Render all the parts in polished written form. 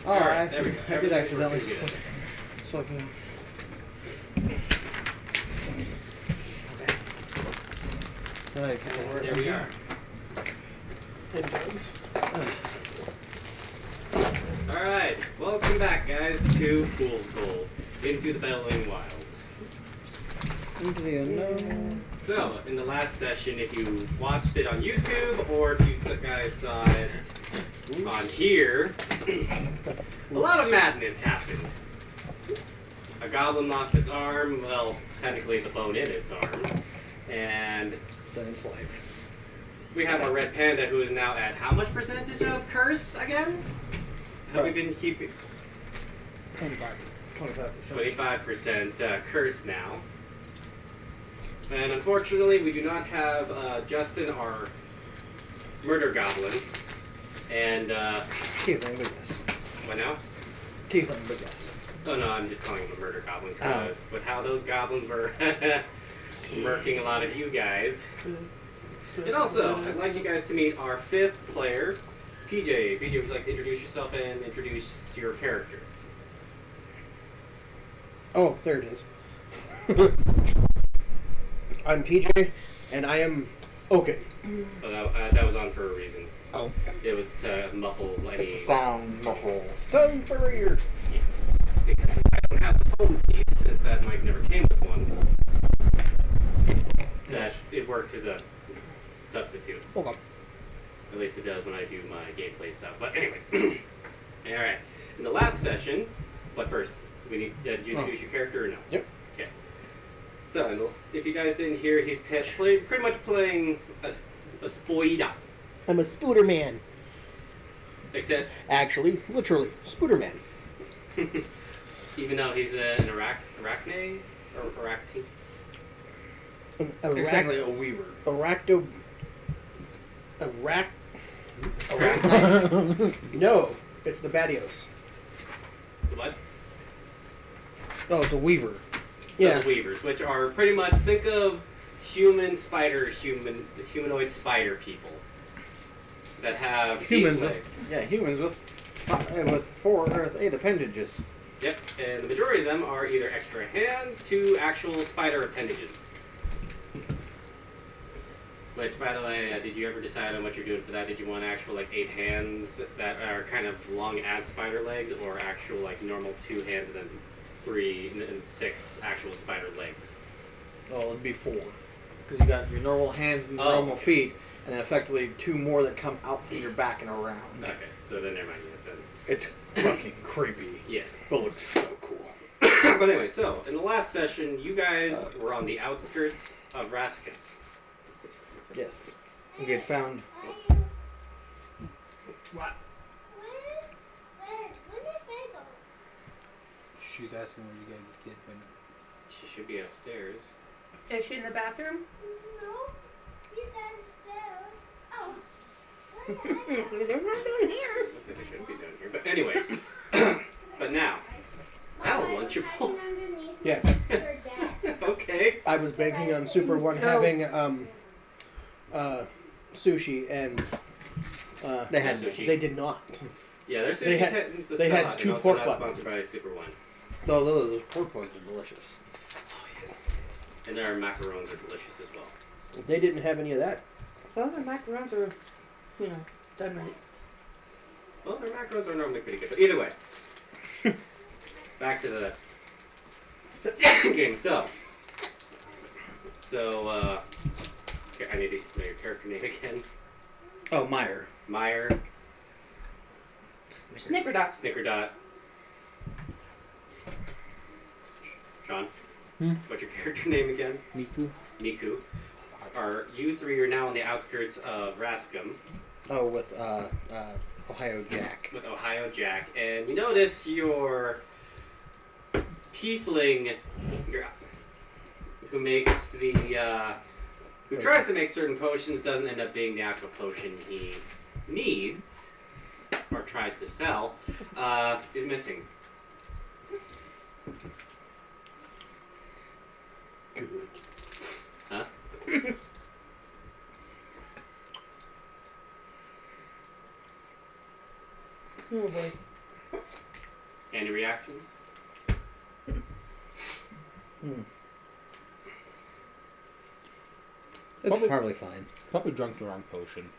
Oh, Alright, there we go. I did accidentally Everything's working swap him. Alright, good. There we are. Alright, welcome back, guys, to Fool's Gold, into the Bellowing Wilds. Into the unknown. So, in the last session, if you watched it on YouTube, or if you guys saw it on here, a lot of madness happened. A goblin lost its arm, well, technically the bone in its arm, and Then enslaved. we have our red panda who is now at how much percentage of curse again? Have we been keeping 25% curse now? And unfortunately, we do not have Justin, our murder goblin, and Tiefling, but yes. what now? Tiefling, but yes. Oh no, I'm just calling him a murder goblin because with how those goblins were murking a lot of you guys. And also, I'd like you guys to meet our fifth player, PJ. PJ, would you like to introduce yourself and introduce your character? Oh, there it is. I'm PJ, and I am Oaken. Oh, that was on for a reason. Oh. It was to muffle any sound muffle. Thumb for ear. Because I don't have the phone piece, since that mic never came with one, that it works as a substitute. Okay. At least it does when I do my gameplay stuff. But anyways, alright. In the last session, but first, we need, did you introduce your character or no? Yep. Okay. So, if you guys didn't hear, he's pretty much playing a spoida. I'm a Spooder Man. Except, Actually, literally, Spooder Man. even though he's an arachne? Or aracti? Exactly, a weaver. Arachnite. No, it's the Badios. What? Oh, it's a weaver. So Yeah. the weavers, which are pretty much, think of humanoid spider people that have Humans 8 with, legs. yeah, humans with 4 or 8 appendages. Yep, and the majority of them are either extra hands to actual spider appendages. Which, by the way, did you ever decide on what you're doing for that? Did you want actual, 8 hands that are kind of long as spider legs, or actual, normal 2 hands and then 3 and 6 actual spider legs? Oh, it'd be 4. Because you got your normal hands and normal feet, and then effectively 2 more that come out from your back and around. Okay, so then never mind then. It's fucking creepy. Yes. But looks so cool. But anyway, so, in the last session, you guys were on the outskirts of Raskin. Yes. We had found... What? She's asking where you guys' kid went. She should be upstairs. Is she in the bathroom? No, he's downstairs. Oh. They're not down here. Looks like they shouldn't be down here. But anyway. But now. Is that a Lunchable? Yes. Okay. I was banking on Super One having sushi, and They had sushi. They did not. Yeah, there's sushi They had- tends to they sell had out, 2 and also pork not buttons. sponsored by Super One. No, those pork buns are delicious. Oh, yes. And their macarons are delicious as well. They didn't have any of that. Some of the macarons are, done right. Well, their macarons are normally pretty good. But either way. Back to the game. So, okay, I need to know your character name again. Oh, Meyer. Meyer. Snickerdot. Snickerdot. Sean, what's your character name again? Miku. You 3 are now on the outskirts of Rascom. Oh, with Ohio Jack. With Ohio Jack, and you notice your tiefling, who makes who tries to make certain potions, doesn't end up being the actual potion he needs or tries to sell, is missing. Good. Huh? Oh boy. Any reactions? It's Probably- probably fine. Probably drunk the wrong potion.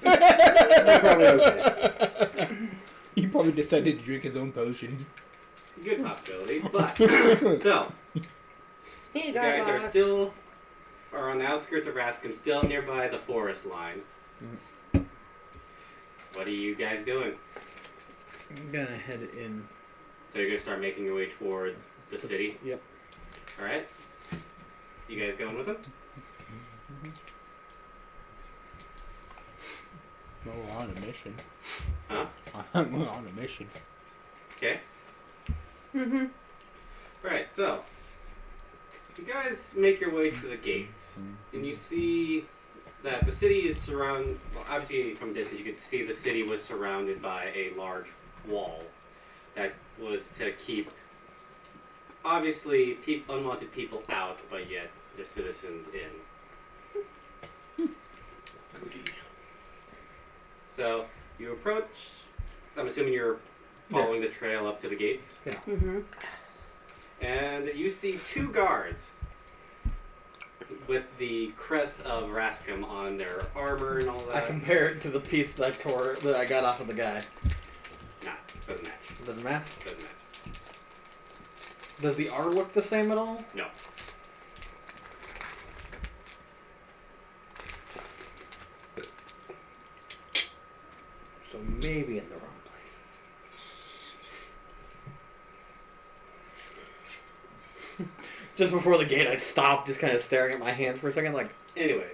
That's probably okay. He probably decided to drink his own potion. Good possibility, but so He you got guys are lost. still on the outskirts of Rascom, still nearby the forest line. What are you guys doing? I'm gonna head in. So you're gonna start making your way towards the city. Yep. All right. You guys going with him? Well, we're on a mission. Huh? We're on a mission. Okay. Mm-hmm. Right. So you guys make your way to the gates, and you see that the city is surrounded. Well, obviously from distance you could see the city was surrounded by a large wall that was to keep obviously unwanted people out, but yet the citizens in. So you approach. I'm assuming you're following the trail up to the gates, Mm-hmm. and you see two guards with the crest of Rascom on their armor and all I that. compare it to the piece that I got off of the guy. Nah, doesn't match. Doesn't match. Doesn't match. Does the R look the same at all? No. So maybe in the wrong place. Just before the gate, I stopped, just kind of staring at my hands for a second, like. Anyways,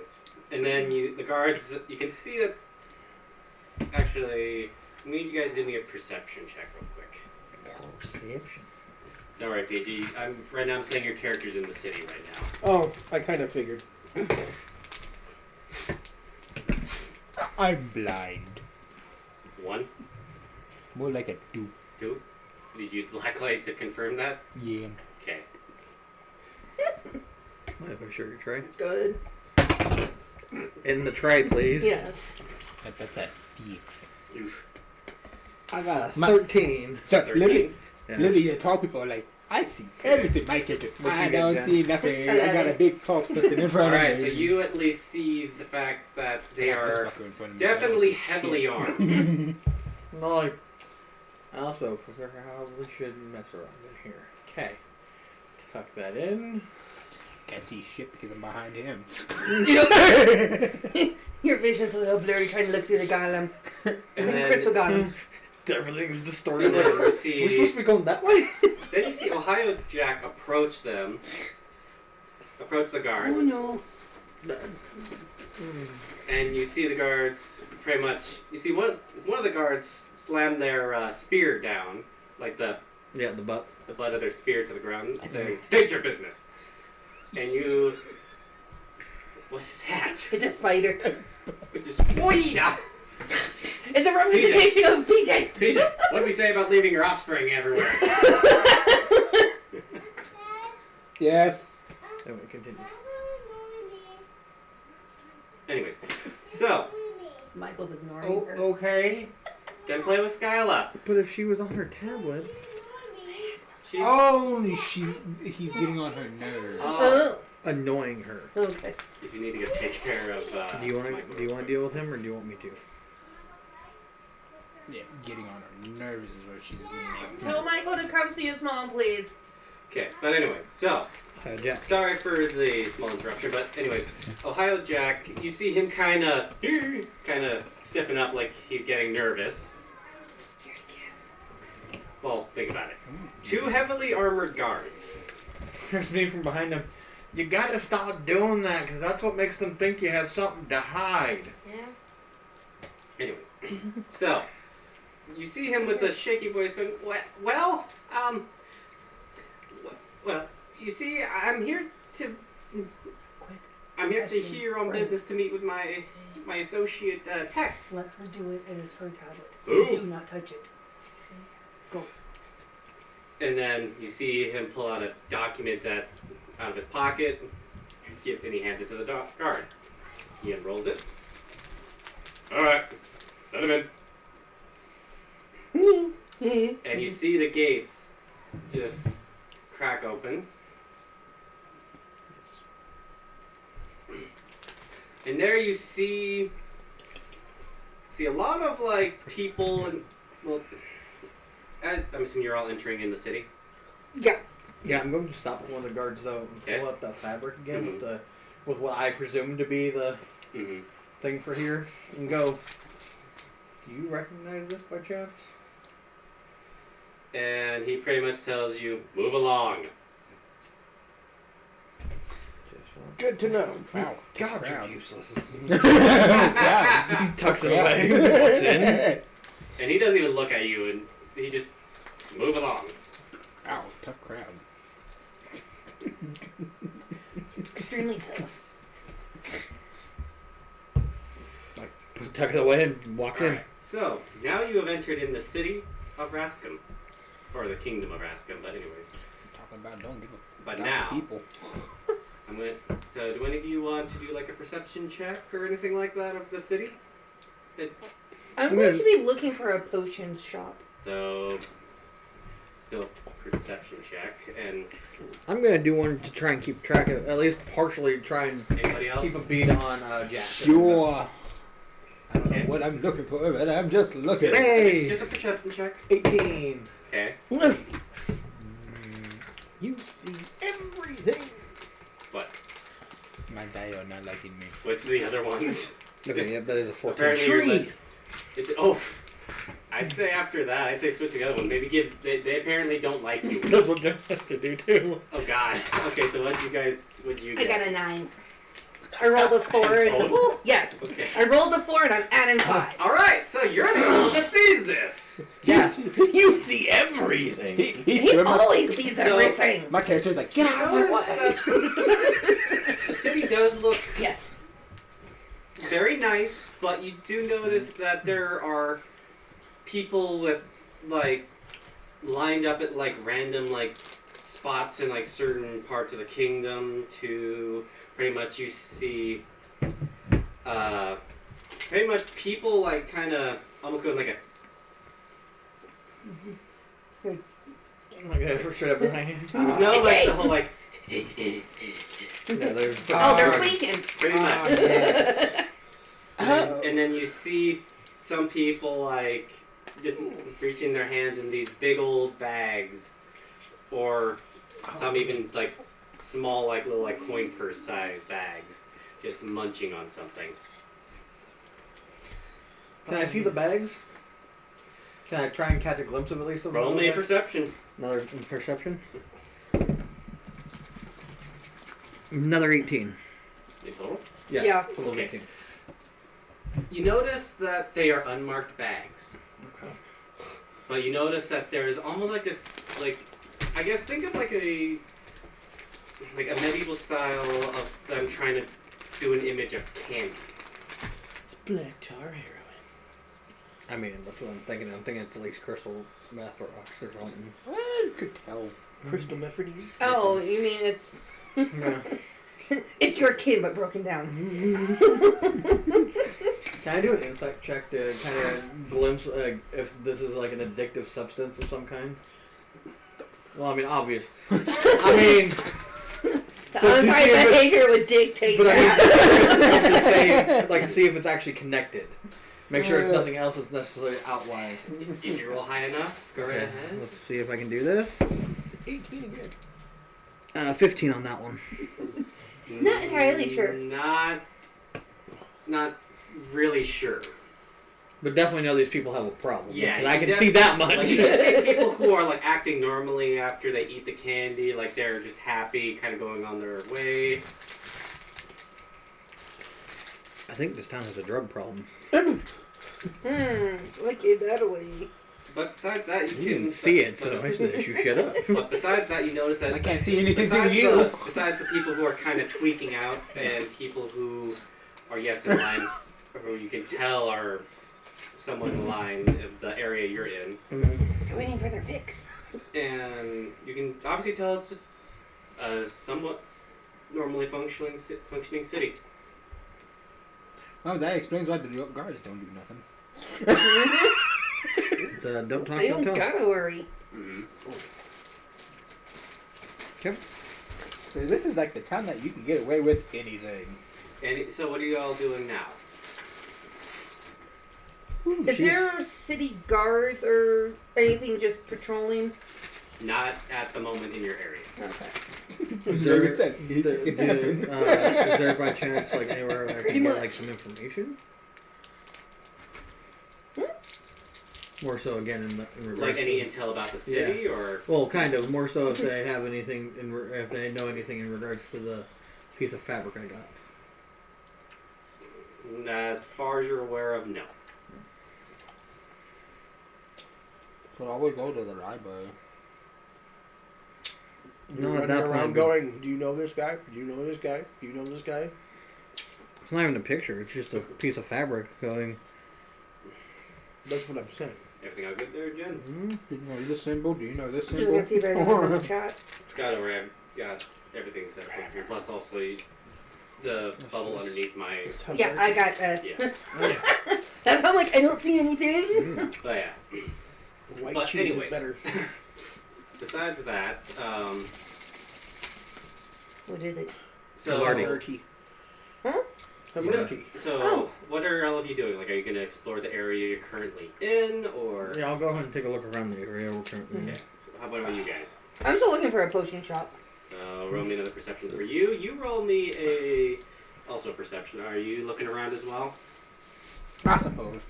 and then the guards, you can see that. Actually, I need you guys to do me a perception check real quick. Perception. All right, PG. Right now I'm saying your character's in the city right now. Oh, I kind of figured. I'm blind. 1, More like a 2. 2. Did you blacklight to confirm that? Yeah. Okay. Might have a sugar tray. Good. In the tray, please. Yes. That's a sticks. Oof. I got a My- 13. So, 13. literally, the tall people are like, I see everything my character. What I you get, don't Jen? see nothing. I got a big tall person in All front right, of so me. you at least see the fact that they I got this are fucker in front of me. definitely Shit. heavily armed. No, I also probably shouldn't mess around in here. Okay. Tuck that in. Can't see shit because I'm behind him. Your vision's a little blurry trying to look through the golem. And then, Crystal golem. Everything's and distorted. then you We're see supposed to be going that way? then you see Ohio Jack approach them. Approach the guards. Oh no. And you see the guards pretty much. You see one of the guards slam their spear down, like the Yeah, the butt. butt of their spear to the ground, saying, "State your business." And you, what's that? It's a spider. Which is Spoida. It's a representation of PJ. PJ, what do we say about leaving your offspring everywhere? Yes. Anyway, continue. Anyways, so Michael's ignoring her. Okay. then play with Skyla. But if she was on her tablet. She, Oh, he's getting on her nerves. Annoying her. Okay. if you need to go take care of. Do you want Michael to? Do you want to deal with him, or do you want me to? Yeah, getting on her nerves is what she's doing. Tell Michael to come see his mom, please. Okay, but anyways, so Jack. sorry for the small interruption, but anyways, Ohio Jack, you see him kind of stiffen up like he's getting nervous. Scared again. Well, think about it. 2 heavily armored guards. There's me from behind him. You gotta stop doing that, because that's what makes them think you have something to hide. Yeah. Anyways, so you see him with a shaky voice going, well, you see, I'm here to hear your own business to meet with my associate Tex. Let her do it, and it's her tablet. Ooh. Do not touch it. Go. And then you see him pull out a document that out of his pocket, and he hands it to the guard. He unrolls it. All right, let him in. and you see the gates just crack open. And there you see a lot of like people and well, I'm assuming you're all entering in the city. Yeah. Yeah, I'm going to stop at one of the guards though and pull Okay. up the fabric again Mhm. with what I presume to be the thing for here and go. Do you recognize this by chance? And he pretty much tells you, move along. Good to know. Wow. God, Crowd. you're useless. Yeah. Tucks it away. Walks in. And he doesn't even look at you, and he just, move along. Wow, tough crowd. Extremely tough. Tuck it away and walk in. Alright, so, now you have entered in the city of Rascom. Or the kingdom of Rascom, but anyways. Talking about don't give a But damn now, people. so do any of you want to do like a perception check or anything like that of the city? I'm going to be looking for a potions shop. So, still perception check, and I'm gonna do one to try and keep track of, at least partially try and anybody else? keep a beat on Jack. Sure. I don't Okay. know what I'm looking for, but I'm just looking. Hey! Just a perception check. 18. Okay. You see everything. What? My die are not liking me. What's the other ones? Okay, yep, that is a 14. Apparently you're Tree! like- I'd say after that, I'd say switch to the other one. Maybe they apparently don't like you. That's what Jeff has to do too. Oh god. Okay, so what you I get? got a 9. I rolled a 4 and Total? yes. Okay. I rolled a 4 and I'm adding 5. Alright, so you're the one that sees this. Yes. You see everything. He always sees So- everything. My character's like, get out of my Notice way. that the city does look Yes. very nice, but you do notice that there are people with like lined up at like random like spots in like certain parts of the kingdom to pretty much you see pretty much people like kind of almost going like a Okay, for sure behind. no like the whole like Yeah, they're Oh, they're tweaking. pretty much. And then you see some people like just reaching their hands in these big old bags, or some even like small like little like coin purse size bags, just munching on something. Can I see the bags? Can I try and catch a glimpse of at least of Roll me a them? perception. Another perception. Another 18. In total. Yeah. Total of Okay. 18. You notice that they are unmarked bags, Okay. but you notice that there's almost like like I guess think of like a medieval style of them trying to do an image of candy. It's black tar heroin. I mean, that's what I'm thinking. I'm thinking it's at least crystal meth rocks or something. I could tell. Crystal meth for these? Oh, you mean it's Yeah. it's your kid but broken down. Can I do an insight check to kind of glimpse if this is like an addictive substance of some kind? Well, I mean, obvious. I mean, The But to see if untried it's- behavior would dictate but I mean, that. I'm just saying, like, see if it's actually connected. Make sure it's nothing else that's necessarily outlying. If you roll high enough, go right ahead. Let's see if I can do this. 18 again. 15 on that one. Not entirely sure. Not really sure. But definitely know these people have a problem. Yeah, because I you can see that much. Like, you can see people who are like acting normally after they eat the candy, like they're just happy, kind of going on their way. I think this town has a drug problem. I gave that away. But besides that, You didn't see it, so I should issue shit up. But besides that, you notice that I can't see anything through besides you. besides the people who are kind of tweaking out and people who are yes in lines, who you can tell are someone in line of the area you're in, They're waiting for their fix. and you can obviously tell it's just a somewhat normally functioning city. Well, that explains why the guards don't do nothing. It's don't talk, They don't don't tell. gotta worry. Mm-hmm. Yep. So this is like the time that you can get away with anything. And so, what are you all doing now? Is there city guards or anything just patrolling? Not at the moment in your area. Okay. Is Like I there, said, is there by chance like anywhere I Pretty can get much. like some information? Hmm? More so again in regards Like any to, intel about the city, or well, kind of more so if they have anything if they know anything in regards to the piece of fabric I got. as far as you're aware of, no. Could always go to the library. No, You're at that running around point, going, do you know this guy? Do you know this guy? Do you know this guy? It's not even a picture. It's just a piece of fabric going. That's what I'm saying. Everything all good there, Jen? Do you know this symbol? Do you know this Just symbol? gonna see if anyone's in the chat. Got over. I've got everything set up here. Plus, also the bubble underneath my. It's how Yeah, I got that. Yeah. Yeah. That's how I'm like, I don't see anything. But yeah. white But cheese anyways. is better. Besides that, What is it? so Havarti. Havarti. Huh? Havarti. So, Oh. what are all of you doing? Like, are you going to explore the area you're currently in, or Yeah, I'll go ahead and take a look around the area we're currently in. okay? How about you guys? I'm still looking for a potion shop. Roll me another perception for you. You roll me also a perception. Are you looking around as well? I suppose.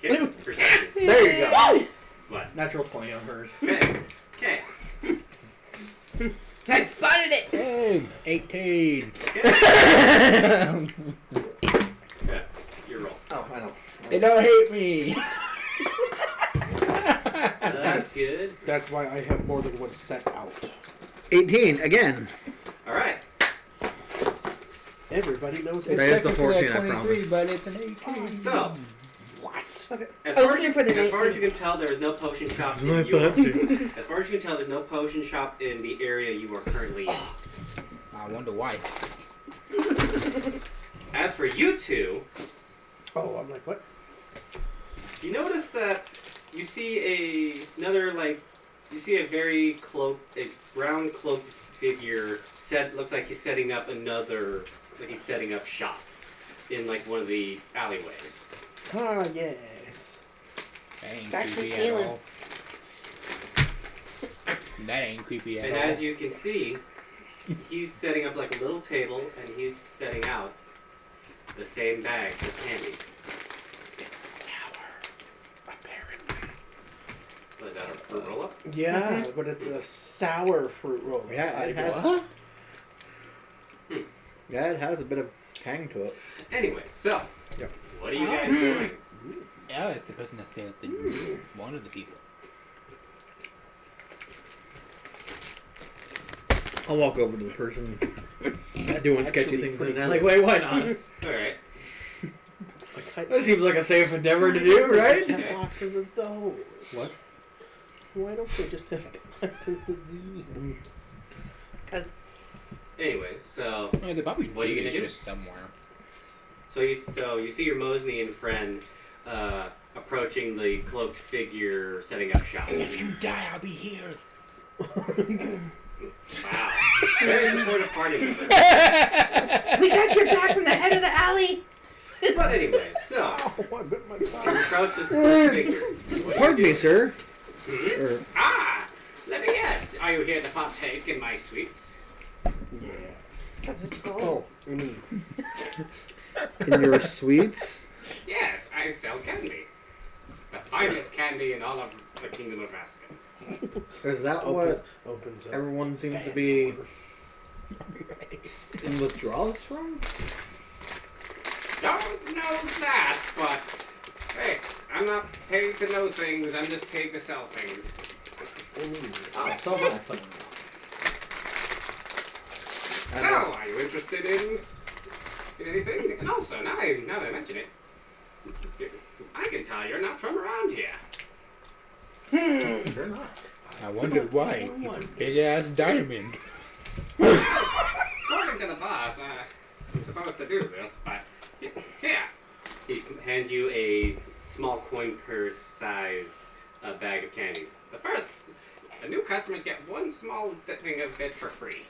Okay, perception. There you go. What? Natural 20 on hers. Okay. Okay. I spotted it. Hey, 18. Okay. Okay. Your roll. Oh, I know. They don't hate me. That's good. That's why I have more than one set out. 18 again. All right. Everybody knows That it. is the technically 14, I 23, promise. but it's an 18. So, What? as I was far looking for the as far as 19. you can tell, there is no potion shop That's in what I your. thought too. As far as you can tell, there's no potion shop in the area you are currently in. I wonder why. As for you two, Oh, I'm like, what? you notice that you see you see a very a brown cloaked figure looks like he's setting up shop in like one of the alleyways. Ah, yes. That ain't That's creepy the at feeling. all. That ain't creepy at And all. as you can see, he's setting up like a little table and he's setting out the same bag of candy. It's sour. Apparently. Was that a fruit roll up? Yeah, but it's a sour fruit roll. Yeah, it has. What? Yeah, it has a bit of tang to it. Anyway, so Yep. what are you guys doing? Yeah, it's the person that stayed at the one of the people. I'll walk over to the person doing sketchy actually things in pretty an alleyway. Why not? Alright. That seems like a safe endeavor to do, right? 10 Okay. boxes of those. What? Why don't they just have boxes of these? Because Anyway, so Yeah, they probably What are you do gonna do? just somewhere. So you see your Mosnian friend approaching the cloaked figure setting up shop. If you die, I'll be here. Wow. Very supportive party member. we got your back from the head of the alley. But anyway, so Oh, I bit my you tongue. approach this cloaked figure. What do Pardon you me, do? sir. Mhm. Or, Ah, let me guess. Are you here to partake in my sweets? Yeah. That's what you call Oh, you mean. in your sweets? Yes, I sell candy. The finest candy in all of the Kingdom of Raskin. Is that what Opens up. everyone seems to be in withdrawals from? Don't know that, but hey, I'm not paid to know things. I'm just paid to sell things. Oh, so am I. Fun. So, are you interested in anything? And also, now that I mention it, I can tell you're not from around here. You're not. I wondered why. It's a big ass diamond. According to the boss, I'm supposed to do this, but here. He hands you a small coin purse sized a bag of candies. The new customers get one small thing of it for free.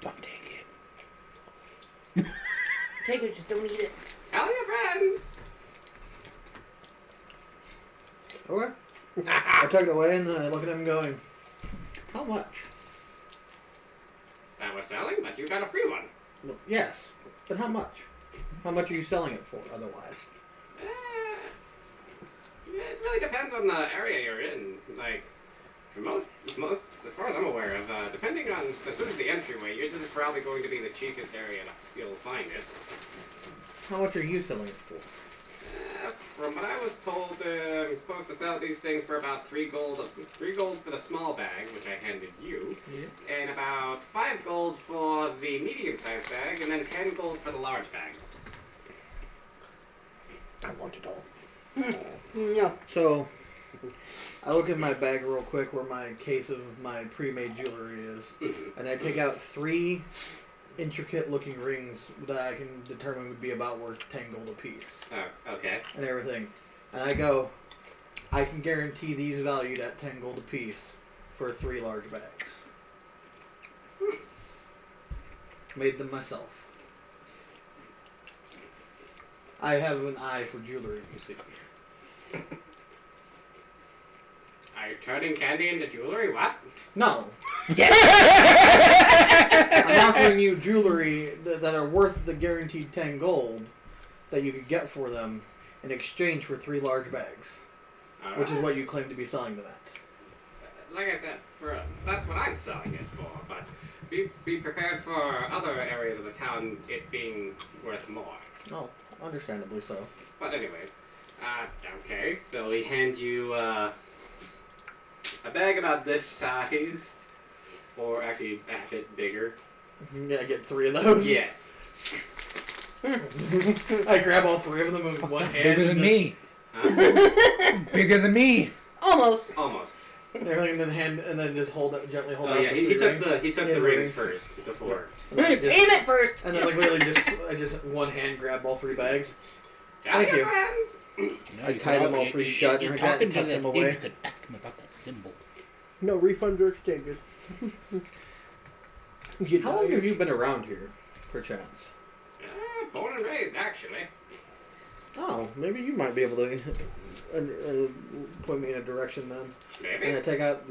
Don't take it. Take it, just don't eat it. Tell your friends. Okay. I took it away and then I look at him going, how much? That was selling, but you got a free one. Well, yes, but how much? How much are you selling it for otherwise? It really depends on the area you're in. Like, for most, as far as I'm aware of, depending on the entryway, this is probably going to be the cheapest area you'll find it. How much are you selling it for? From what I was told, I'm supposed to sell these things for about 3 gold. 3 gold for the small bag, which I handed you, Yeah. and about 5 gold for the medium-sized bag, and then 10 gold for the large bags. I want it all. No. So, I look in my bag real quick where my case of my pre-made jewelry is, and I take out 3 intricate looking rings that I can determine would be about worth 10 gold apiece. Oh, okay. And everything. And I go, I can guarantee these valued at 10 gold apiece for 3 large bags. Made them myself. I have an eye for jewelry, you see. Are you turning candy into jewelry? What? No. I'm offering you jewelry that are worth the guaranteed 10 gold that you could get for them in exchange for 3 large bags, which is what you claim to be selling them at. Like I said, that's what I'm selling it for, but be prepared for other areas of the town it being worth more. Oh, understandably so. But anyways, okay, so he hands you a bag about this size, or actually a bit bigger. Yeah, I get 3 of those. Yes. I grab all 3 of them with one hand. Bigger than and me. Huh? Bigger than me. Almost. Almost. Everything in the hand, and then just gently hold Oh out yeah, the he 3 took rings. the rings first before. And then I just- Payment first. And then like literally I just one hand grab all 3 bags. Tell Thank your you. friends. I tie them all 3 shut You're and I talking to tuck this them dude, away. you could ask him about that symbol. No refunds or exchanges. How long have you been around here, perchance? Born and raised, actually. Oh, maybe you might be able to point me in a direction then. And I Maybe. take out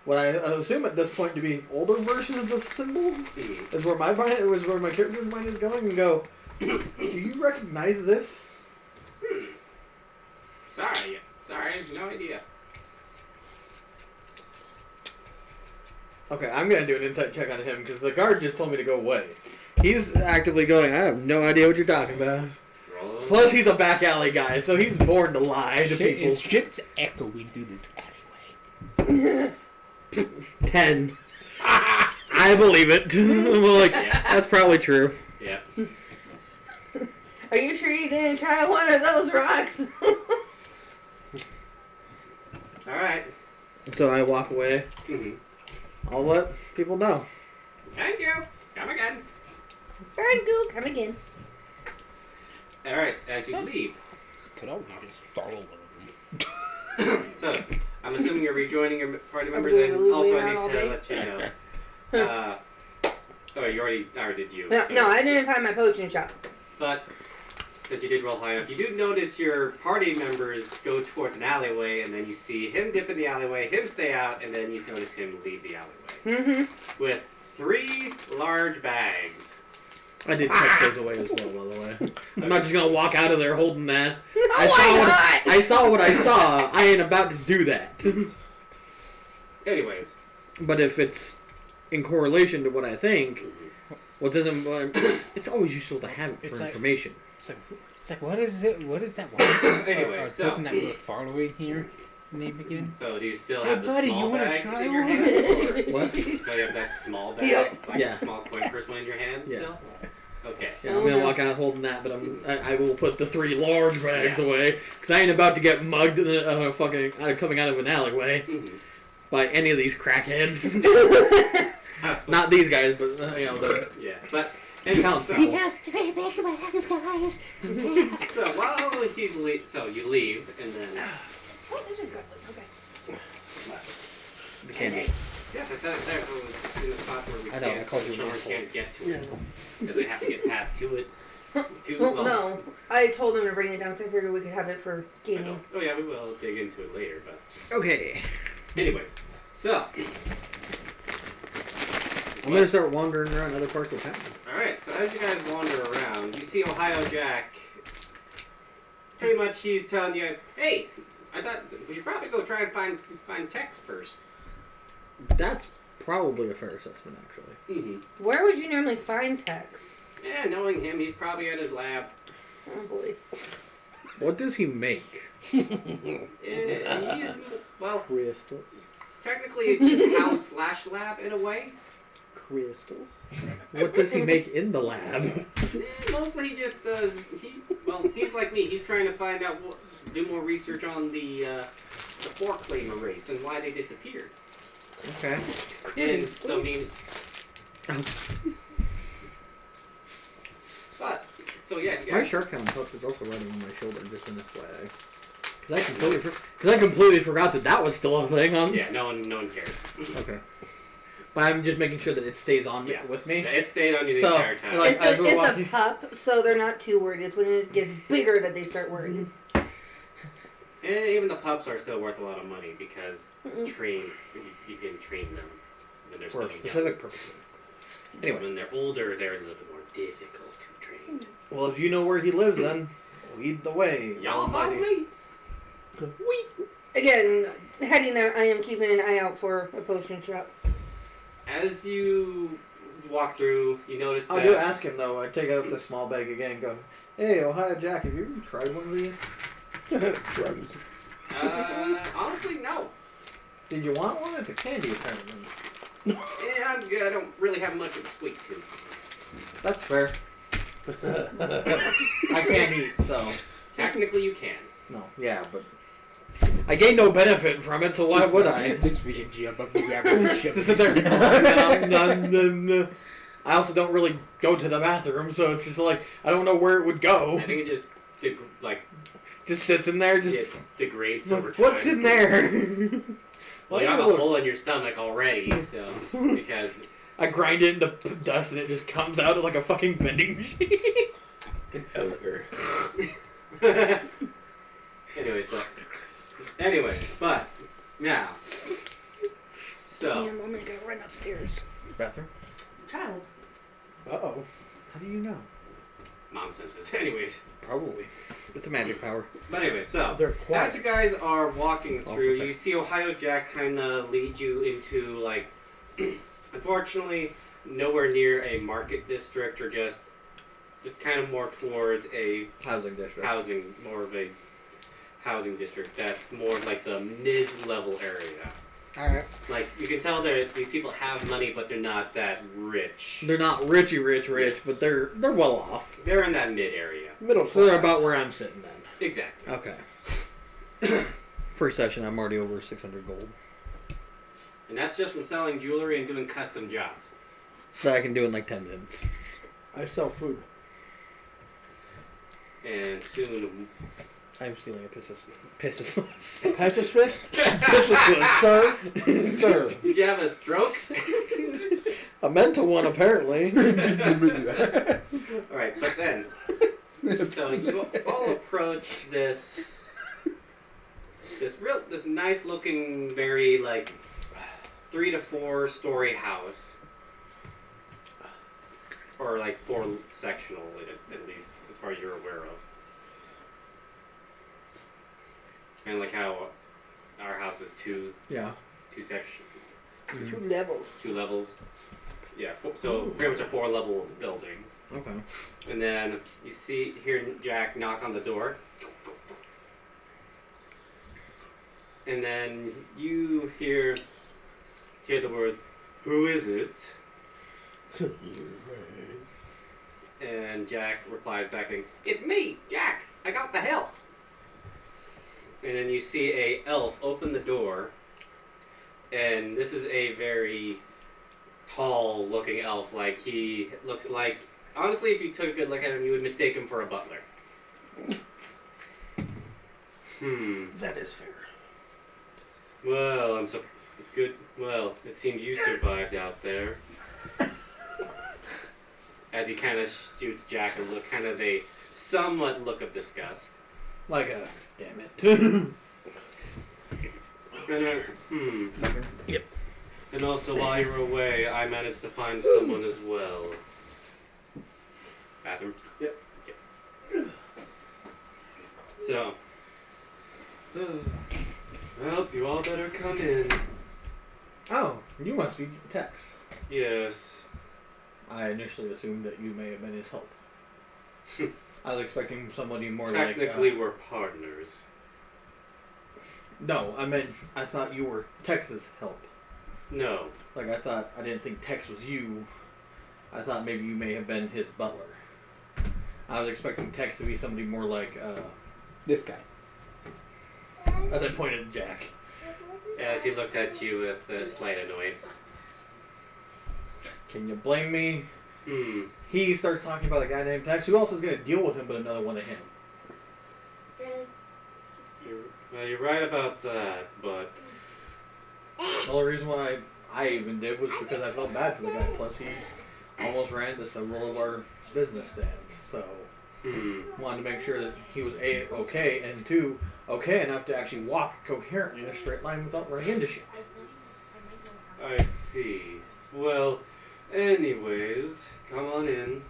what I assume at this point to be an older version of the symbol is where my mind, was where my character's mind is going, and go, do you recognize this? Sorry, I have no idea. Okay, I'm gonna do an insight check on him because the guard just told me to go away. He's actively going, I have no idea what you're talking about. Roll. Plus, he's a back alley guy, so he's born to lie to people. Shit's echoing through the alleyway. 10. I believe it. I'm like, that's probably true. Yeah. Are you sure you didn't try one of those rocks? All right. So I walk away. Mm-hmm. I'll let people know. Thank you. Come again. Thank you. Come again. All right. As you leave, Could always just follow one of them. so I'm assuming you're rejoining your party members, doing and a also loop I around all need to day. let you know. Oh, you already did you? No, so- no, I didn't find my potion shop. But since you did roll high enough, you do notice your party members go towards an alleyway, and then you see him dip in the alleyway, him stay out, and then you notice him leave the alleyway Mm-hmm. with 3 large bags. I did tuck those away as well, by the way. I'm not just gonna walk out of there holding that. Oh, why not? I saw what I saw. I ain't about to do that. Anyways, But if it's in correlation to what I think, what doesn't? It's always useful to have it for It's like- information. It's like, what is it? What is that one? Anyway, Or so- person that we're following here? His name again? so do you still Hey, have the buddy, small you wanna bag try in your one? hand? Or What? so you have that small bag, Yep. like Yeah. small coin purse one in your hand Yeah. still? Okay. Yeah, I'm gonna walk out holding that, but I will put the 3 large bags Yeah. away because I ain't about to get mugged coming out of an alleyway Mhm. by any of these crackheads. Not these guys, but Yeah, but anyway, Count so, people. has 3 big bags, guys. so while so so you leave, and then Oh, there's a good one. Okay. The candy. yes, I said it there. So it was in the spot where we I know, I called you an children asshole. can't get to Yeah. it because they have to get past to it. Well, no. I told him to bring it down because I figured we could have it for I gaming. don't- Oh yeah, we will dig into it later, but Okay. anyways, so I'm gonna start wandering around other parts of town. all right. So as you guys wander around, you see Ohio Jack. Pretty much, he's telling you guys, "Hey, I thought we should probably go try and find Tex first." That's probably a fair assessment, actually. Mm-hmm. Where would you normally find Tex? Yeah, knowing him, he's probably at his lab. Oh boy. What does he make? Yeah, he's well, Crystals. technically it's his house / lab in a way. Crystals. What does he make in the lab? Mostly he just does. He's like me. He's trying to find out, do more research on the fork claimer race and why they disappeared. Okay. And so I mean, but so yeah, you My guys, shark hound pup is also riding on my shoulder, just in FYI. Because I completely forgot that was still a thing on. yeah, no one cares. Okay. But I'm just making sure that it stays on Yeah. with me. It stayed on you the So, entire time. like, It's, as we're it's walking- a pup, so they're not too worried. It's when it gets bigger that they start worrying. And even the pups are still worth a lot of money because Mm-mm. you can train them when they're For still specific young. purposes. Anyway. When they're older, they're a little bit more difficult to train. Well, if you know where he lives, then lead the way. Y'all follow almighty. me? Again, heading there, I am keeping an eye out for a potion shop. As you walk through, you notice that I do ask him, though. I take out the small bag again and go, "Hey, Ohio Jack, have you ever tried one of these? Drugs. Honestly, no. Did you want one? It's a candy, apparently." Yeah, I'm good. I don't really have much of a sweet tooth. That's fair. I can't eat, so... Technically, you can. No, yeah, but... I gain no benefit from it, so why would I? Just reading geography. Just sit there. Nom, nom, nom, nom. I also don't really go to the bathroom, so it's just like, I don't know where it would go. I think it just Just sits in there, just... it degrades over time. What's in there? Well, you have a hole in your stomach already, so because I grind it into dust and it just comes out like a fucking vending machine. An ogre. Anyways, but now, so Man, I'm gonna go run upstairs. Bathroom? Child. Uh-oh. How do you know? mom senses. Anyways, Probably. It's a magic power. but anyway, so They're as quiet. you guys are walking Also through, fair. you see Ohio Jack kind of lead you into like, unfortunately, nowhere near a market district or just kind of more towards a Housing district. more of a housing district that's more like the mid-level area. Alright. Like you can tell these people have money, but they're not that rich. They're not richy rich, but they're well off. They're in that mid area. Middle So they're class. about where I'm sitting then. Exactly. Okay. First session, I'm already over 600 gold. And that's just from selling jewelry and doing custom jobs. That I can do in like 10 minutes. I sell food. And soon, I'm stealing a pacifist. Pacifist? Pacifist, sir. Sir. did you have a stroke? A mental one, apparently. All right, but then, so you all approach this nice looking, very like 3 to 4 story house, or like 4 sectional at least, as far as you're aware of. Kind of like how our house is two Yeah. sections, 2 levels. 2 levels. Yeah, so pretty much a 4-level building. Okay. And then you hear Jack knock on the door. And then you hear the words, "Who is it?" And Jack replies back saying, "It's me, Jack. I got the help." And then you see a elf open the door. And this is a very tall looking elf. Like he looks like, honestly, if you took a good look at him, you would mistake him for a butler. That is fair. Well, it's good. Well, it seems you survived out there. As he kind of shoots Jack a look, kind of a somewhat look of disgust. Like a damn it. Yep. And also, while you were away, I managed to find someone as well. Bathroom? Yep. So, well, you all better come in. Oh, you must be Tex. Yes. I initially assumed that you may have been his help. I was expecting somebody more Technically, like... we're partners. No, I thought you were Tex's help. No. Like, I didn't think Tex was you. I thought maybe you may have been his butler. I was expecting Tex to be somebody more like, This guy. as I pointed at Jack. As he looks at you with a slight annoyance. Can you blame me? He starts talking about a guy named Tex who else is going to deal with him but another one of him. You're right about that, but... The only reason why I even did was because I felt bad for the guy. Plus, he almost ran into several of our business stands. So, wanted to make sure that he was A, okay, and 2, okay enough to actually walk coherently in a straight line without running into shit. I see. Well, anyways, come on in.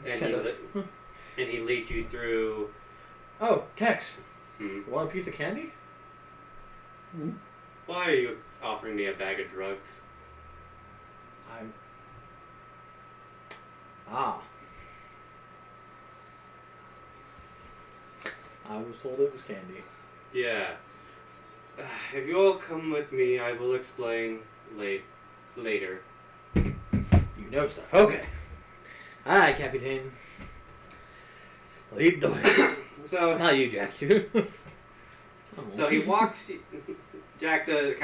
And he leads you through... Oh, Tex. You want a piece of candy? Why are you offering me a bag of drugs? I was told it was candy. Yeah. If you all come with me, I will explain later. You know stuff. Okay. Aye, Capitan. Lead the way. So, Not you, Jack. so he walks. Jack does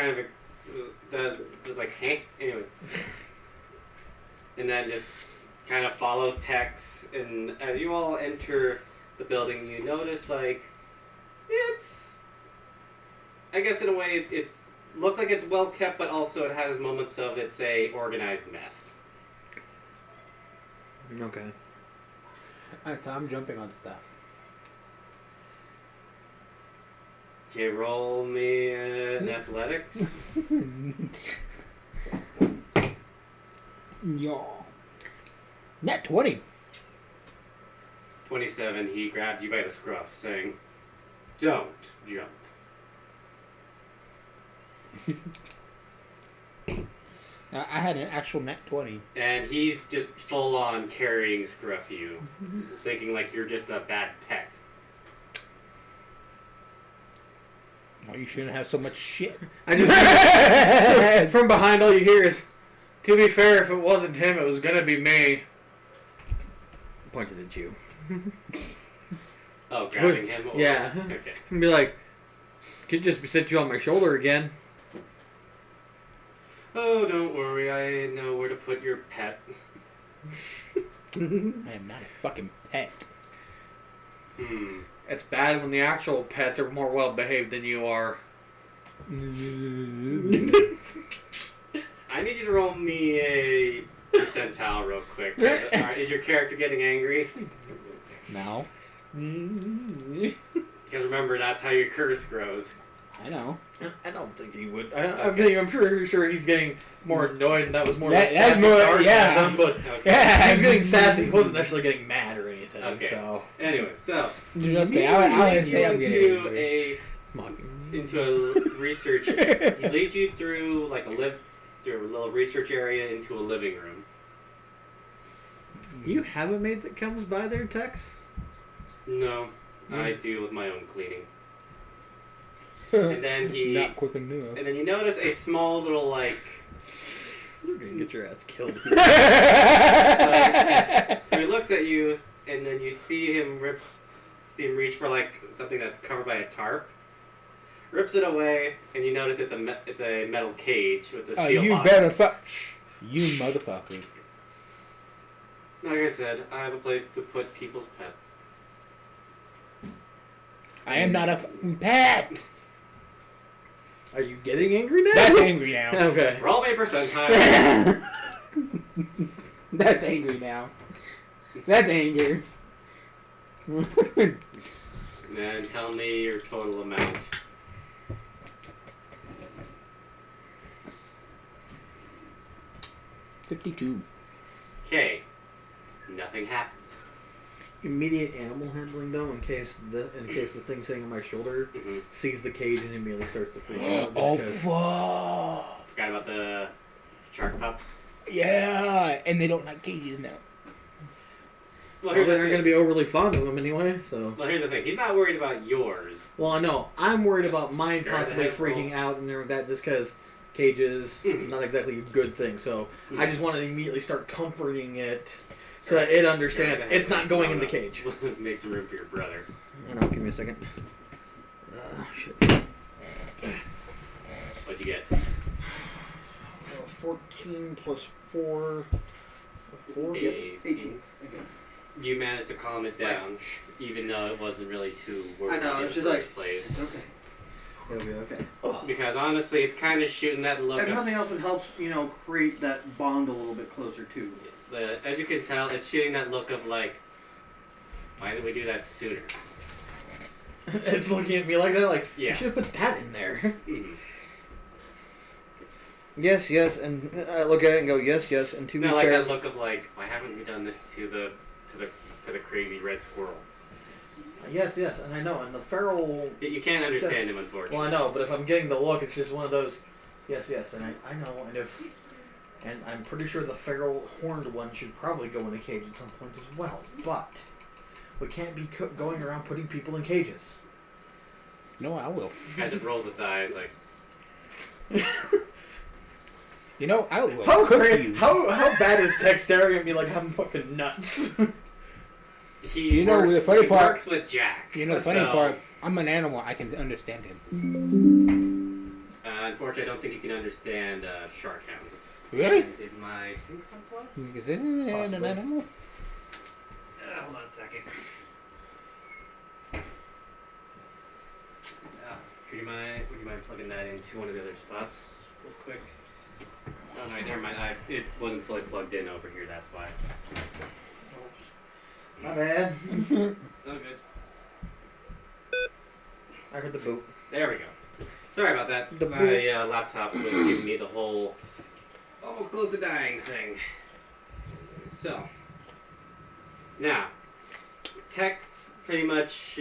like, hey, anyway, and then just kind of follows Tex. And as you all enter the building, you notice like it's, I guess in a way, it's looks like it's well kept, but also it has moments of it's a organized mess. Okay. Alright, so I'm jumping on stuff. Can you roll me in athletics? Yeah. Net 20. 27, he grabbed you by the scruff, saying, "Don't jump." I had an actual net 20. And he's just full on carrying Scruff you, thinking like you're just a bad pet. Oh, you shouldn't have so much shit. I just from behind, all you hear is, "To be fair, if it wasn't him, it was gonna be me." Pointed at you. Oh, grabbing him? Or... Yeah. Okay. And be like, "Could just sit you on my shoulder again." Oh, don't worry, I know where to put your pet. I am not a fucking pet. It's bad when the actual pets are more well behaved than you are. I need you to roll me a percentile real quick. Is your character getting angry? No. Because remember, that's how your curse grows. I know. I don't think he would. I'm pretty sure he's getting more annoyed, and that was more like That's sassy more- sarcasm. yeah. But Okay. he was getting sassy. He wasn't necessarily getting mad or anything. Okay. So Anyway, so Trust me, I would say I'm getting into angry. a research. He leads you through like through a little research area into a living room. do you have a maid that comes by there, Tex? No, I deal with my own cleaning. And then Not quick enough. and then you notice a small little like. You're gonna get your ass killed. So he looks at you, and then you see him reach for like something that's covered by a tarp. Rips it away, and you notice it's a metal cage with a steel you bottom. better fuck. You motherfucker. Like I said, I have a place to put people's pets. I am not a fucking pet. Are you getting angry now? That's angry now. Okay. Roll me percentile. That's angry now. That's anger. And tell me your total amount. $52. Okay. Nothing happens. Immediate animal handling though, in case the thing sitting on my shoulder Mm-hmm. sees the cage and immediately starts to freak out. Oh, just 'cause- fuck. Forgot about the shark pups. Yeah, and they don't like cages now. Well, Well, they're going to be overly fond of them anyway, so. Well, here's the thing. He's not worried about yours. Well, I know. I'm worried about mine Sure, possibly the head freaking roll. out and everything like that just because cages Mhm. not exactly a good thing. So I Mhm. just want to immediately start comforting it so that it understands Sure, it's not going in the no. cage. Make some room for your brother. I know. Give me a second. Shit. What'd you get? 14 plus 4. 4? Yep. 18. You managed to calm it down, even though it wasn't really too worried I know, in it's the just first place. Okay. It'll be okay. Because honestly, it's kind of shooting that look If of... nothing else, it helps, create that bond a little bit closer too. As you can tell, it's shooting that look of like, why didn't we do that sooner? It's looking at me like that, like, Yeah. you should have put that in there. Mhm. Yes, yes, and I look at it and go, yes, yes, and to be No, like fair, that look of like, why haven't we done this to the crazy red squirrel? yes, yes, and I know, and the feral, You can't understand him, unfortunately. well, I know, but if I'm getting the look, it's just one of those, yes, yes, and I know, and I'm pretty sure the feral horned one should probably go in a cage at some point as well, but we can't be going around putting people in cages. No, I will. As it rolls its eyes, like, You know, I will How cook great, you. how bad is Tex staring at me like I'm fucking nuts? he You know, the funny he part- works with Jack. You know, the funny so, part, I'm an animal. I can understand him. Unfortunately, I don't think you can understand Shark Hound. Really? Did my thing come up? Because isn't it an Possibly. animal? Hold on a second. Would you mind plugging that into one of the other spots real quick? Oh no, never mind. It wasn't fully plugged in over here. That's why. My bad. It's all good. I heard the boot. There we go. Sorry about that. The My laptop was giving me the whole almost close to dying thing. So now, Tex pretty much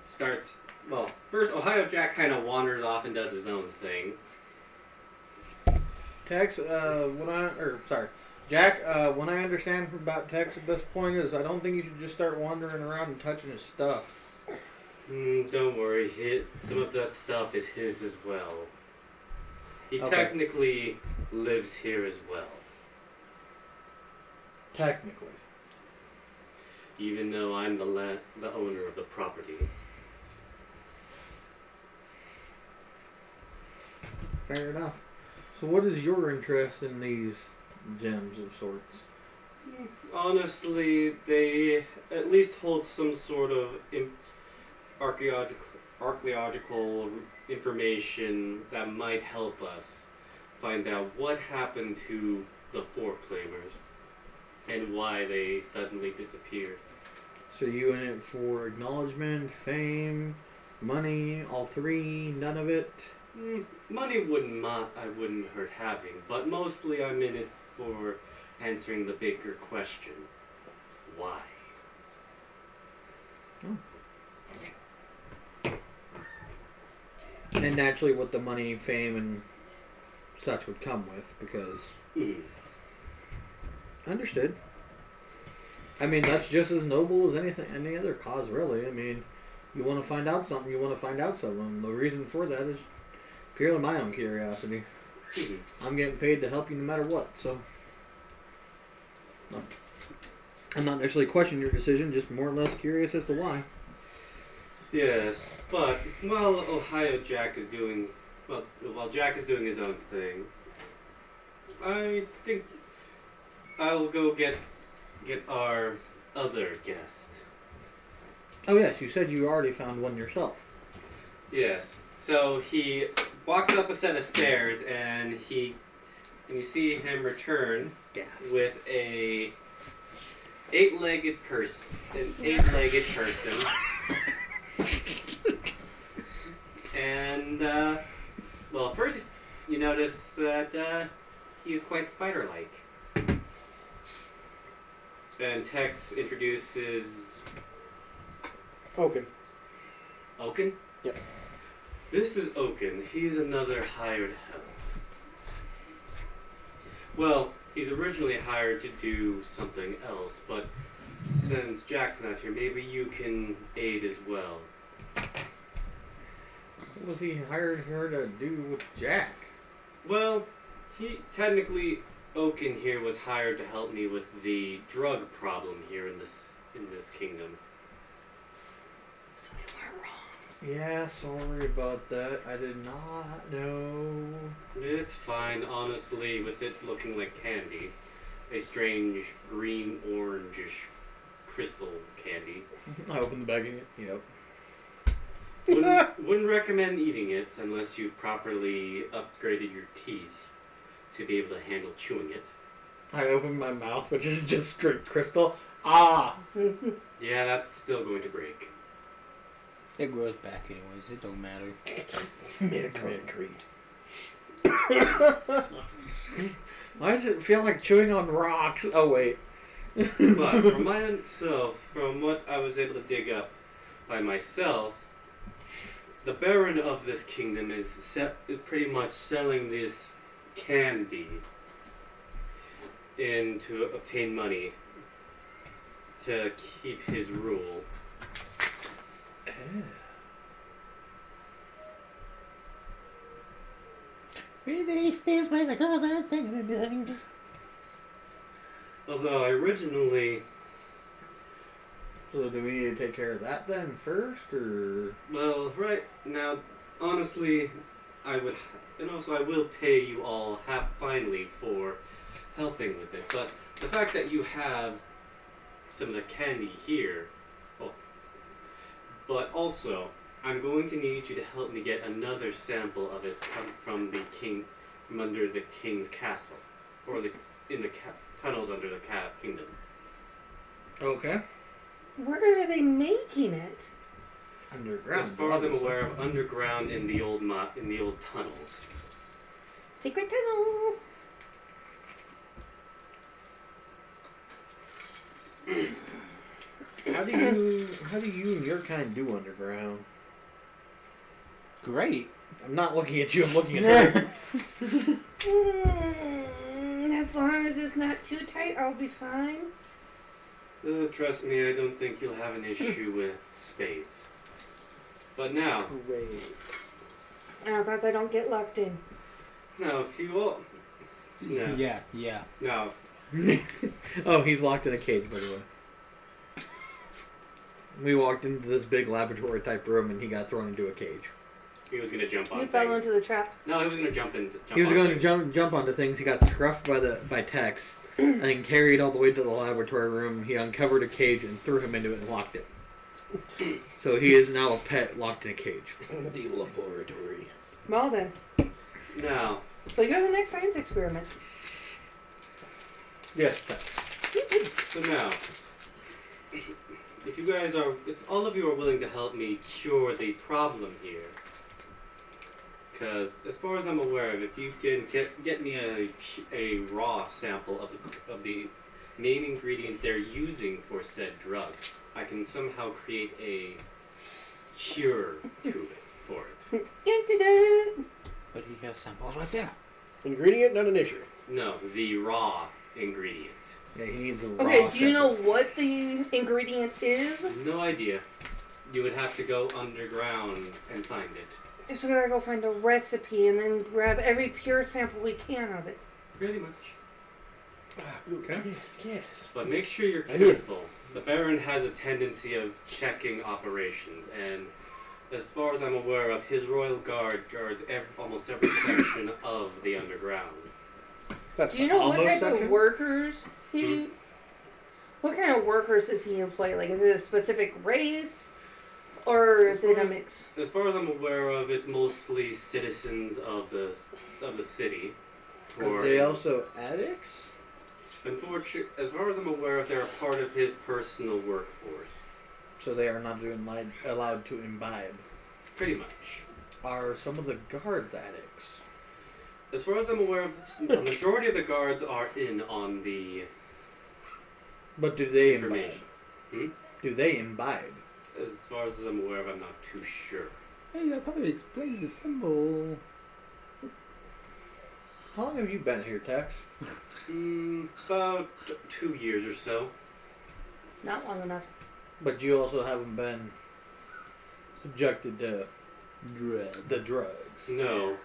starts. Well, first Ohio Jack kind of wanders off and does his own thing. Tex, Jack, what I understand about Tex at this point is I don't think you should just start wandering around and touching his stuff. Don't worry, some of that stuff is his as well. He Okay. technically lives here as well, Technically. even though I'm the owner of the property. Fair enough. So what is your interest in these gems of sorts? Honestly, they at least hold some sort of archaeological information that might help us find out what happened to the Four Claimers and why they suddenly disappeared. So you in it for acknowledgement, fame, money, all three, none of it? Money I wouldn't hurt having, but mostly I'm in it for answering the bigger question: why? And naturally what the money, fame, and such would come with, because... Understood. I mean, that's just as noble as any other cause, really. I mean, you want to find out something, you want to find out something. The reason for that is purely my own curiosity. I'm getting paid to help you no matter what, so... No. I'm not necessarily questioning your decision, just more or less curious as to why. Yes, but while Ohio Jack is doing while Jack is doing his own thing, I think I'll go get our other guest. Oh yes, you said you already found one yourself. Yes. So he walks up a set of stairs, and you see him return Gas. with an eight-legged person. And well, first you notice that he's quite spider-like. And Tex introduces Okay. Oaken. Yep. This is Oaken. He's another hired help. Well, he's originally hired to do something else, but since Jack's not here, maybe you can aid as well. What was he hired here to do with Jack? Well, technically Oaken here was hired to help me with the drug problem here in this kingdom. So you weren't wrong. Yeah, sorry about that. I did not know. It's fine, honestly, with it looking like candy. A strange green-orangish crystal candy. I opened the bag again. Yep. Wouldn't recommend eating it unless you've properly upgraded your teeth to be able to handle chewing it. I opened my mouth, which is just straight crystal. Ah! Yeah, that's still going to break. It grows back anyways. It don't matter. It's made of concrete. Why does it feel like chewing on rocks? Oh, wait. But from what I was able to dig up by myself, the Baron of this kingdom is pretty much selling this candy in to obtain money to keep his rule. Although I originally, So do we need to take care of that then first, or? well, right now, honestly, I will pay you all finally for helping with it. But the fact that you have some of the candy here, but also I'm going to need you to help me get another sample of it from under the king's castle, or at least in the tunnels under the kingdom. Okay. Where are they making it? Underground. As far as I'm aware of, underground in the old tunnels. Secret tunnel. How do you and your kind do underground? Great. I'm not looking at you. I'm looking at her. As long as it's not too tight, I'll be fine. Trust me, I don't think you'll have an issue with space. But now, Great. As long as I don't get locked in. now if you all, no, Yeah. now Oh, he's locked in a cage, by the way. We walked into this big laboratory type room, and he got thrown into a cage. he was gonna jump on You things. fell into the trap. No, he was gonna jump He was on going to things. jump onto things. He got scruffed by Tex, and then carried all the way to the laboratory room. He uncovered a cage and threw him into it and locked it. So he is now a pet locked in a cage. The laboratory. Well then. Now, So you're the next science experiment. Yes, Tex. so now, if all of you are willing to help me cure the problem here, because as far as I'm aware of, if you can get me a raw sample of the main ingredient they're using for said drug, I can somehow create a cure to it for it. Dun-dun-dun. But he has samples right there. Ingredient, not an issue. No, the raw ingredient. Yeah, he needs a raw. Okay, do you know sample. what the ingredient is? No idea. You would have to go underground and find it. So we gotta go find a recipe and then grab every pure sample we can of it. Pretty much. Okay. Yes. But make sure you're I did. careful. The Baron has a tendency of checking operations, and as far as I'm aware of, his royal guard guards almost every section of the underground. That's Do you know what Almost type section? of workers he... What kind of workers does he employ? Like, is it a specific race? Or is it a mix? As far as I'm aware of, it's mostly citizens of the city. Are they also addicts? Unfortunately, as far as I'm aware of, they're a part of his personal workforce. So they are not allowed to imbibe. Pretty much. Are some of the guards addicts? As far as I'm aware of, the majority of the guards are in on the But do they imbibe? information. Do they imbibe? As far as I'm aware of, I'm not too sure. Hey, that probably explains the symbol. How long have you been here, Tex? About 2 years or so. Not long enough. But you also haven't been subjected to Dread. the drugs. No.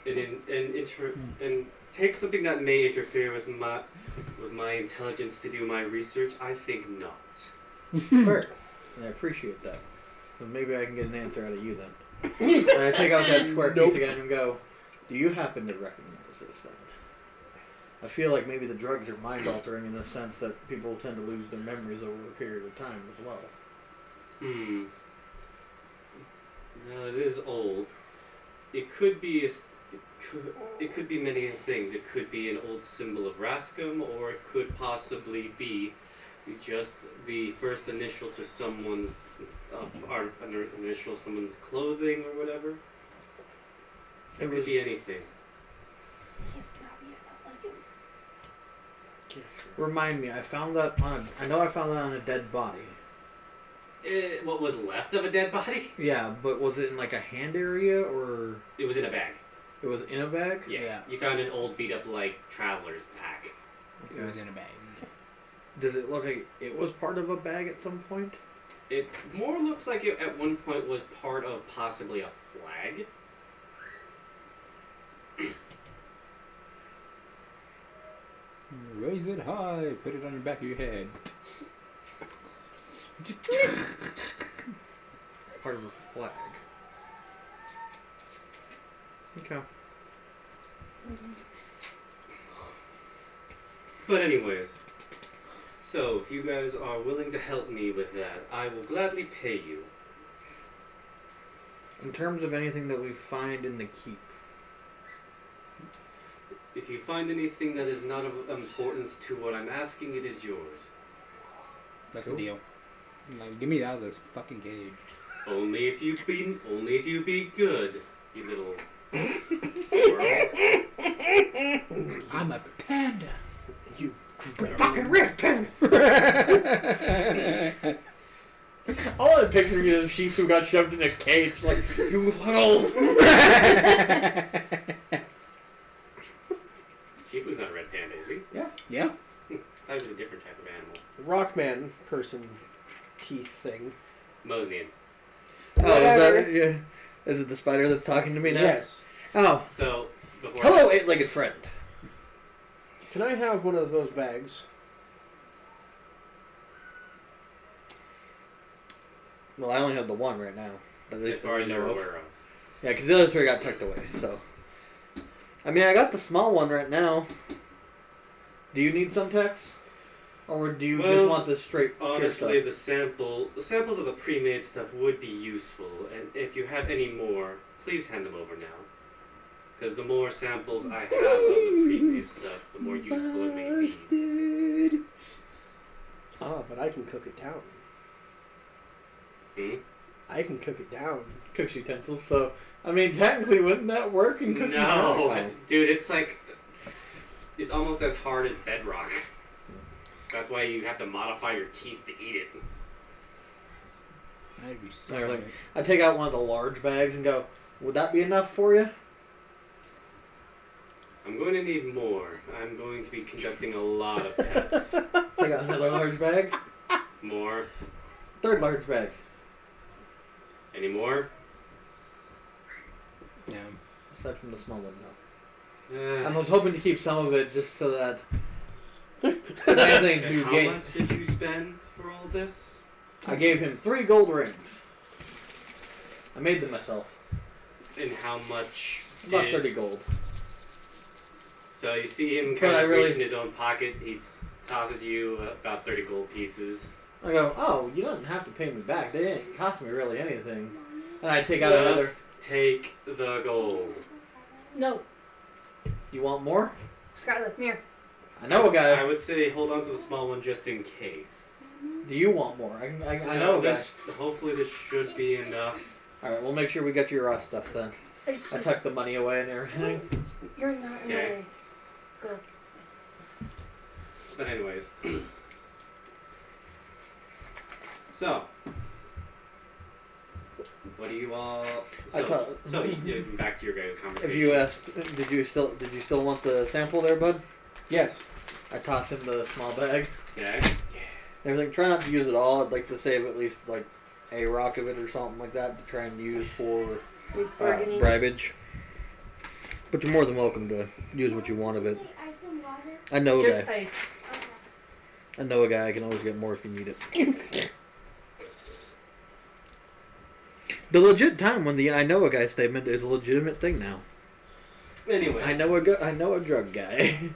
And take something that may interfere with my intelligence to do my research. I think not. Fair. And I appreciate that. So maybe I can get an answer out of you then. And I take out that square piece again and go, do you happen to recognize this then? I feel like maybe the drugs are mind altering in the sense that people tend to lose their memories over a period of time as well. No, it is old. It could be it could be many things. It could be an old symbol of Rascom, or it could possibly be just the first initial to someone's someone's clothing or whatever. It could be anything. He's snobby. I don't like him. Remind me, I found that on a dead body. What was left of a dead body? Yeah, but was it in like a hand area or It was in a bag. it was in a bag? Yeah. You found an old beat up like traveler's pack. It was in a bag. Does it look like it was part of a bag at some point? It more looks like it at one point was part of possibly a flag. Raise it high, put it on the back of your head. Part of a flag. Okay. But anyways, so if you guys are willing to help me with that, I will gladly pay you. In terms of anything that we find in the keep, If you find anything that is not of importance to what I'm asking, it is yours. That's Cool. the deal. Like, get me out of this fucking cage. Only if you be good, you little squirrel. I'm a panda. You fucking red pen. I want to picture you as a sheep who got shoved in a cage, like you little. Sheep was not a red panda, is he? Yeah. That was a different type of animal. Rockman person teeth thing. Mosnian. Oh, Whatever. is that yeah? Is it the spider that's talking to me now? Yes. Oh, So before hello, eight-legged friend. Can I have one of those bags? Well, I only have the one right now. At as least far as that I you're know of. aware of. Yeah, because the other three got tucked away. So, I mean, I got the small one right now. Do you need some Tex, or do you Well, just want the straight? pure Honestly, stuff? the samples of the pre-made stuff would be useful, and if you have any more, please hand them over now. Because the more samples I have of the pre-made stuff, the more useful it may be. Busted. Ah, but I can cook it down. I can cook it down. Cooks utensils. So, I mean, technically, wouldn't that work in cooking? No, dude, it's like it's almost as hard as bedrock. That's why you have to modify your teeth to eat it. I'd be So you're sorry. like, I take out one of the large bags and go, would that be enough for you? I'm going to need more. I'm going to be conducting a lot of tests. Take out another large bag. More? Third large bag. Any more? Yeah. Aside from the small one, no. Uh, I was hoping to keep some of it just so that anything and to how gain. much did you spend for all this? I gave him 3 gold rings. I made them myself. And how much About did... 30 gold. So you see him But kind I of really- reach in his own pocket. He tosses you about 30 gold pieces. I go, oh, you don't have to pay me back. They didn't cost me really anything. And I take out another. Just take the gold. No, You want more? Skylar, come here. I know a I guy. would say hold on to the small one just in case. Do you want more? I know a guy. Hopefully this should be enough. Alright, we'll make sure we get your stuff then. I tucked the money away and everything. You're not in the Okay. way. Go. But anyways. So. What do you all... So you did back to your guys' conversation. If you asked, did you still want the sample there, bud? Yes. I toss him the small bag. Okay. Everything. Try not to use it all. I'd like to save at least like a rock of it or something like that to try and use for Bargaining. bribage. But you're more than welcome to use what you want of it. Ice and water. I know a Just guy. ice. Okay. I know a guy. I can always get more if you need it. The legit time when the "I know a guy" statement is a legitimate thing now. Anyways. I know a drug guy.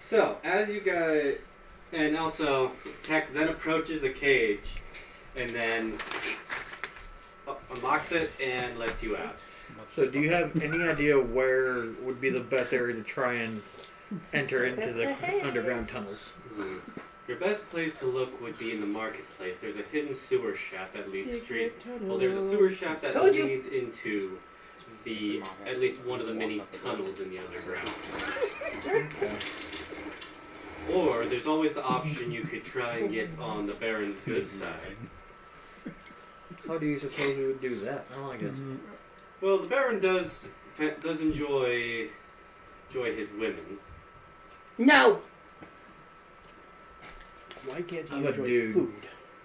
So, as you guys... And also, Tex then approaches the cage and then unlocks it and lets you out. So, do you have any idea where would be the best area to try and enter into the underground tunnels? Your best place to look would be in the marketplace. There's a hidden sewer shaft that leads straight. Well, there's a sewer shaft that Told you. leads into the at least one of the many tunnels in the underground. Or there's always the option you could try and get on the Baron's good side. How do you suppose we would do that? Oh, I guess. Well, the Baron does enjoy his women. No. Why can't I'm you a enjoy dude. food?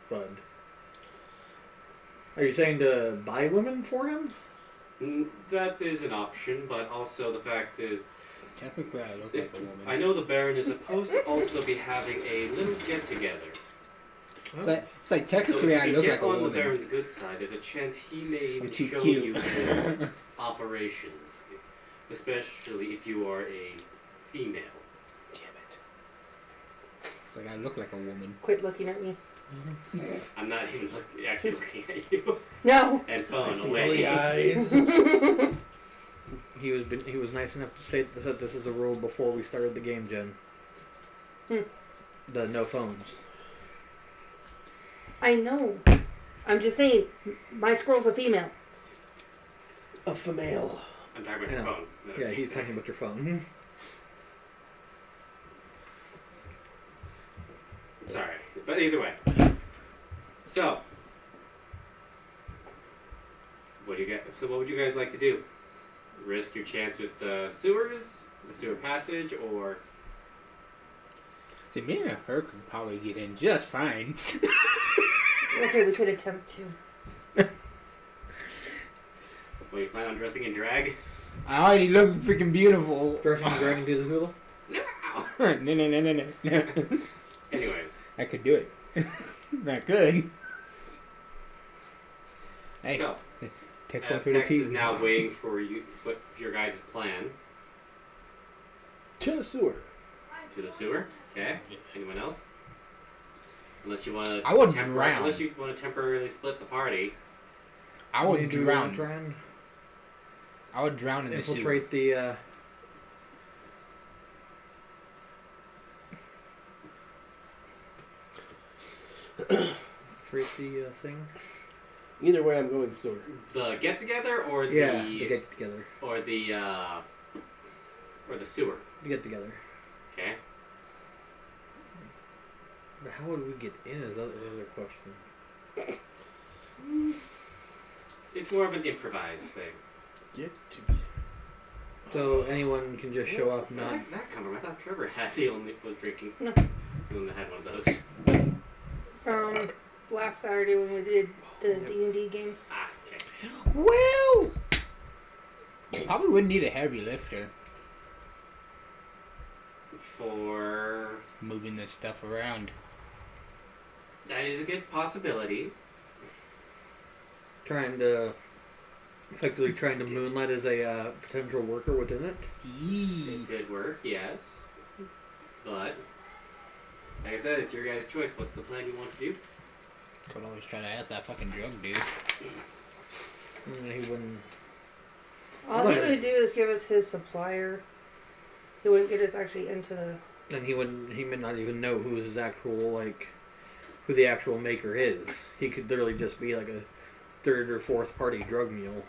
Bud. Are you saying to buy women for him? That is an option, but also the fact is, Technically, I look like a woman. I know the Baron is supposed to also be having a little get-together. It's like So technically, if I you look get like a on the woman. Baron's good side, there's a chance he may even I'm too show cute. you his operations, especially if you are a female. Damn it. It's like I look like a woman. Quit looking at me. I'm not even actually looking at you. No. And phone The away. eyes. He was nice enough to say that this is a rule before we started the game, Jen. The no phones. I know. I'm just saying, my squirrel's a female. A female. I'm talking about I your know. phone. No. Yeah, he's talking about your phone. Sorry, but either way. So, what would you guys like to do? Risk your chance with the sewers, the sewer passage, or See, me and her could probably get in just fine. Okay, we could attempt to. what you plan on dressing in drag? I already look freaking beautiful. Dressing the dragon to the hula? No. No. Anyways, I could do it. Not good. Hey, so take one as for the Tex is team. now waiting for you, what your guys' plan To the sewer. to the sewer? Okay. Anyone else? Unless you want to. I would drown. Unless you want to temporarily split the party. I would Do you wanna drown. try and I would drown in the sewer. infiltrate the. Infiltrate the thing. Either way, I'm going sewer. The get together or Yeah, the to get together. or the sewer. To get together. Okay. But how would we get in is the other question. It's more of an improvised thing. Get to. So anyone can just show up, not. That come from? I thought Trevor was drinking. No. He only had one of those. From last Saturday when we did the D&D game. Ah, okay. Well, probably wouldn't need a heavy lifter For moving this stuff around. that is a good possibility. Effectively trying to moonlight as a potential worker within it. It could work, yes. But like I said, it's your guys' choice. What's the plan you want to do? Could always try to ask that fucking drug dude. He wouldn't. All he would do is give us his supplier. He wouldn't get us actually into the... And he wouldn't. He may not even know who his actual who the actual maker is. He could literally just be like a third or fourth party drug mule.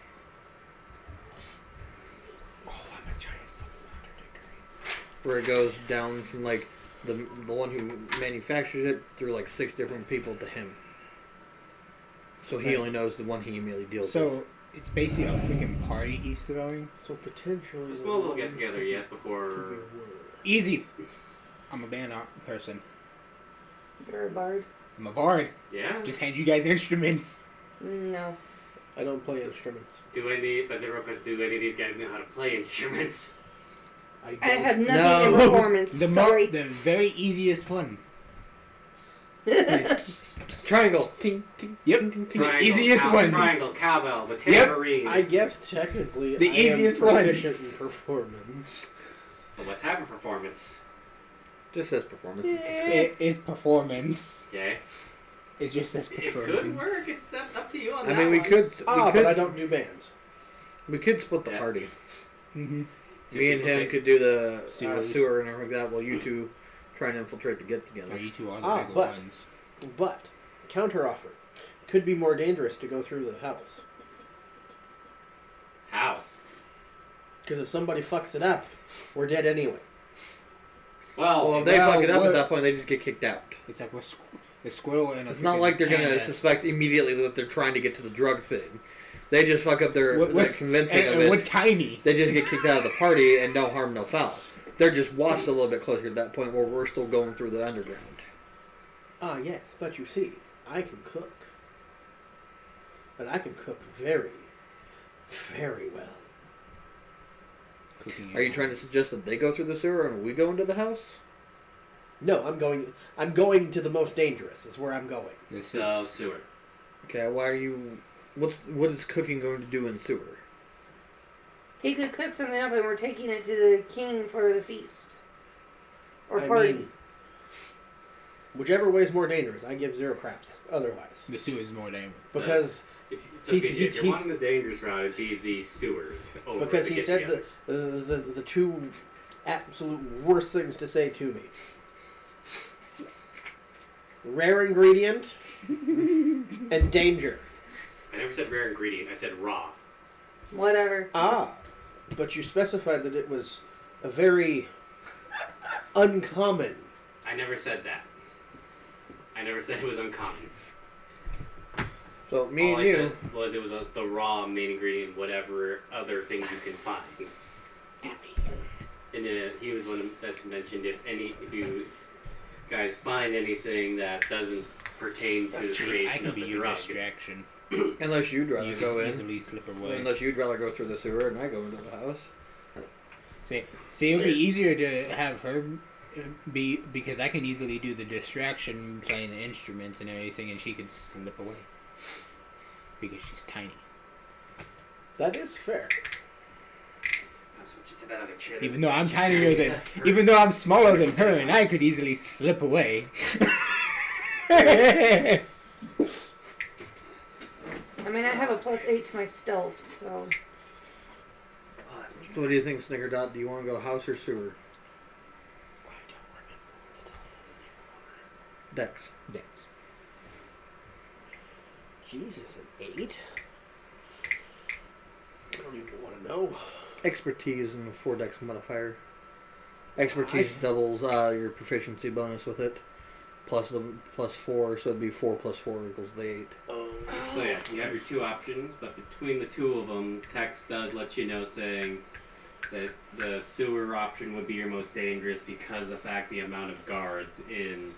Oh, I'm a giant fucking contradictory. Where it goes down from like the one who manufactures it through like 6 different people to him. So he only knows the one he immediately deals with. So it's basically a freaking party he's throwing. So potentially... A small little get together, yes, before. Easy. I'm a band art person. You're a bard? I'm a bard. Yeah. Just hand you guys instruments. No. I don't play instruments. But the real question: do any of these guys know how to play instruments? I have nothing in performance. Sorry. The very easiest one. Triangle. Ting, ting, Yep. ting, ting, ting. The easiest one. Triangle, cowbell, the tambourine. I guess technically The I easiest am ones. proficient in performance. But what type of performance? Just says performance. It's performance. Okay. It just says It performance. could work. It's up to you on I that mean, we one. could. But I don't do bands. We could split the Yeah. party. Mm-hmm. Me and him could do the Sewers. sewer and everything like that, while you two try and infiltrate to get Oh, together. you two are the bigger but- ones. But, counteroffer. Could be more dangerous to go through the house. House. Because if somebody fucks it up, we're dead anyway. Well, Well, if they fuck it up what- at that point, they just get kicked out. It's like a squirrel and a It's not freaking like they're gonna panda. suspect immediately that they're trying to get to the drug thing. They just fuck up their What's- convincing of and we're it. tiny. They just get kicked out of the party and no harm, no foul. They're just watched a little bit closer at that point where we're still going through the underground. Ah, yes, but you see, I can cook. And I can cook very, very well. Are you trying to suggest that they go through the sewer and we go into the house? No, I'm going to the most dangerous, is where I'm going. So, sewer. Okay, why are you... What is cooking going to do in sewer? He could cook something up and we're taking it to the king for the feast. Or I party. mean, whichever way is more dangerous, I give 0 craps. Otherwise. The sewer is more dangerous. Because If you're wanting the dangerous route, it'd be the sewers. because he said the 2 absolute worst things to say to me. Rare ingredient and danger. I never said rare ingredient. I said raw. Whatever. Ah, but you specified that it was a very uncommon. I never said that. I never said it was uncommon. So, me All and I you... said was it was the raw main ingredient, whatever other things you can find. And he was one that mentioned if you guys find anything that doesn't pertain to the I creation can of be the your drug. distraction. Unless you'd rather You go can in. easily slip away. Unless you'd rather go through the sewer and I go into the house. See, it would be easier to have her be, because I can easily do the distraction playing the instruments and everything, and she can slip away because she's tiny. That is fair. I'll switch it to that other chair. Even though I'm tinier than, even though I'm smaller than her, and I could easily slip away. I mean, I have a +8 to my stealth, so... So what do you think, Snickerdot? Do you want to go house or sewer? Dex. Dex. Jesus, an 8? I don't even want to know. Expertise and a 4 Dex modifier. Expertise doubles your proficiency bonus with it. Plus 4, so it'd be 4 plus 4 equals the 8. So yeah, you have your 2 options, but between the 2 of them, text does let you know saying that the sewer option would be your most dangerous because of the fact the amount of guards in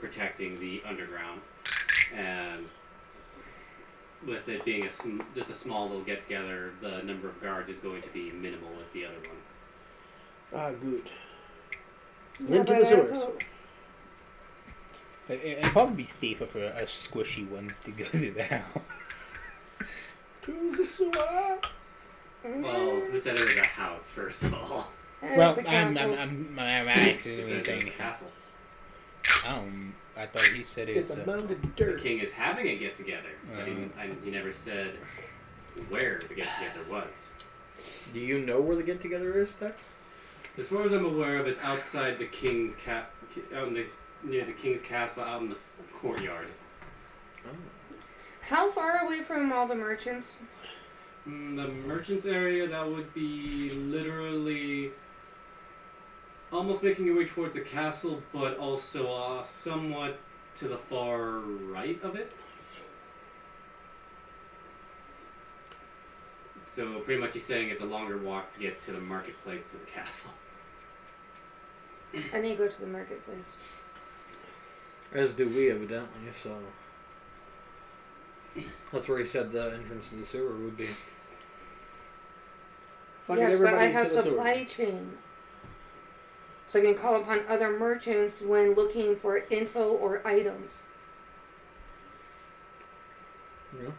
protecting the underground, and with it being just a small little get together, the number of guards is going to be minimal with the other one. Ah, good. Yeah, Into but the I sewers. also- It'd probably be safer for us squishy ones to go to the house. To the sewer. Well, who said it was a house, first of all? It's Well, a I'm castle. actually Who said it was saying a castle? I thought he said It's a mound of The dirt. king is having a get-together, but he never said where the get-together was. Do you know where the get together is, Dex? As far as I'm aware of, it's outside the king's near the king's castle, out in the courtyard. How far away from all the merchants? The merchants area, that would be literally almost making your way towards the castle, but also somewhat to the far right of it. So pretty much he's saying it's a longer walk to get to the marketplace to the castle. I need to go to the marketplace. As do we, evidently, so... That's where he said the entrance to the sewer would be. Fucking Yes, but I everybody have to the sewer. supply chain. So I can call upon other merchants when looking for info or items. Yeah.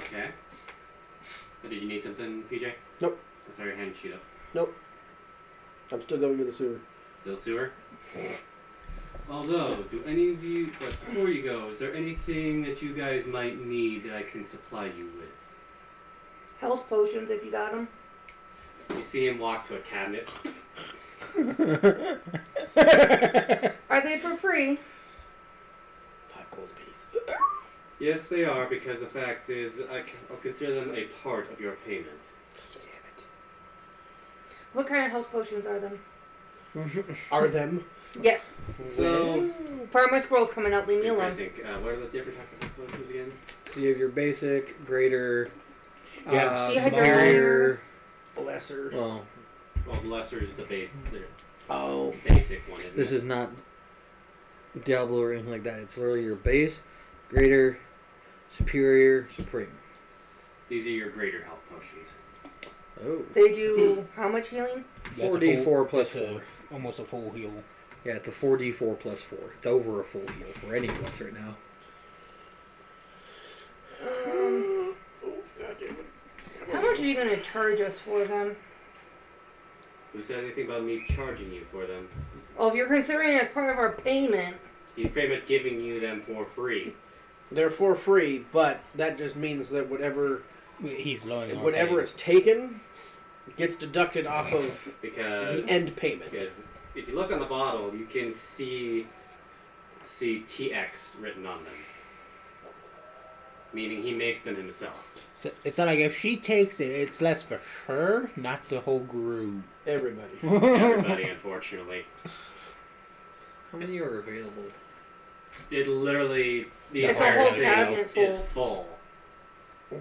Okay. Did you need something, PJ? Nope. I saw your hand shoot up. I'm still going to the sewer. Still sewer? Although, do any of you, but before you go, is there anything that you guys might need that I can supply you with? Health potions if you got them. You see him walk to a cabinet. Are they for free? 5 gold apiece. Yes, they are, because the fact is, I'll consider them a part of your payment. What kind of health potions are them? Are them? Yes. So, Part of my scroll's coming out. Leave me I alone. think, what are the different types of potions again? You have your basic, greater, Yeah, superior... Lesser. Well, Well, the lesser is the the Oh. basic one, isn't this it? is not Diablo or anything like that. It's literally your base, greater, superior, supreme. These are your greater health potions. Oh. They do how much healing? That's a 4d4 full- plus that's a- 4. almost a full heal. Yeah, it's a 4d4 plus 4. It's over a full heal for any of us right now. How much are you going to charge us for them? Who said anything about me charging you for them? Well, if you're considering it as part of our payment, He's pretty much giving you them for free. They're for free, but that just means that whatever He's lowering our whatever pay. is taken gets deducted off of Because the end payment. if you look on the bottle, you can see TX written on them. Meaning he makes them himself. So it's not like if she takes it, it's less for her, not the whole group. Everybody. Everybody, unfortunately. How many are available? It literally, the It's a entire whole thing cabinet is full. full.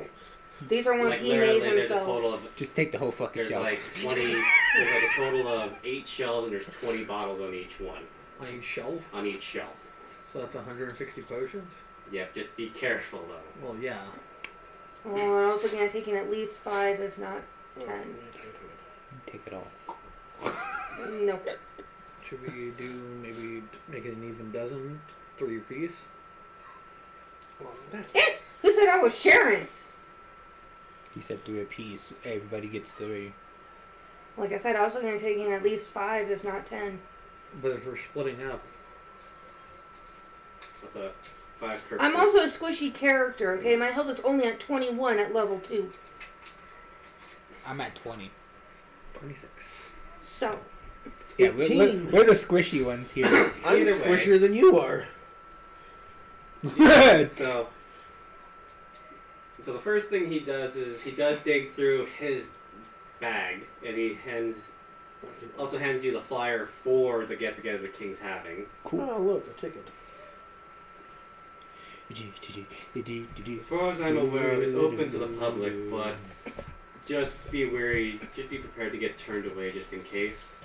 these are ones Like he made literally, there's a himself. total of Just take the whole fucking there's shelf. like 20. There's like a total of 8 shelves, and there's 20 bottles on each one. On each shelf? On each shelf. So that's 160 potions? Yep, just be careful though. Well, yeah. Oh, and I was looking at taking at least 5, if not 10. Take it all. Nope. Should we do maybe make it an even dozen? 3 apiece? Well, that's Who said I was sharing? He said 3 apiece. Everybody gets 3. Like I said, I was looking at taking at least 5, if not 10. But if we're splitting up, With a 5 per. I'm also a squishy character, okay? My health is only at 21 at level 2. I'm at 20. 26. So, Yeah, 18. we're the squishy ones here. I'm Either way. squishier than you are. So the first thing he does is he does dig through his bag, and he also hands you the flyer for the get together the king's having. Oh, look, a ticket. As far as I'm aware of, it's open to the public, but just be wary, just be prepared to get turned away just in case.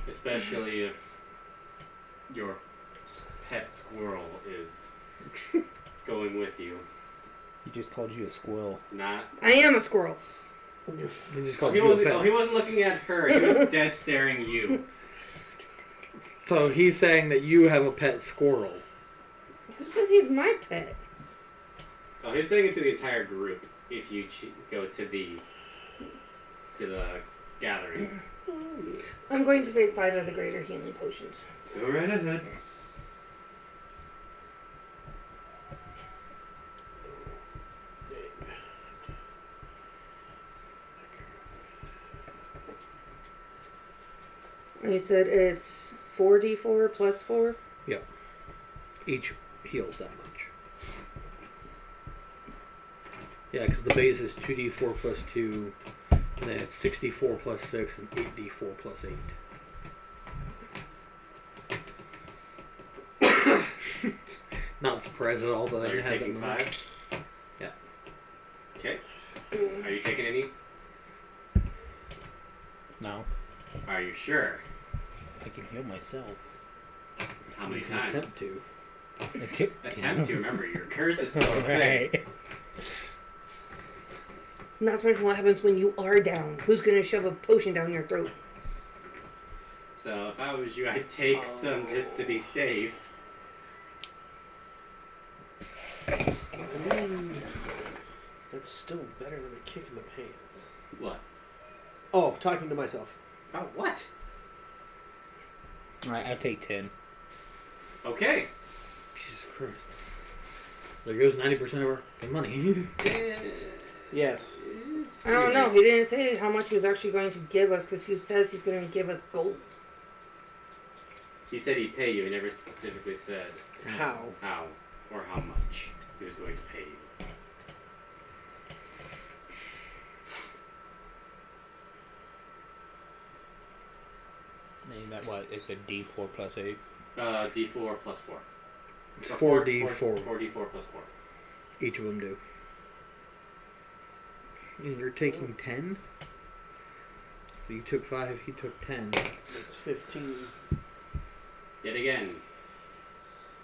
Especially if your pet squirrel is going with you. He just called you a squirrel. Not. I am a squirrel. He just Oh, called he you a wasn't. pet. Oh, he wasn't looking at her. He was dead staring you. So he's saying that you have a pet squirrel. Who says he's my pet? Oh, he's saying it to the entire group. If you go to the gathering. I'm going to take 5 of the greater healing potions. Go right ahead. And you said it's 4d4 plus 4? Each heals that much. Yeah, because the base is 2d4 plus 2, and then it's 64 plus 6, and 8d4 plus 8. Not surprised at all that I Are you didn't have that taking many. 5? Yeah. Okay. Are you taking any? No. Are you sure? I can heal myself. How many You can times? attempt to. Attempt to. Remember, your curse is still a thing. Right. Not to mention what happens when you are down. Who's going to shove a potion down your throat? So if I was you, I'd take some just to be safe. I mean, that's still better than a kick in the pants. What? Oh, talking to myself. Oh, what? Alright, I'll take 10. Okay. Jesus Christ. There goes 90% of our money. Yes. I don't know. He didn't say how much he was actually going to give us because he says he's going to give us gold. He said he'd pay you. He never specifically said How? how or how much he was going to pay you. And that what? It's a D4 plus 8. D4 plus 4. It's Or 4d4. 4d4 plus 4. Each of them do. And you're taking 10? So you took 5, he took 10. It's 15. Yet again,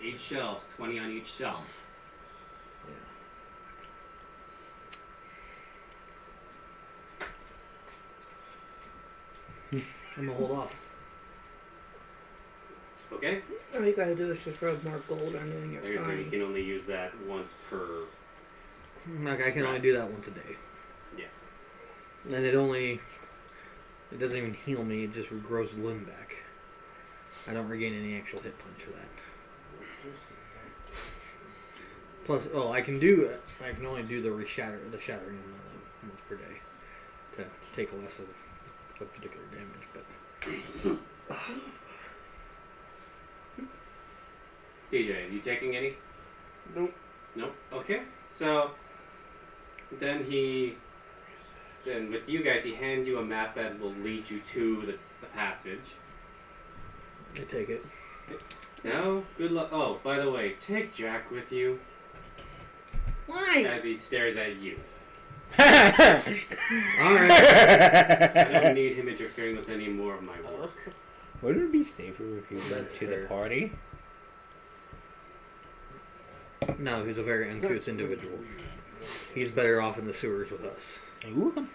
8 shelves, 20 on each shelf. I'm gonna hold off. Okay? All you got to do is just rub more gold on you and you're Like I said, you fine. can only use that once per. Like I can only do that once a day. Yeah. And it doesn't even heal me, it just grows limb back. I don't regain any actual hit points for that. Plus, I can only do the shattering of my limb once per day to take less of a particular damage, but DJ, you taking any? Nope. Nope. Okay. So then with you guys, he hands you a map that will lead you to the passage. I take it. Now, good luck. Oh, by the way, take Jack with you Why? as he stares at you. Alright. I don't need him interfering with any more of my work. Wouldn't it be safer if you went That's to fair. the party? No, he's a very uncouth individual. He's better off in the sewers with us. Ooh.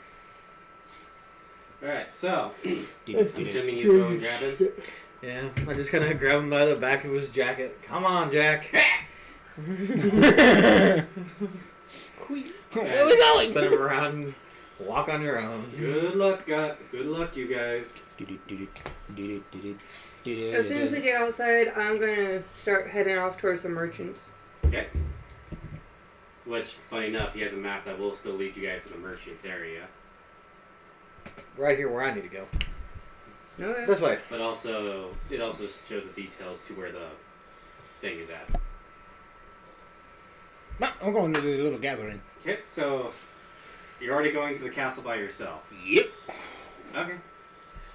Alright, so, Did assuming you go and grab him. Yeah, I just kind of grab him by the back of his jacket. Come on, Jack. Where we going? Spin him around and walk on your own. Good luck, you guys. As soon as we get outside, I'm going to start heading off towards the merchants. Okay. Which, funny enough, he has a map that will still lead you guys to the merchants area. Right here where I need to go. Okay. This way. But also, it also shows the details to where the thing is at. No, I'm going to the little gathering. Okay, so you're already going to the castle by yourself. Yep. Okay.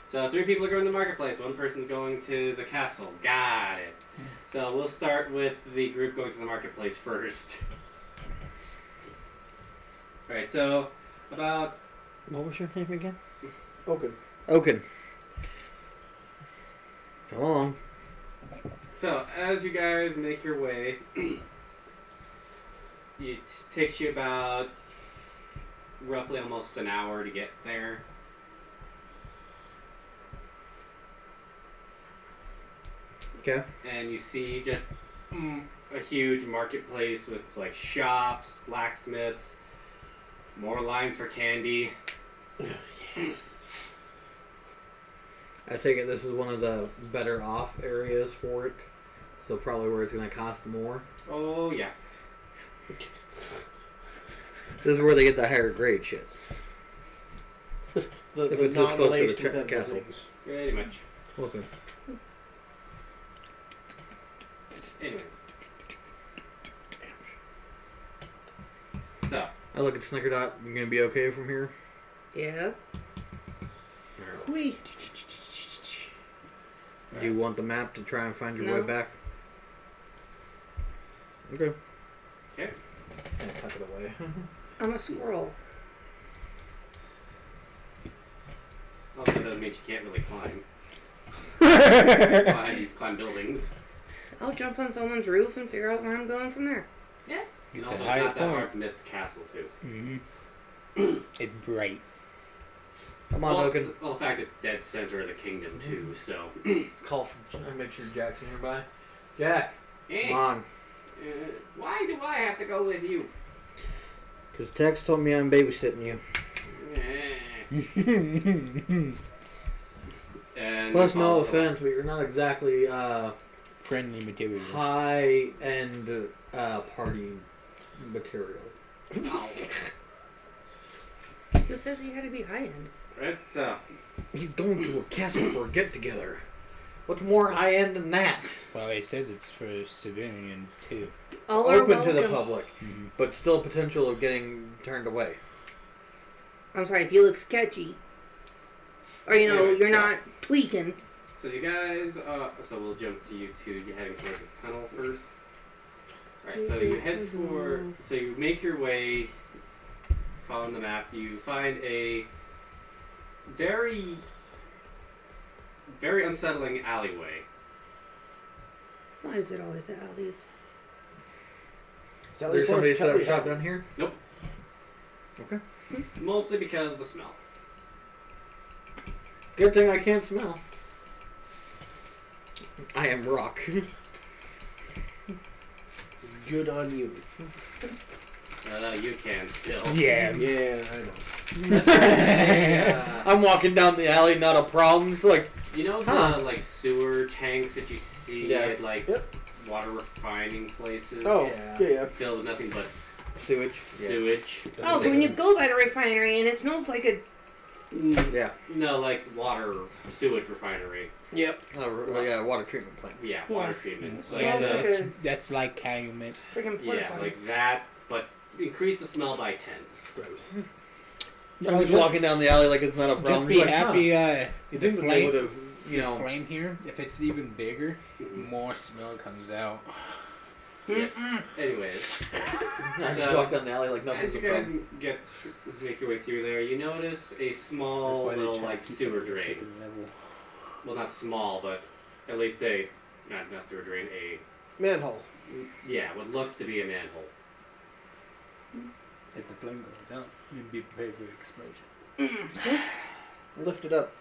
So 3 people are going to the marketplace. 1 person's going to the castle. Got it. So we'll start with the group going to the marketplace first. Alright, so about... What was your name again? Oaken. Oaken. Come along. So, as you guys make your way, it takes you about roughly almost an hour to get there. Okay. And you see just a huge marketplace with like shops, blacksmiths, more lines for candy. Yes. I take it this is one of the better off areas for it. So probably where it's going to cost more. Oh, yeah. This is where they get the higher grade shit. The If it's this close to non-laced the within castle. things. Pretty much. Okay. Anyways. So, I look at Snickerdot. You going to be okay from here? Yeah. Whee. Do you want the map to try and find your No. way back? Okay. Okay. And tuck it away. I'm a squirrel. also doesn't mean you can't really climb. Climb buildings. I'll jump on someone's roof and figure out where I'm going from there. Yeah. And The also, it's highest not that point. hard to miss the castle, too. Mm-hmm. It's bright. Come on, well, Doken. well, in fact, it's dead center of the kingdom, too, so... Call for. Make sure Jack's nearby. Jack, Hey, come on. why do I have to go with you? Because Tex told me I'm babysitting you. And Plus, no also- offense, but you're not exactly Friendly material. high-end party material. Oh, Who says he had to be high end? it's, He's going to a castle for a get-together. What's more high-end than that? Well, it says it's for civilians too. All are Open to the welcome. public, Mm-hmm. but still potential of getting turned away. I'm sorry, if you look sketchy. Or, you know, Anyway, you're so- not tweaking. so you guys, so we'll jump to you two. You're heading towards the tunnel first. Alright, so you head toward, so you make your way, following the map, you find a very, very unsettling alleyway. Why is it always the alleys? There's somebody set up shop down here? Nope. Okay. Mostly because of the smell. Good thing I can't smell. I am rock. Good on you. You can still. Yeah. Yeah, I know. I'm walking down the alley, not a problem. It's like, You know the Huh. like sewer tanks that you see Yeah. at like Yep. water refining places? Oh, Yeah. yeah. Filled with nothing but sewage. sewage. Oh, so when you go by the refinery and it smells like a... Yeah. No, like water sewage refinery. Yep. Yeah, water treatment plant. Yeah, Yeah. water treatment. Smells Like like the, a That's like Calumet. freaking porta yeah, potty. like that, but increase the smell by 10. Gross. I was walking down the alley like it's not a problem. Just be You're like, happy. You The think that they flame, would have, you the know, flame here. If it's even bigger, Mhm. more smell comes out. Anyways, I just So, walked down the alley like as nothing's a you guys problem. make your way through there, you notice a small little like sewer drain. Well, not small, but at least a not sewer drain. Manhole. Yeah, what looks to be a manhole. If the flame goes out, you'd be prepared for the explosion. Lift it up.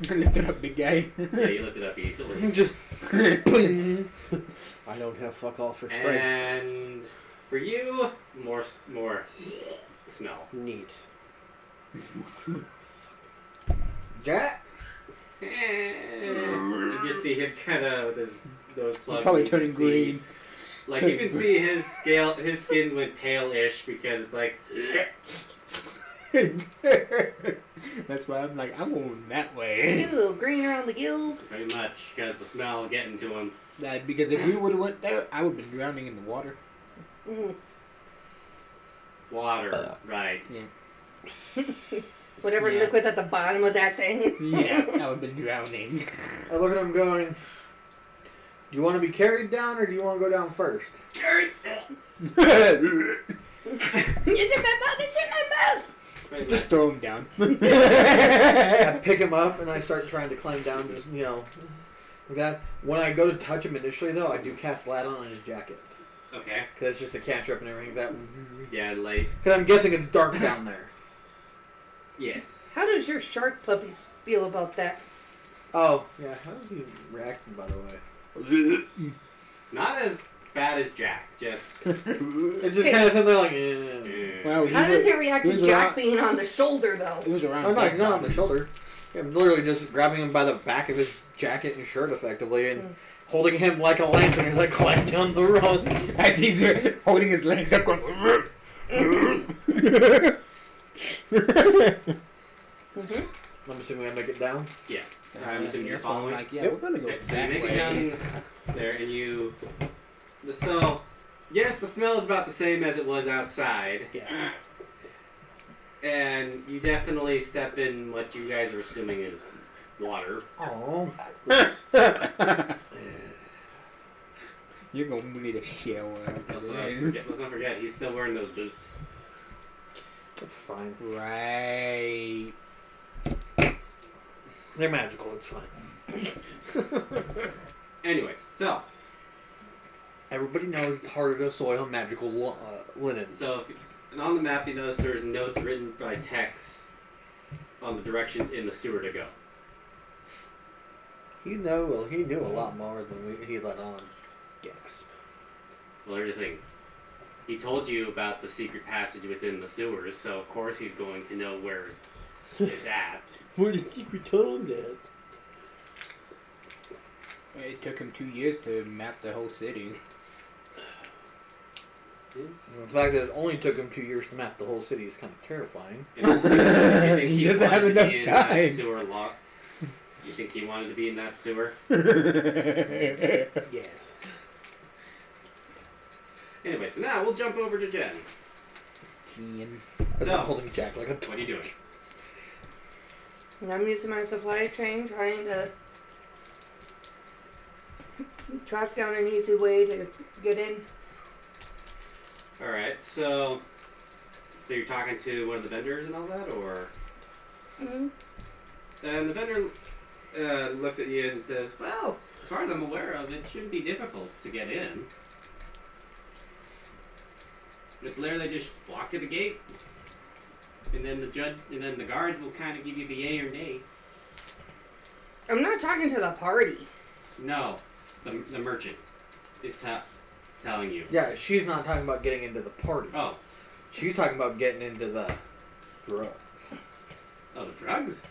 Lift it up, big guy. Yeah, you lift it up easily. Just, I don't have fuck all for strength. And for you, more smell. Neat. Jack. You just see him kind of with those plugs. Probably you can turning see- green. Like you can see his skin went pale-ish because it's like. That's why I'm like, I'm going that He's way. a little green around the gills. Pretty much because the smell getting to him. Because if we would have went there, I would have been drowning in the water. Mhm. Water, right? Whatever Yeah. liquid's at the bottom of that thing. Yeah, I would have been drowning. I look at him going, do you want to be carried down or do you want to go down first? It's in my mouth! It's in my mouth! Pretty Just much. throw him down. I pick him up and I start trying to climb down, just, you know, like that. When I go to touch him initially, though, I do cast Light on his jacket. Okay. Because it's just a cantrip and everything like that. Yeah, like Because I'm guessing it's dark down there. yes. How does your shark puppies feel about that? Oh, yeah. How is he reacting, by the way? Not as bad as Jack. Just. It's just kind of something like, eh. Well, How does he react to was Jack around- being on the shoulder, though? It was around. Oh, no, he's not on the bodies. shoulder. I'm literally just grabbing him by the back of his jacket and shirt, effectively, and holding him like a lantern as I climb down the run. As he's holding his legs up, going. I'm assuming I make it down. Yeah. I'm assuming you're That's why I'm following. like, yeah, Yep. we're gonna go Okay, so you that make it way. down there, and you. So, yes, the smell is about the same as it was outside, Yeah. and you definitely step in what you guys are assuming is water. Oh. You're gonna need a shower Let's after not this. forget, let's not forget, he's still wearing those boots. That's fine. Right. They're magical. It's fine. Anyways, so Everybody knows it's harder to soil magical linens. and on the map you notice there's notes written by Tex on the directions in the sewer to go. He knew a lot more than he let on. Gasp. Well, here's the thing. He told you about the secret passage within the sewers, so of course he's going to know where it's at. Where do you think we told that? It took him 2 years to map the whole city. The fact that it only took him 2 years to map the whole city is kind of terrifying. And you think He doesn't have wanted to enough be in that time. sewer you think he wanted to be in that sewer? Yes. Anyway, so now we'll jump over to Jen. Ian. I'm So, holding Jack like a what are you doing? And I'm using my supply chain, trying to track down an easy way to get in. Alright, so you're talking to one of the vendors and all that, or? Mm-hmm. And the vendor looks at you and says, well, as far as I'm aware of, it shouldn't be difficult to get in. It's literally just walk to the gate, and then the guards will kind of give you the yay or nay. I'm not talking to the party. No, the merchant is telling you. Yeah, she's not talking about getting into the party. Oh, She's talking about getting into the drugs. the drugs?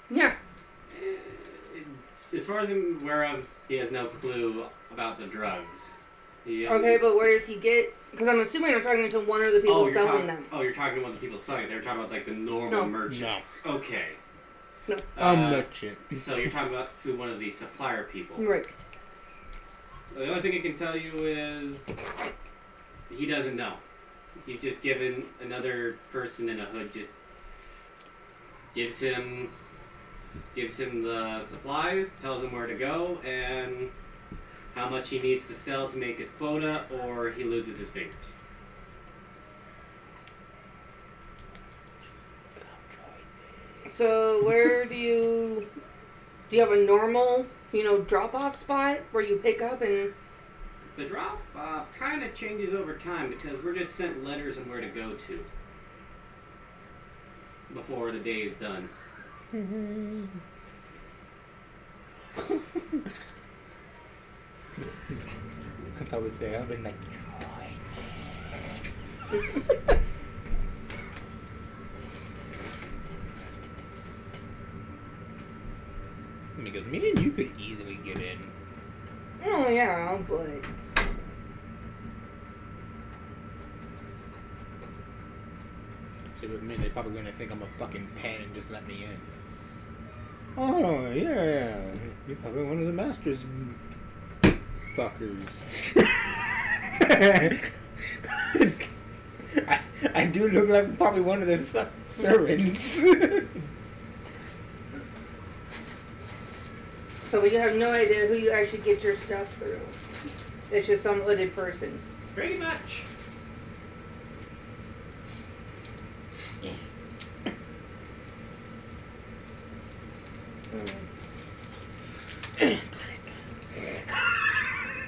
Yeah. As far as I'm aware of, he has no clue about the drugs. Okay, but where does he get? Because I'm assuming I'm talking to one of the people selling them. Oh, you're talking to one of the people selling it. They were talking about like the normal No. merchants. Okay. No. A merchant. So you're talking about to one of the supplier people. Right. The only thing I can tell you is he doesn't know. He's just given another person in a hood just gives him the supplies, tells him where to go, and how much he needs to sell to make his quota, or he loses his fingers. So where do you have a normal, drop off spot where you pick up and? The drop off kind of changes over time because we're just sent letters on where to go to before the day is done. I thought we said I've been like, try me. Because me and you could easily get in. Oh yeah, but So with me, they're probably gonna think I'm a fucking pen and just let me in. Oh yeah, you're probably one of the masters, fuckers. I do look like probably one of the fucking servants. so you have no idea who you actually get your stuff through. It's just some hooded person. Pretty much.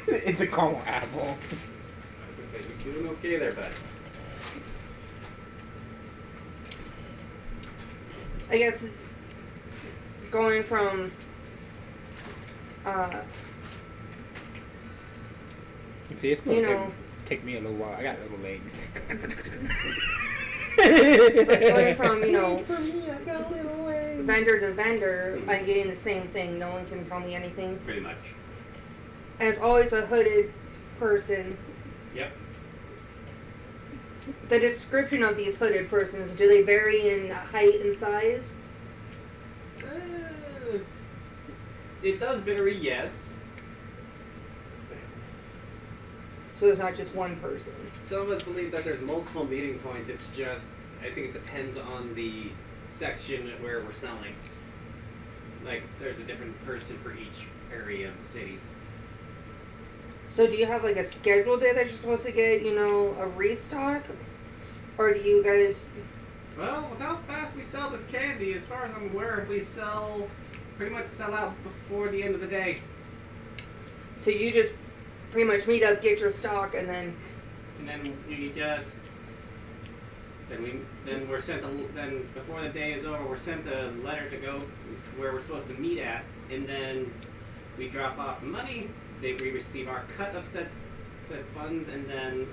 It's a caramel apple. You're doing okay there, bud. I guess going from See, it's gonna you know, take me a little while. I got little legs. but going from vendor to vendor, I'm getting the same thing. No one can tell me anything. Pretty much. And it's always a hooded person. Yep. The description of these hooded persons, do they vary in height and size? It does vary, yes. So it's not just one person. Some of us believe that there's multiple meeting points. It's just, I think it depends on the section where we're selling. Like, there's a different person for each area of the city. So do you have like a scheduled day that you're supposed to get, a restock? Or do you guys... Well, with how fast we sell this candy, as far as I'm aware, we pretty much sell out before the end of the day. So you just pretty much meet up, get your stock, and then... And then we just... Then we're sent then before the day is over, we're sent a letter to go where we're supposed to meet at, and then we drop off the money. We receive our cut of said funds, and then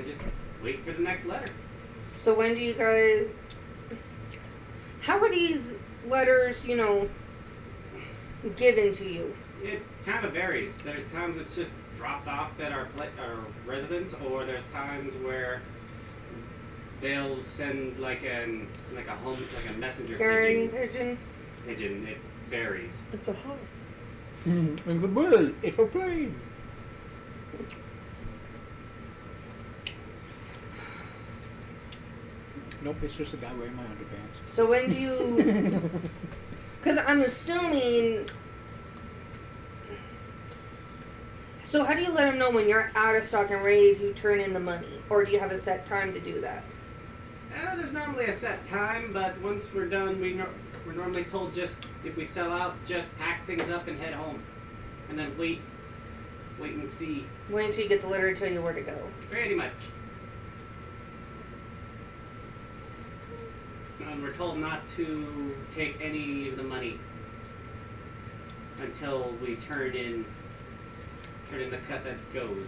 just wait for the next letter. So when do you guys... How are these letters, given to you? It kind of varies. There's times it's just dropped off at our residence, or there's times where they'll send like a messenger Carrying pigeon. pigeon? It varies. It's a hawk. In the world, it's a plane. Nope, it's just a guy wearing my underpants. So when do you... Because I'm assuming... So how do you let them know when you're out of stock and ready to turn in the money? Or do you have a set time to do that? There's normally a set time, but once we're done, we're normally told just, if we sell out, just pack things up and head home. And then wait and see. Wait until you get the letter to tell you where to go. Pretty much. And we're told not to take any of the money until we turn in the cut that goes.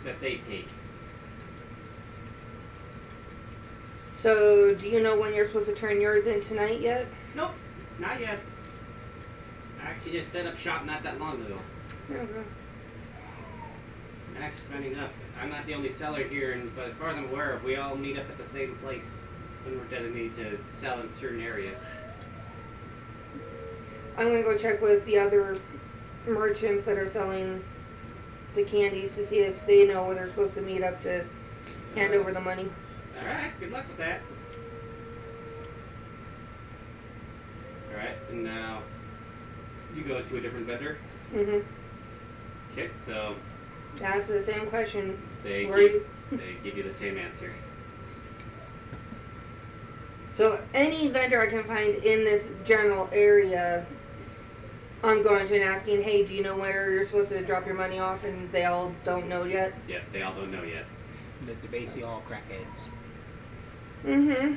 That they take. So do you know when you're supposed to turn yours in tonight yet? Nope, not yet. I actually just set up shop not that long ago. Okay. And actually, funny enough, I'm not the only seller here, but as far as I'm aware of, we all meet up at the same place when we're designated to sell in certain areas. I'm going to go check with the other merchants that are selling the candies to see if they know where they're supposed to meet up to hand over the money. Alright, good luck with that. Alright, and now you go to a different vendor. Mm-hmm. Okay, so Ask the same question. they Where give you the same answer. So any vendor I can find in this general area, I'm going to and asking, hey, do you know where you're supposed to drop your money off? And they all don't know yet. Yeah, they all don't know yet. They're basically all crackheads. Mm-hmm.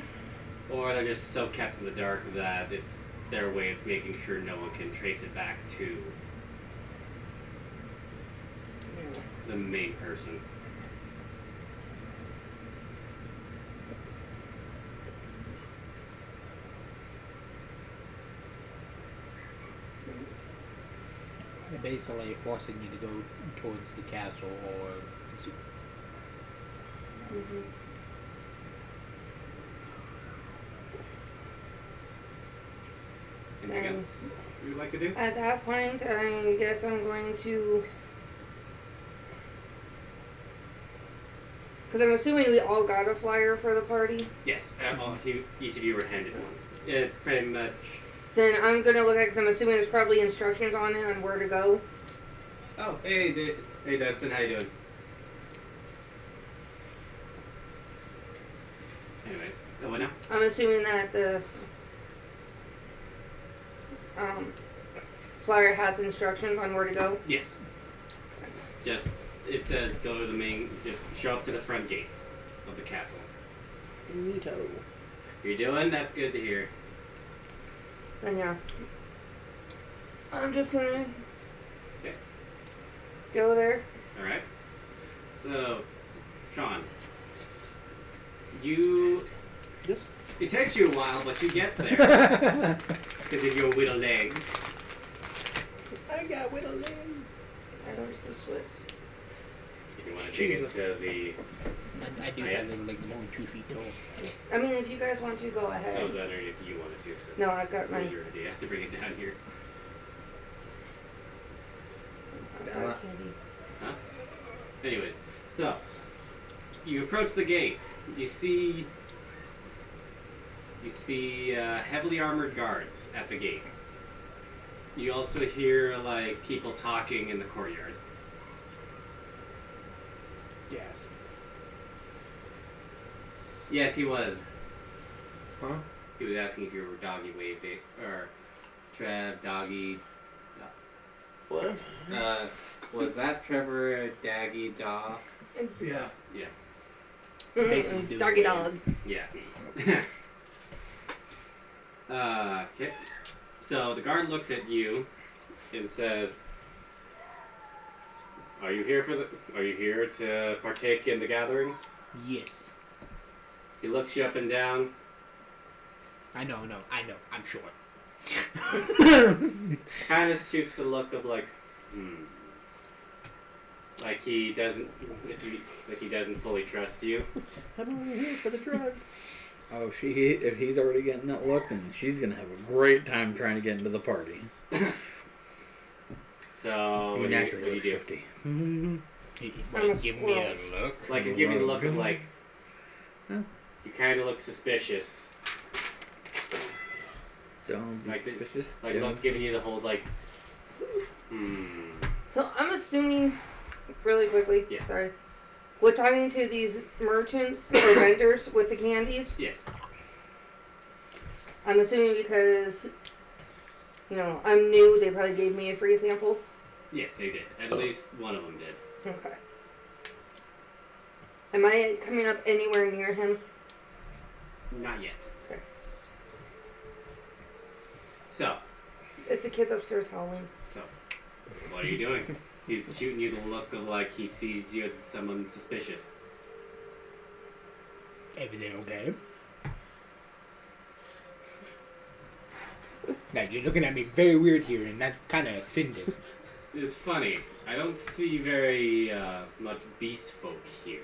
Or they're just so kept in the dark that it's their way of making sure no one can trace it back to the main person. They're basically forcing you to go towards the castle or... Mm-hmm. Anything else you would like to do? At that point, I guess I'm going to... Because I'm assuming we all got a flyer for the party. Yes, each of you were handed one. It's pretty much... Then I'm going to look at it because I'm assuming there's probably instructions on it on where to go. Oh, hey Dustin, how you doing? Anyways, what now? I'm assuming that the flyer has instructions on where to go. Yes. Just, it says go to the main, just show up to the front gate of the castle. Neato. You're doing? That's good to hear. And yeah. I'm just going to Okay. go there. Alright. So, Sean, You. Yes. It takes you a while, but you get there. Because of your little legs. I got whittle legs. I don't speak Swiss. If you want to dig into the. I do have little legs, I'm only 2 feet tall. I mean, if you guys want to, go I ahead. was wondering if you wanted to. So No, I've got what was mine. your idea to bring it down here? I've got candy. Huh? Anyways, so you approach the gate. You see heavily armored guards at the gate. You also hear like people talking in the courtyard. Yes. Yes, he was. Huh? He was asking if you were doggy waving or Trev doggy. What? Was that Trevor Daggy Daw? Yeah. Yeah. Basically doing Doggy it. dog. Yeah. Okay. So the guard looks at you and says, Are you here to partake in the gathering?" Yes. He looks you up and down. I know, I'm sure. Kind of shoots the look of like, like he doesn't fully trust you. I'm over here for the drugs. Oh, if he's already getting that look, then she's gonna have a great time trying to get into the party. So You what naturally do you look do? shifty. He I'm a might give me a look. Like he's giving you the look of like, Huh? you kind of look suspicious. Don't be Like suspicious. Like Don't- look, giving you the whole like, So I'm assuming, really quickly, Yeah. sorry, we're talking to these merchants or vendors with the candies. Yes. I'm assuming because, I'm new, they probably gave me a free sample. Yes, they did. At least one of them did. Okay. Am I coming up anywhere near him? Not yet. Okay. So, It's the kids upstairs howling. what are you doing? He's shooting you the look of like he sees you as someone suspicious. Everything okay? Now you're looking at me very weird here, and that's kind of offended. It's funny. I don't see very much beast folk here.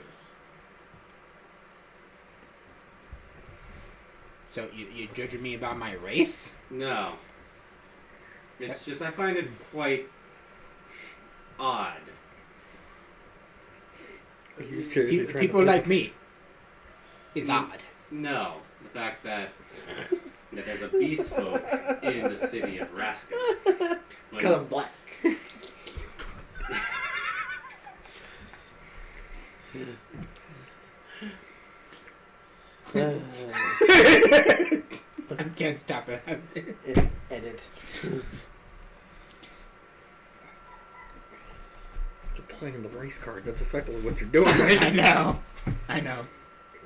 So you're judging me about my race? No. It's just I find it quite odd. Are you seriously trying People to like me is odd. No, the fact that there's a beast folk in the city of Raska. It's because I'm black. I can't stop it. Edit. You're playing the race card. That's effectively what you're doing right I now. know.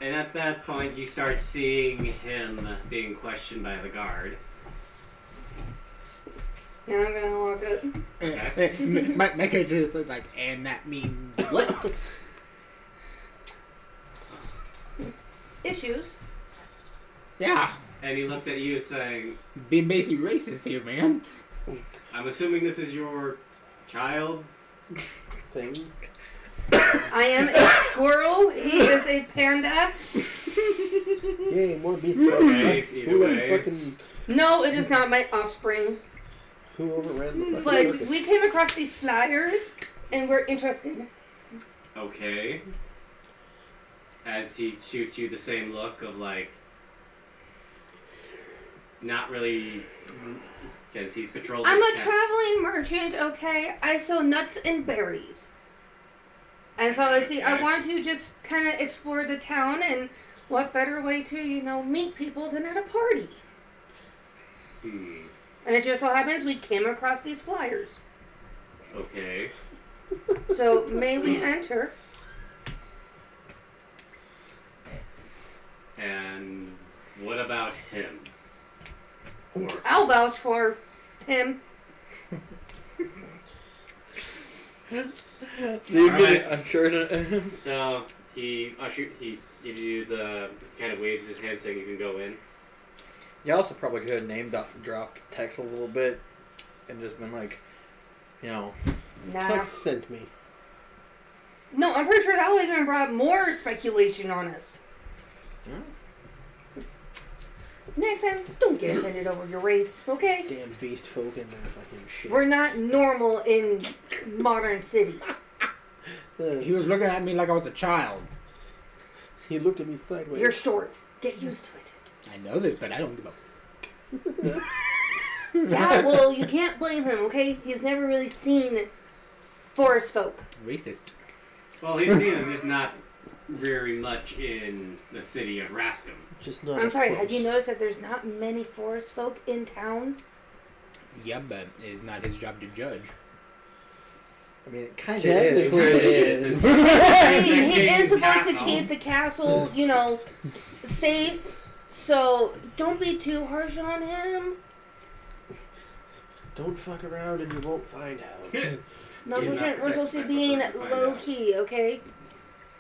And at that point, you start seeing him being questioned by the guard. Now I'm gonna walk up. Okay. My character is like, and that means what? Issues. Yeah, And he looks at you saying, being basically racist here, man. I'm assuming this is your child? Thing. I am a squirrel. He is a panda. Yay, more beef. Okay, either Who let way. fucking No, it is not my offspring. who overran the fucking But circus? we came across these flyers, and we're interested. Okay. As he shoots you the same look of like, not really, because he's patrolled I'm this a town. traveling merchant, okay? I sell nuts and berries. And so I see, I Okay. want to just kind of explore the town, and what better way to, meet people than at a party? Hmm. And it just so happens we came across these flyers. Okay. So may we enter? And what about him? Or, I'll vouch for him. I'm sure. so he Gives you the kind of waves his hand saying you can go in. You also probably could have dropped text a little bit and just been like, you know, Nah. Text sent me. No, I'm pretty sure that would have even brought more speculation on us. Next time, don't get offended over your race, okay? Damn beast folk in their fucking shit. We're not normal in modern cities. He was looking at me like I was a child. He looked at me sideways. You're short. Get used to it. I know this, but I don't give a. Yeah, well, you can't blame him, okay? He's never really seen forest folk. Racist. Well, he's seen him just not very much in the city of Rascom. Just not. I'm as sorry, close. have you noticed that there's not many forest folk in town? Yeah, but it's not his job to judge. I mean, it kind of Technically is. it is. I mean, he is supposed Castle. to keep the castle, you know, safe. So don't be too harsh on him. Don't fuck around and you won't find out. No, Do not we're supposed to protect be my find low out. key, okay?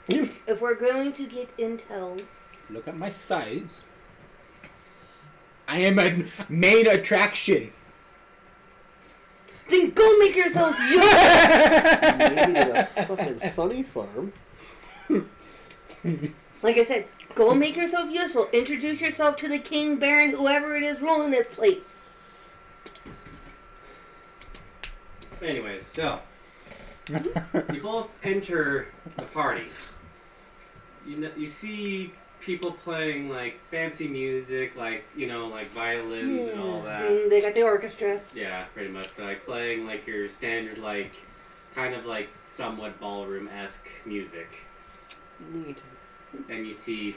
If we're going to get intel, Look at my size. I am a main attraction. then go make yourselves useful. Maybe to the fucking funny farm. Like I said, go make yourself useful. Introduce yourself to the king, baron, whoever it is ruling this place. Anyways, so you both enter the party. You see people playing like fancy music, like like violins and all that. They got the orchestra. Yeah, pretty much. But like playing like your standard like kind of like somewhat ballroom-esque music. Neat. And you see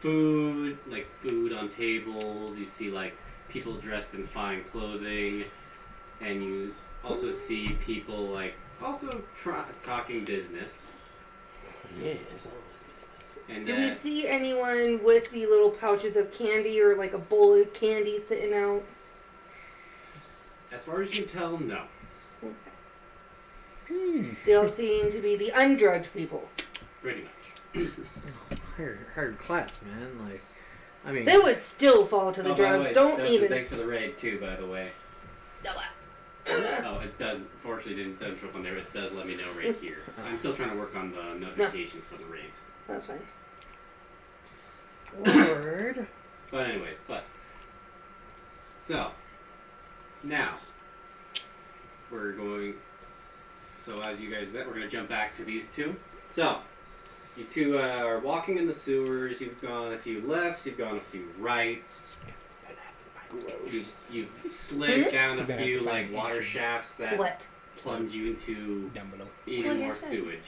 food on tables. You see like people dressed in fine clothing, and you also see people like also talking business. Yeah, it's always And Do we see anyone with the little pouches of candy or like a bowl of candy sitting out? as far as you can tell, no. They all seem to be the undrugged people. Pretty much. Hard class, man. Like, I mean, They would still fall to the Oh, by the drugs. way, Don't Dustin, even. Thanks for the raid too, by the way. Oh, it does. Fortunately, doesn't show up on there. It does let me know right here. So I'm still trying to work on the notifications for the raids. That's fine. Word. But anyways, so now we're going. So as you guys, we're gonna jump back to these two. So you two are walking in the sewers. You've gone a few lefts. You've gone a few rights. You've slid down a We're gonna few have to like find water entrances. shafts that What? plunge you into Down below. even Like I more said. sewage.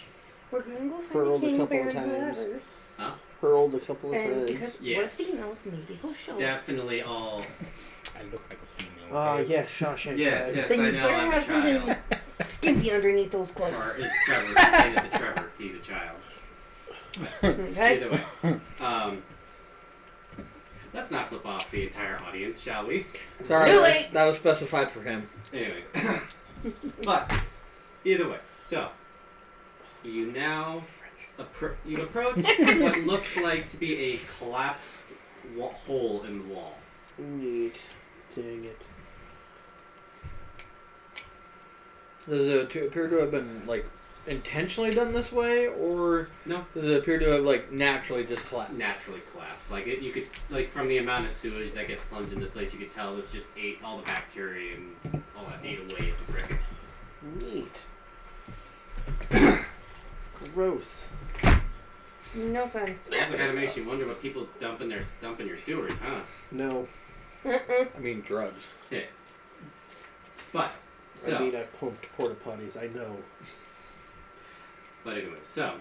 We're gonna go find Hurled the a king, couple of baron, times. whoever. hurled a couple of And times. because Yes. what if he knows? Maybe he'll show us. Definitely all. I look like a female. Ah, okay? yes, Shawshank. Yes, Five. yes. Then I you know, better I'm a have something child. skimpy underneath those Or clothes. is Trevor? Say that to Trevor. He's a child. Okay? Either way. Let's not flip off the entire audience, shall we? sorry, Too late. that was specified for him. Anyways. But, either way. So, you now you approach what looks like to be a collapsed hole in the wall. Neat. Dang it. Does it appear to have been like intentionally done this way, or No. does it appear to have like naturally just collapsed? Naturally collapsed. Like you could from the amount of sewage that gets plunged in this place, you could tell this just ate all the bacteria and all that ate away at the brick. Neat. Gross. No fun. Also, kind of makes you wonder what people dump in your sewers, huh? No. I mean drugs. Yeah. But so, I mean, I pumped porta potties. I know. but anyway, so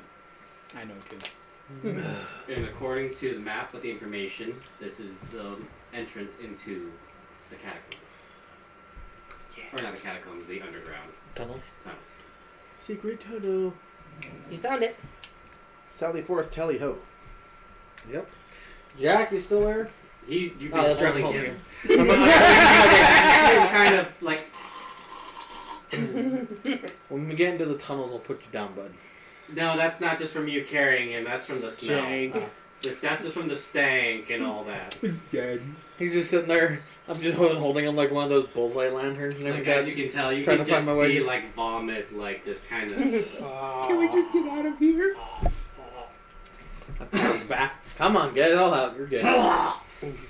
I know too. and according to the map with the information, this is the entrance into the catacombs. Or not the catacombs, the underground Tunnels. tunnels. Secret tunnel. You found it. Sally forth, tally ho. Yep. Jack, you still there? You've been Oh, that's right. holding Holding him. him. You're kind of like When we get into the tunnels, I'll put you down, bud. No, that's not just from you carrying him. That's from the smell. Jank. That's just from the stank and all that. He's just sitting there. I'm just holding him like one of those bullseye lanterns and Like, everything. as you can tell, you Trying can to find just my way see to- like vomit, like just kind of. Can we just get out of here? He's back. Come on, get it all out. You're good.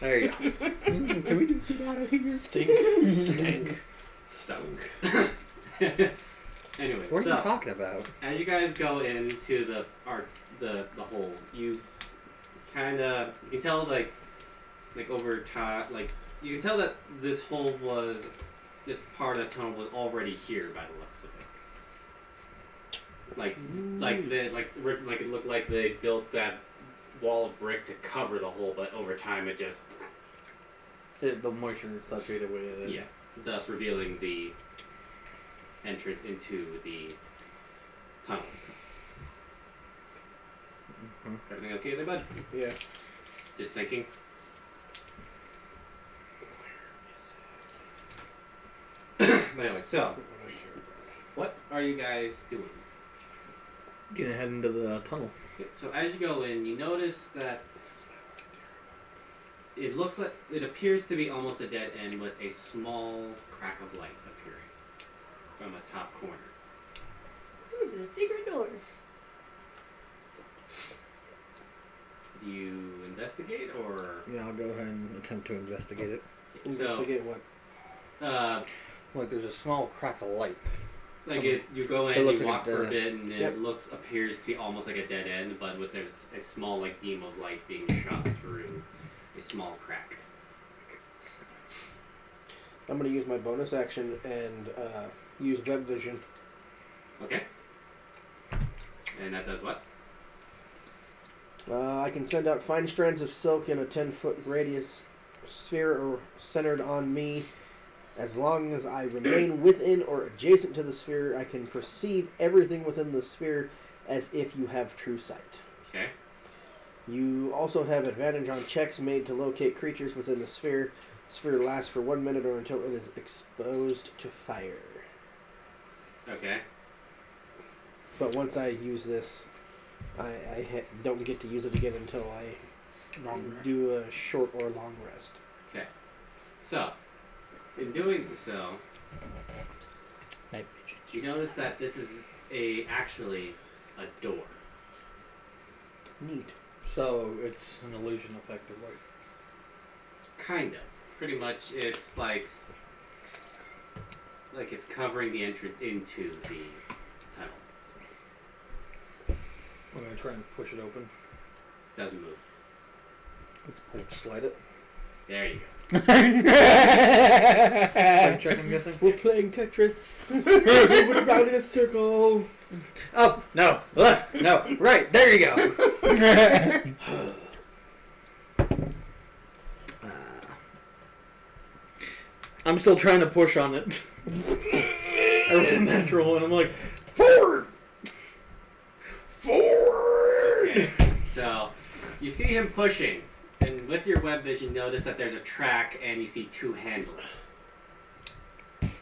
There you go. Can we just get out of here? Stink. Stunk. Anyway, What are so you talking about? as you guys go into the hole, you kind of you can tell like over time, like you can tell that this hole was this part of the tunnel was already here by the looks of it. Like it looked like they built that wall of brick to cover the hole, but over time it just The moisture saturated away. yeah, thus revealing the entrance into the tunnels. Mhm. Everything okay there, bud? Yeah. Just thinking. But anyway, so what are you guys doing? Gonna head into the tunnel. Okay, so as you go in, you notice that it appears to be almost a dead end with a small crack of light appearing from a top corner. Ooh, it's a secret door. Do you investigate or? Yeah, I'll go ahead and attempt to investigate it. So, Investigate what? Like there's a small crack of light. you go It in, looks you like walk a for a dead bit, and Yep. it appears to be almost like a dead end, but there's a small like beam of light being shot through a small crack. I'm gonna use my bonus action and use web vision. Okay. And that does what? I can send out fine strands of silk in a 10-foot radius sphere or centered on me. As long as I remain within or adjacent to the sphere, I can perceive everything within the sphere as if you have true sight. Okay. You also have advantage on checks made to locate creatures within the sphere. The sphere lasts for 1 minute or until it is exposed to fire. Okay. But once I use this, I don't get to use it again until I do a short or long rest. Okay. So, in doing so, Night vision. you notice that this is actually a door. Neat. So it's an illusion effect of light. Kind of. Pretty much, it's like it's covering the entrance into the tunnel. I'm gonna try and push it open. Doesn't move. Let's slide it. There you go. Check, I'm guessing. We're playing Tetris. Moving around in a circle. Up, no, left, no, right. There you go. I'm still trying to push on it. I was a natural, and I'm like, forward. Okay. So, you see him pushing, and with your web vision, notice that there's a track, and you see two handles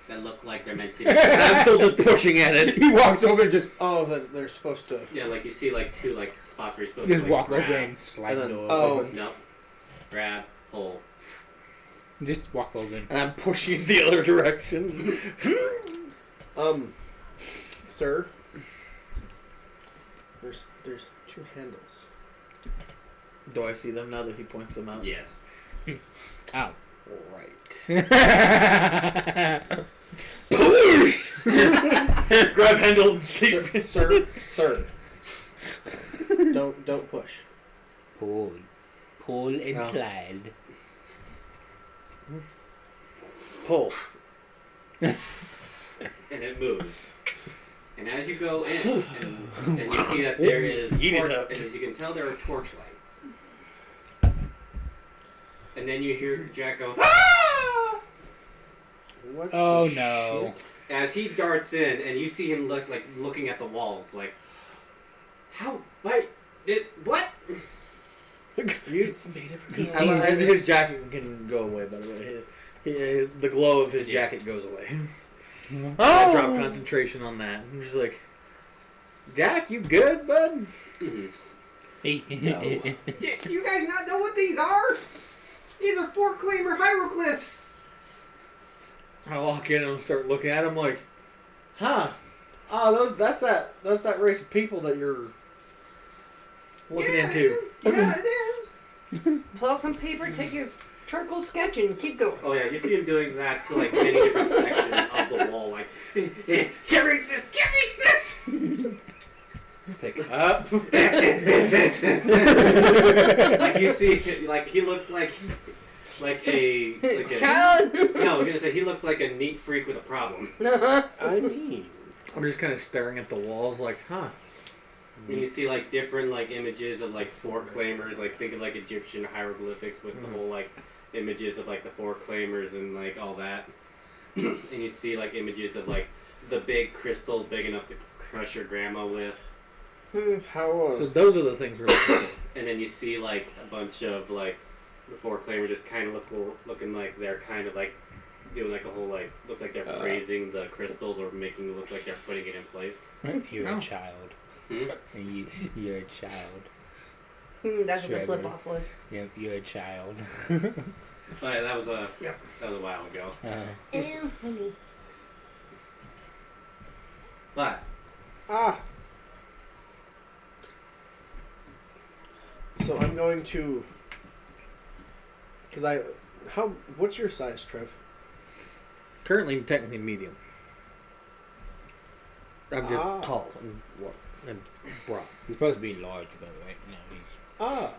that look like they're meant to be. And I'm still just pushing at it. He walked over and just They're supposed to. Yeah, like you see like two like spots where you're supposed to just like, walk over grab. and slide And the then- door. Oh. open. No. Grab, pull. Just walk over. And I'm pushing the other direction. Sir. There's two handles. Do I see them now that he points them out? Yes. Ow. Right. Sir. Grab handle. Sir. Don't push. Pull. Pull and Oh. slide. Pull. And it moves. And as you go in, and you see that there is, Eat it and up. as you can tell, there are torch lights. And then you hear Jack go, "Ah!" What Oh the no. shit? as he darts in, and you see him looking at the walls, like, how? Why? What? It's made of He glass. sees- His jacket can go away, by the way. The glow of his jacket goes away. I drop concentration on that. I'm just like, Jack, you good, bud? Mhm. No. Do you guys not know what these are? These are four-claimer hieroglyphs. I walk in and start looking at him like, huh? Oh, that's that race of people that you're looking into. Yeah, it is. Pull out some paper, take your charcoal sketch, and keep going. Oh yeah, you see him doing that to like many different sections of the wall. Like, can't reach this, can't reach this. Pick up. Like you see, like he looks like a Child. No, I was gonna say he looks like a neat freak with a problem. I mean, I'm just kind of staring at the walls like, huh? And you see like different like images of like four claimers, like think of like Egyptian hieroglyphics with the whole like images of like the four claimers and like all that. And you see like images of like the big crystals big enough to crush your grandma with. how So those are the things we're looking for. And then you see like a bunch of like the four claimers just kind of looking like they're kind of like doing like a whole like looks like they're praising the crystals or making it look like they're putting it in place. You're Oh. a child. Hmm? You're a child. That's what the Sure, flip right. off was. Yep, you're a child. But that was a while ago. Ew, honey. But So I'm going to, what's your size, Trev? Currently, technically medium. I'm just Ah. tall and broad. He's supposed to be large, by the way. No, he's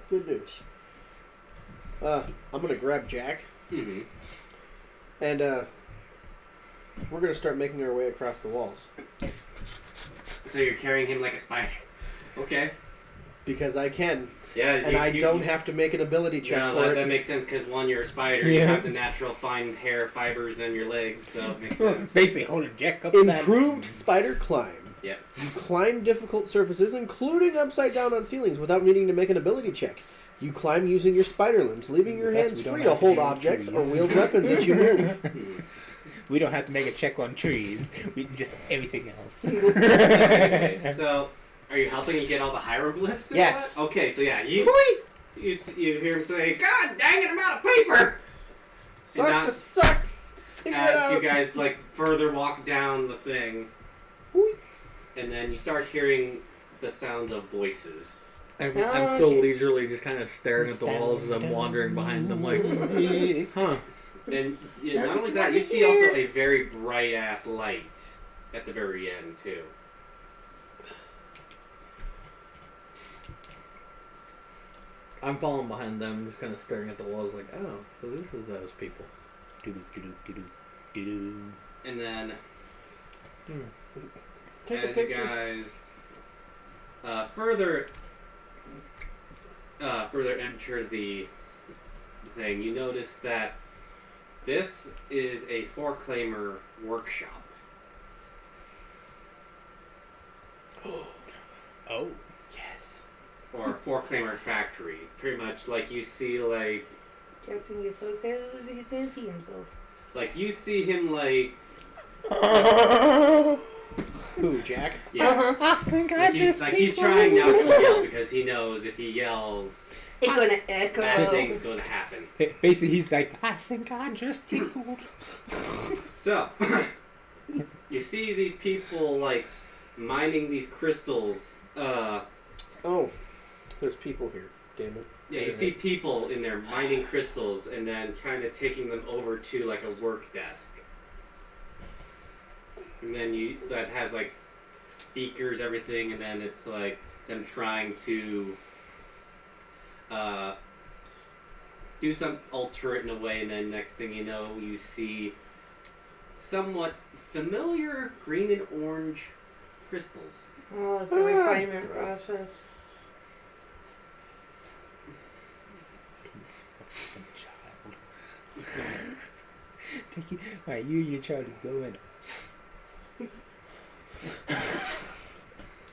Good news. I'm gonna grab Jack, mm-hmm. and we're gonna start making our way across the walls So you're carrying him like a spider. Okay. because I can, Yeah. and I don't have to make an ability check No, for that it. makes sense because one, you're a spider. You Yeah. have the natural fine hair fibers in your legs, so it makes sense. basically holding Jack up. Improved spider climb. Yep. You climb difficult surfaces, including upside down on ceilings, without needing to make an ability check. You climb using your spider limbs, leaving your That's- hands we don't free to have to hold do objects trees. or wield weapons as you move. We don't have to make a check on trees. We just everything else. Anyways, so are you helping him get all the hieroglyphs? and Yes. all that? Okay, so yeah, you hear him say, "God dang it, I'm out of paper." Sucks now- to suck. Figure it As out. you guys like further walk down the thing, and then you start hearing the sounds of voices. I'm Oh, still shit. leisurely just kind of staring at the walls as I'm wandering behind them like, huh? And Is that not what only you that, want you to see hear? also a very bright ass light at the very end too. I'm following behind them, just kind of staring at the walls like, oh, so this is those people. Do-do-do-do-do-do. And then Take a as you picture. guys further enter the thing, you notice that this is a four-claimer workshop. Oh. Yes. Or a four-claimer factory. Pretty much like you see like Jackson gets so excited he's gonna pee himself. you see him like Who, Jack? yeah. I think Like he's trying now to yell because he knows if he yells It's gonna echo. bad things gonna happen. Basically, he's like, I think I just tickled. So, you see these people like mining these crystals. Oh, there's people here. Damn it. Yeah, you see people in there mining crystals and then kind of taking them over to like a work desk. And then that has like beakers, everything, and then it's like them trying to do some alter it in a way, and then next thing you know, you see somewhat familiar green and orange crystals. Oh, it's the refinement process. Take you, alright, you and your child go in.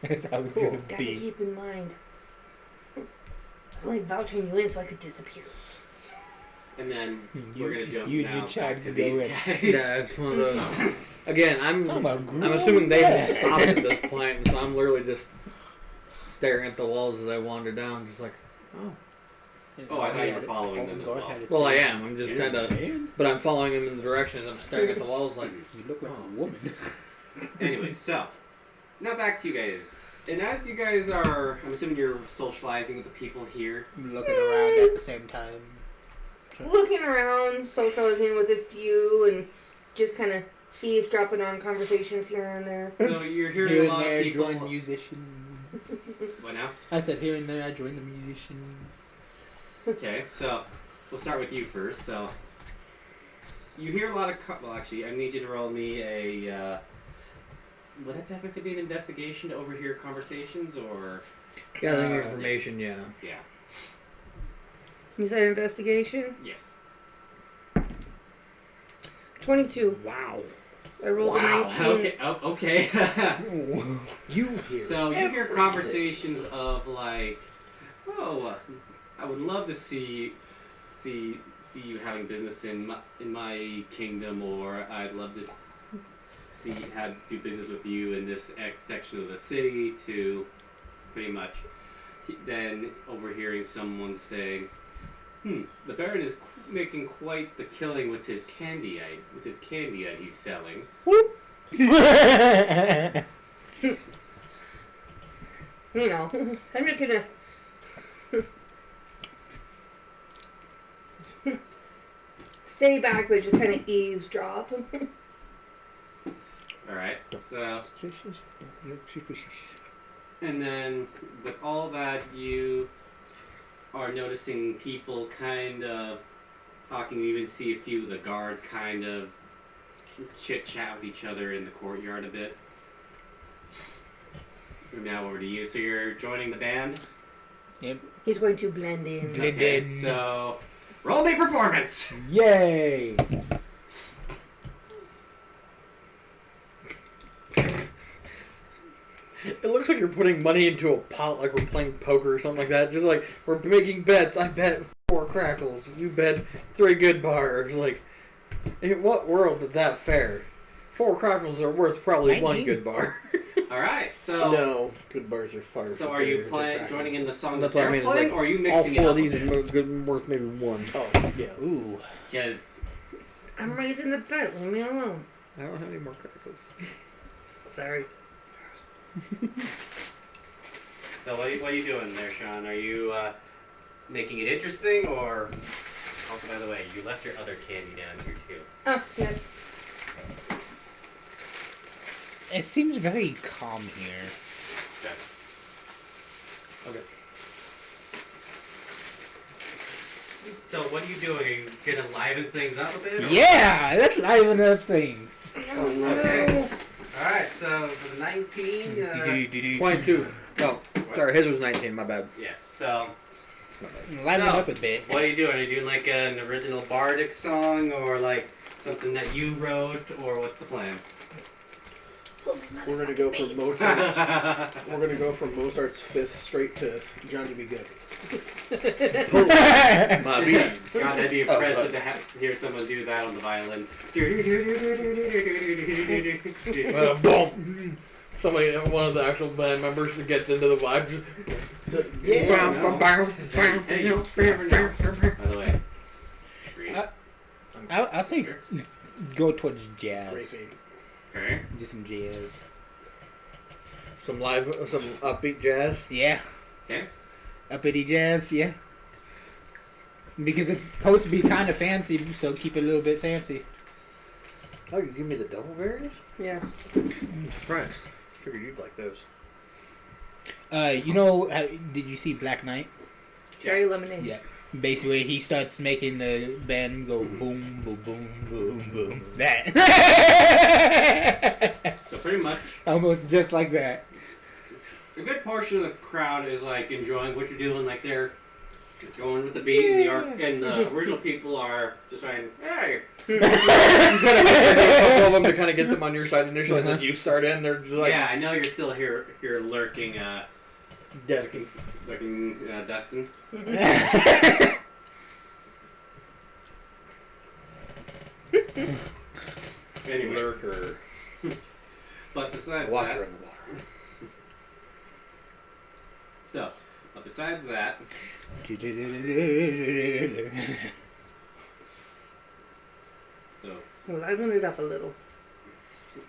That's how it's gonna Gotta be. keep in mind. I was only vouching you in so I could disappear. And then You- we're gonna jump you and now your child back to can go these in. guys. Yeah, it's one of those. Again, I'm assuming they have stopped at this point, and so I'm literally just staring at the walls as I wander down, just like, oh. Oh, I thought you were following them as well. Well, I am. I'm just kind of, but I'm following them in the direction as I'm staring at the walls, like, You look like a woman. Anyway, so now back to you guys. And as you guys are, I'm assuming you're socializing with the people here. Looking around at the same time. Looking around, socializing with a few, and just kind of eavesdropping on conversations here and there. So you're hearing Here a and lot there, of people. join musicians. What now? I said here and there, I join the musicians. Okay, so we'll start with you first. So you hear a lot of. Well, actually, I need you to roll me a. Would that technically be an investigation to overhear conversations, or? gathering information, yeah. Yeah. You said investigation? Yes. 22. Wow. I rolled a 19. Okay. Oh, okay. You hear. So you hear conversations of like, oh, I would love to see you having business in my kingdom, or I'd love to do business with you in this X section of the city. To pretty much then overhearing someone saying, the Baron is making quite the killing with his candy he's selling. You know, I'm just gonna. Stay back, but just kind of eavesdrop. Alright, so. And then, with all that, you are noticing people kind of talking. You even see a few of the guards kind of chit-chat with each other in the courtyard a bit. Now over to you. So you're joining the band? Yep. He's going to blend in. Blend Okay, in. so roll me performance! Yay! It looks like you're putting money into a pot, like we're playing poker or something like that. Just like we're making bets. I bet 4 crackles. You bet 3 good bars. Like, in what world is that fair? 4 crackles are worth probably 1 19. good bar. Alright, so. No, good bars are far. So are you superior to joining in the song That's that what I they're mean, it's playing, like, or are you all mixing 4 it of up? these a are bit? good, worth maybe 1. Oh, yeah. Ooh. Because I'm raising the bet. Leave me alone. I don't have any more crackles. Sorry. So what are you doing there, Sean? Are you making it interesting, or... Also, by the way, you left your other candy down here, too. Oh, yes. It seems very calm here. Okay. So what are you doing? Are you gonna liven things up a bit? or- Yeah, let's liven up things. Okay. Alright, so for the 19... 22. No, sorry, his was 19. My bad. yeah, so Liven No. up a bit. what are you doing? Are you doing like an original bardic song, or like something that you wrote, or what's the plan? We're gonna go from Mozart's. We're gonna go from Mozart's Fifth straight to Johnny Be Good. My beans. God, that'd be impressive to hear someone do that on the violin. Boom. Somebody, one of the actual band members that gets into the vibe. Just, Yeah. Hey, by the way, agree. I'll say go towards Great jazz. game. Okay. Do some jazz. some upbeat jazz. Yeah. Okay. Uppity jazz, yeah. Because it's supposed to be kind of fancy, so keep it a little bit fancy. Oh, you give me the double berries? Yes. I'm surprised. Figured you'd like those. You know, did you see Black Knight? Cherry lemonade. Yeah. Basically, he starts making the band go boom, boom, boom, boom, boom. That. So pretty much, Almost just like that. a good portion of the crowd is like enjoying what you're doing. Like they're just going with the beat, and the original people are just saying, "Hey." You gotta get a couple of them to kind of get them on your side initially, and then you start in. They're just like, Yeah, I know you're still here lurking, dead. lurking, Dustin. Anyways, Lurker. But besides Water that, in the water. so, but besides that, so, Well, liven it up a little.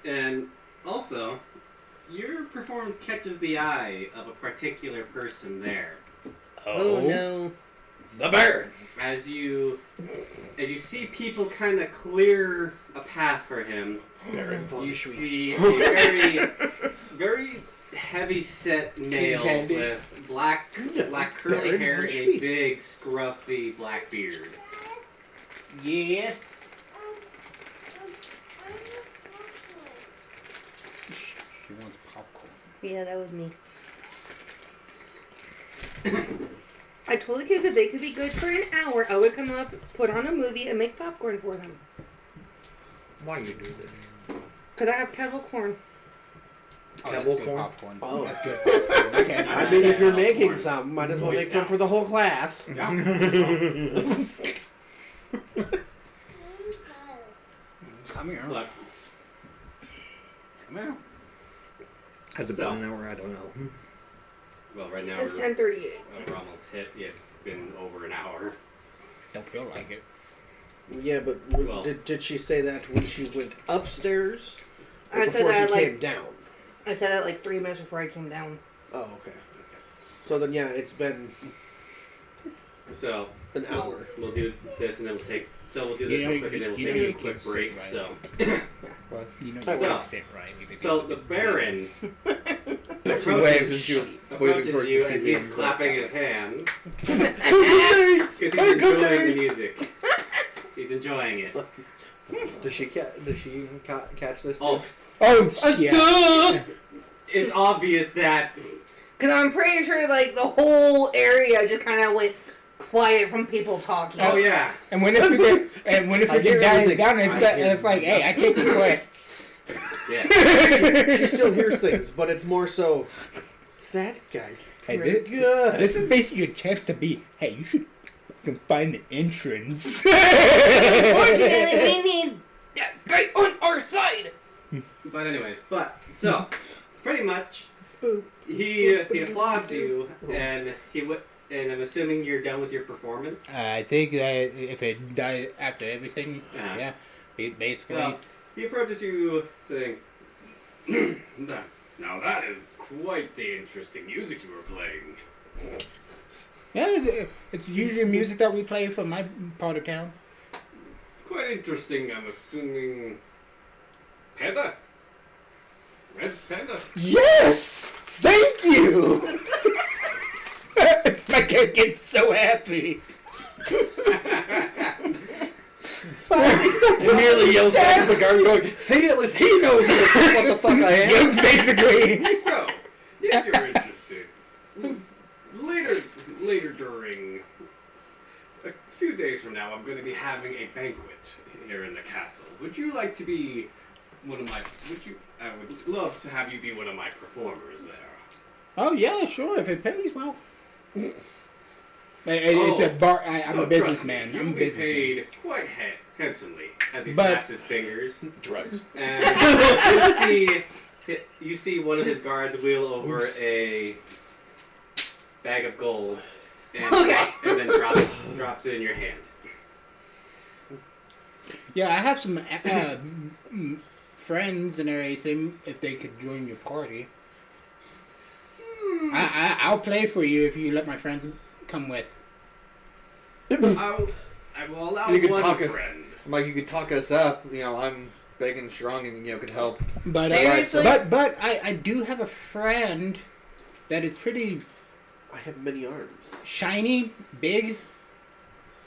and also, your performance catches the eye of a particular person there. Oh, no. The Baron. As you see people kind of clear a path for him, Baron von you Schweetz. see a very, very heavy-set male Candy. with black curly Baron hair von and a Schweetz. big, scruffy black beard. Yes. She wants popcorn. Yeah, that was me. I told the kids if they could be good for an hour, I would come up, put on a movie, and make popcorn for them. Why you do this? Because I have kettle corn. Oh, Kettle that's good corn? popcorn. Oh. That's good popcorn. I can't. I mean, if you're making Popcorn. some, might as well Moist make some out. for the whole class. Come here. Look, Come here. Has it So- been an hour? I don't know. well, right now It's we're 10:38. almost hit. Yeah, it's been over an hour. Don't feel like it. Yeah, but Well- did she say that when she went upstairs? Or I said before that, she like- came down? I said that like 3 minutes before I came down. Oh, okay. So then, yeah, it's been So an hour. we'll do this and then we'll take. So we'll do this You know, real quick and then we'll you take know a you quick can break. sit, So, You know I you will. can sit right. because so you the can- Baron She waves as approaches, you waving towards you the and TV. he's clapping his hands because he's enjoying the music. He's enjoying it. Does she catch this? Too? Oh, Oh, yeah. it's obvious that Because I'm pretty sure like the whole area just kind of went quiet from people talking. oh yeah. And when if we get I hear dies everything. down, I hear it's like, hey, I take requests. Yeah. She still hears things, but it's more so. That guy's Hey, pretty good. This is basically your chance to be. Hey, you should fucking find the entrance. Unfortunately, we need that guy on our side. But anyways, so pretty much Boop. he applauds you and and I'm assuming you're done with your performance. I think that if it died after everything, Yeah. yeah, basically. So he approaches you saying, "Now that is quite the interesting music you were playing." Yeah, it's usually music that we play from my part of town. Quite interesting, I'm assuming. Panda? Red Panda? Yes! Thank you! My kid gets so happy. He nearly yells back at the guard going, "See, at least he knows what the fuck I am." Yeah, basically. So, if you're interested, later during a few days from now, I'm going to be having a banquet here in the castle. Would you like to be one of my? I would love to have you be one of my performers there. Oh yeah, sure. If it pays well. It's a bar. I'm a businessman. You'll I'm a be businessman. paid quite handsomely as he But- snaps his fingers. Drugs. And you see one of his guards wheel over a bag of gold and, Okay. and then drops it in your hand. Yeah, I have some friends and everything. If they could join your party, I'll play for you if you let my friends come with. I will allow You can one talk it. friend. Like, you could talk us up. You know, I'm big and strong, and could help. But Seriously? but I do have a friend that is pretty I have many arms. shiny, big,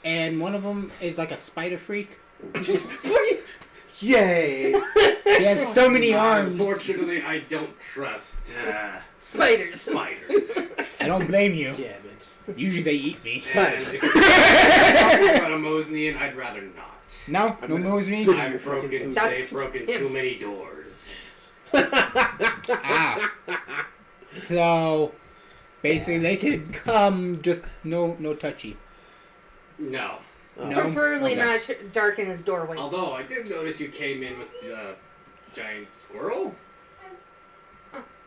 and one of them is like a spider freak. Yay! He has so many arms. Unfortunately, I don't trust Spiders. spiders. I don't blame you. Damn it. Usually they eat me. And if you're talking about a Mosnian, I'd rather not. No, I'm no gonna moves me. put- I've broken. fucking food. They've broken too many doors. Ah. So basically, they could come, just no touchy. No. No. Preferably Okay. not darken his doorway. Although I did notice you came in with giant squirrel.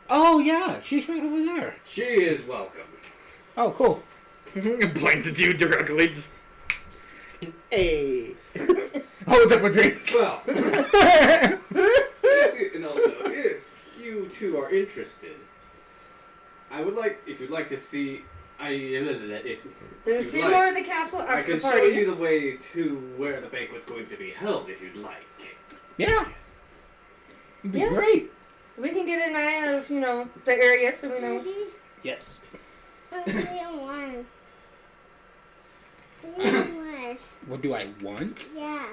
Oh yeah, she's right over there. She is welcome. Oh cool. Points at you directly. Just Hey. Holds up a drink. Well, and also, if you two are interested, I would like, if you'd like to see, if See like, more of the castle I after can the show party. you the way to where the banquet's going to be held, if you'd like. Yeah. It'd be Yeah. great. We can get an eye of, the area so we know. Daddy, Yes. what do you want? What do you want? What do I want? Yeah.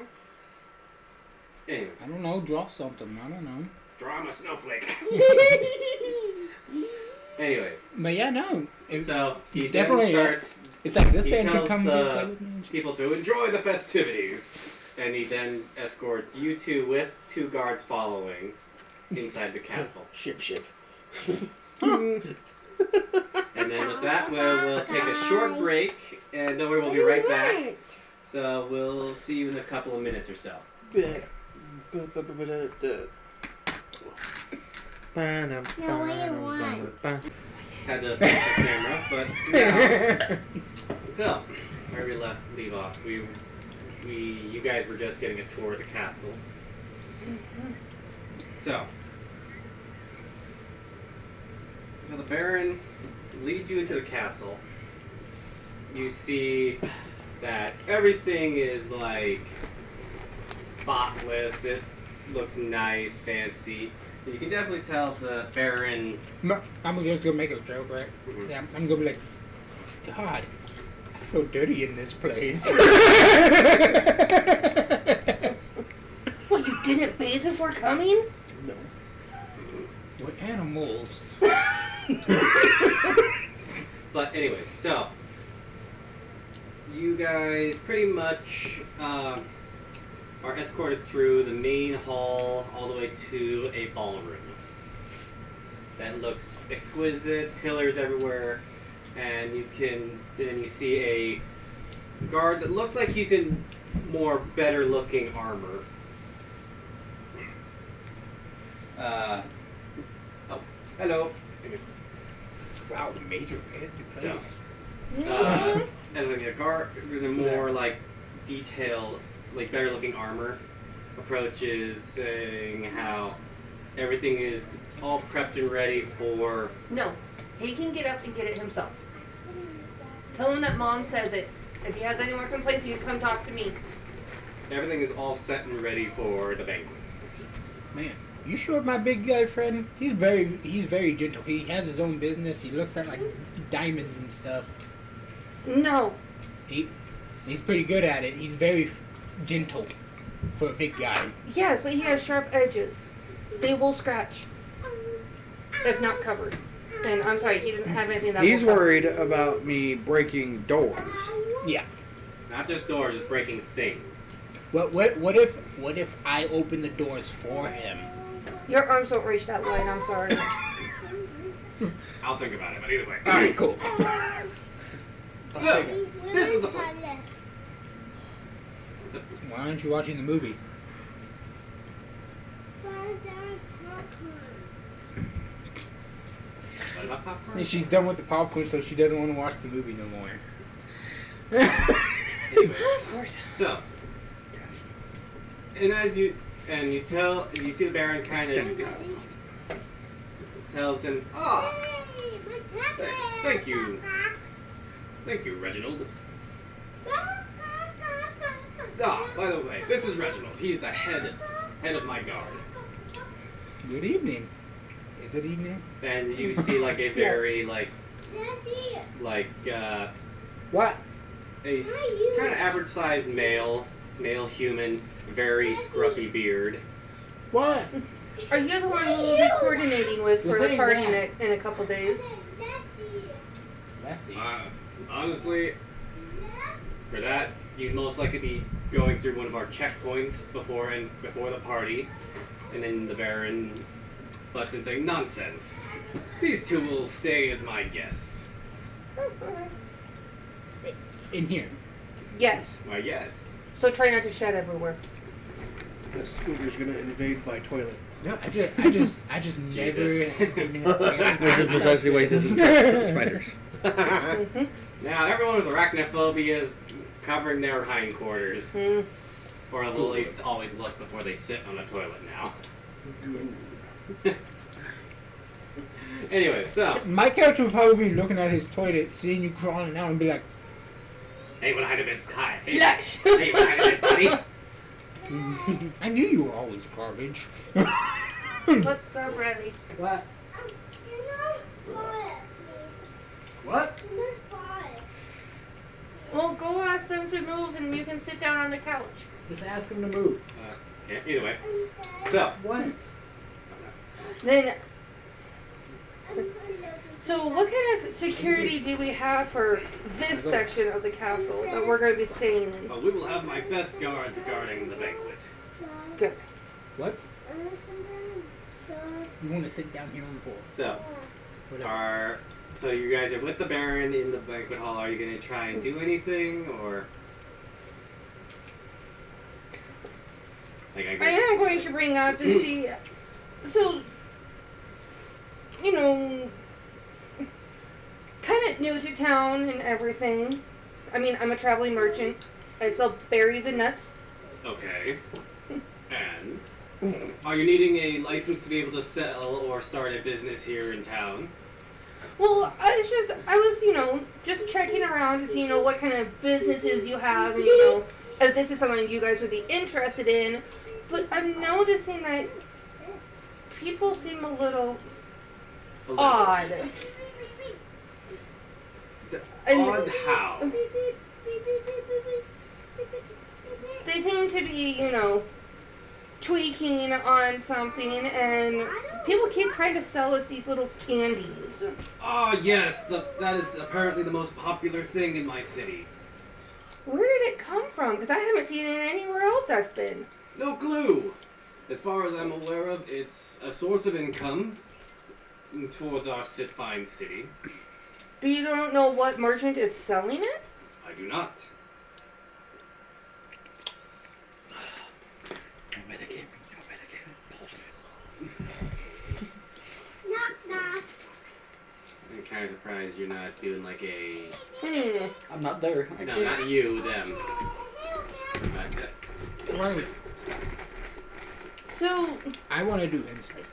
Anyway, I don't know. Draw something. I don't know. draw him a snowflake. Anyways, But yeah, no. so he Definitely, then starts It's like this he band could tells come the here and play with me. people to enjoy the festivities, and he then escorts you two with 2 guards following inside the castle. Ship. And then with that, we'll take a short break, and don't worry, we'll be right back. So we'll see you in a couple of minutes or so. Now, what do you want? Had to fix the camera, but now, so where we leave off, you guys were just getting a tour of the castle. So the Baron leads you into the castle. You see that everything is like spotless. It looks nice, fancy. And you can definitely tell the Baron. I'm just gonna make a joke, right? Mhm. Yeah, I'm gonna be like, God, I feel dirty in this place. What, you didn't bathe before coming? No. We're animals. But anyways, so you guys pretty much are escorted through the main hall all the way to a ballroom that looks exquisite, pillars everywhere, and then you see a guard that looks like he's in more better looking armor. Oh, hello. Wow, the major fancy place. As like a guard with a more like detailed, like better looking armor, approaches saying how everything is all prepped and ready for. No. He can get up and get it himself. Tell him that Mom says it. If he has any more complaints, he can come talk to me. Everything is all set and ready for the banquet. Man, you sure my big guy friend? He's very gentle. He has his own business. He looks at like diamonds and stuff. No. He's pretty good at it. He's very gentle for a big guy. Yes, but he has sharp edges. They will scratch. If not covered. And I'm sorry, he doesn't have anything that He's will cover. worried about me breaking doors. Yeah. Not just doors, just breaking things. What if I open the doors for him? Your arms don't reach that wide, I'm sorry. I'll think about it, but either way. All right, cool. So, this is the plan. Why aren't you watching the movie? What about popcorn? She's done with the popcorn, so she doesn't want to watch the movie no more. Anyway, Of course. so, and you see the Baron kind of tells him, thank you, Reginald. By the way, this is Reginald. He's the head of my guard. Good evening. Is it evening? And you see like a very like What? a kind of average sized male human, very scruffy beard. What? Are you the one who will be coordinating with for the Say party what? in a couple days? Let's see. Honestly, for that, you'd most likely be going through one of our checkpoints before the party, and then the Baron butts in saying, "Nonsense! These two will stay as my guests." In here. Yes. Why, yes. So try not to shed everywhere. The scooter's gonna invade my toilet. No, I just never. Jesus. Which is precisely why this is for spiders. Now, everyone with arachnophobia is covering their hindquarters. Or at least always look before they sit on the toilet now. Anyway, so. My character would probably be looking at his toilet, seeing you crawling out, and be like, Hey, what hide a bit? Hi. Hey, Flush. hey, what hide a bit, buddy? I knew you were always garbage. What's up, Riley? What? What? Well, go ask them to move and you can sit down on the couch. Just ask him to move. Yeah, either way. So. What? Then, so what kind of security do we have for this section of the castle that we're going to be staying in? Well, we will have my best guards guarding the banquet. Good. What? You want to sit down here on the floor? So, so you guys are with the Baron in the banquet hall. Are you going to try and do anything, or? Like, I am going to bring up to see, so, you know, kind of new to town and everything. I mean, I'm a traveling merchant. I sell berries and nuts. Okay. And are you needing a license to be able to sell or start a business here in town? Well, I was, you know, just checking around to see, you know, what kind of businesses you have, and, you know, if this is something you guys would be interested in. But I'm noticing that people seem a little odd. Odd how? They seem to be, you know, tweaking on something, and people keep trying to sell us these little candies. Oh yes, that is apparently the most popular thing in my city. Where did it come from? Because I haven't seen it anywhere else I've been. No clue. As far as I'm aware of, it's a source of income towards our fine city. But you don't know what merchant is selling it? I do not. I'm kind of surprised you're not doing like a... I'm not there. I No, can't. not you, them. Right. So, I want to do insight.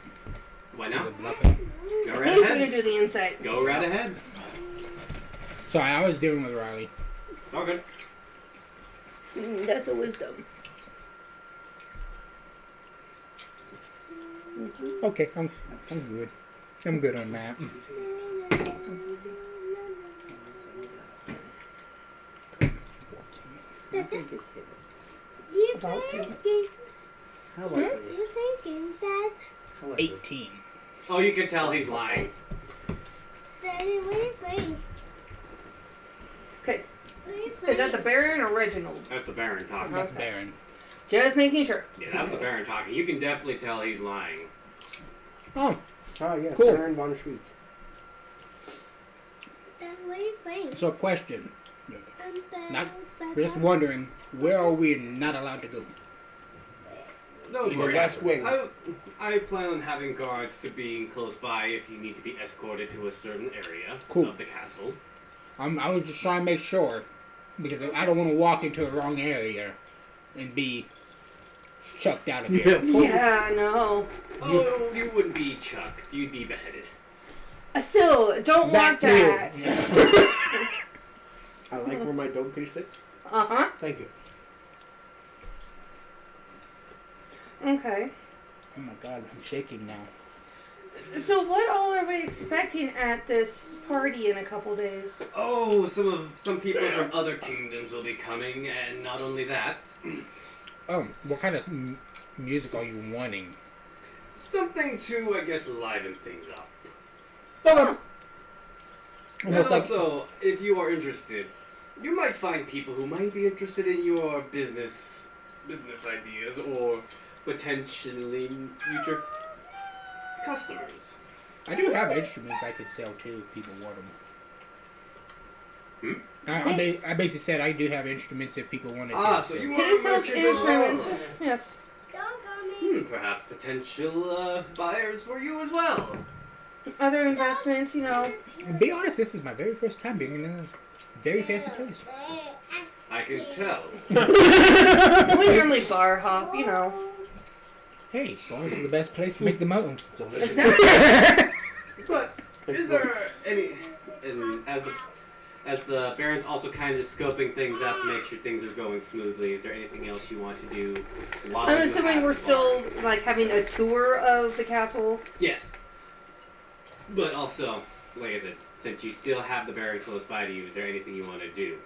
Why not? With bluffing. Go right he's going to ahead. do the insight. Go right ahead. Sorry, I was dealing with Riley. All good. That's a wisdom. Okay, I'm good. I'm good on that. You About play to. games. How likely? You play games, Dad. How likely? 18. Oh, you can tell he's lying. Daddy, what are you playing? Okay, What are you playing? is that the Baron or Reginald? That's the Baron talking. That's Okay. Baron. Just making sure. Yeah, that's the Baron talking. You can definitely tell he's lying. Oh, Oh, yeah. Cool. Baron von Schweetz. Dad, what are you playing? so question. Not- Not Just wondering, where are we not allowed to go? No, In the West Wing. I plan on having guards to being close by if you need to be escorted to a certain area Cool. of the castle. I was just trying to make sure, because I don't want to walk into a wrong area and be chucked out of here. Yeah, no. Oh, you wouldn't be chucked. You'd be beheaded. I still don't want that. I like where my dog kitty sits. Uh-huh. Thank you. Okay. Oh my god, I'm shaking now. So what all are we expecting at this party in a couple days? Oh, some people from other kingdoms will be coming, and not only that, What kind of music are you wanting? something to, I guess, liven things up. Almost And like also, if you are interested, you might find people who might be interested in your business ideas or potentially future customers. I do have instruments I could sell too if people want them. I basically said I do have instruments if people wanted to. So you are He a sells merchant as well. instruments. Yes. Don't Perhaps potential buyers for you as well. Other investments, you know. To be honest, this is my very first time being in a very fancy place. I can tell. We normally bar hop, you know. Hey, bars are the best place to make the mo. Exactly. But is there any, and as the Baron's also kind of scoping things out to make sure things are going smoothly, is there anything else you want to do while I'm you assuming have we're the still ball? like having a tour of the castle. Yes. But also, like I said, since you still have the Baron close by to you, is there anything you want to do?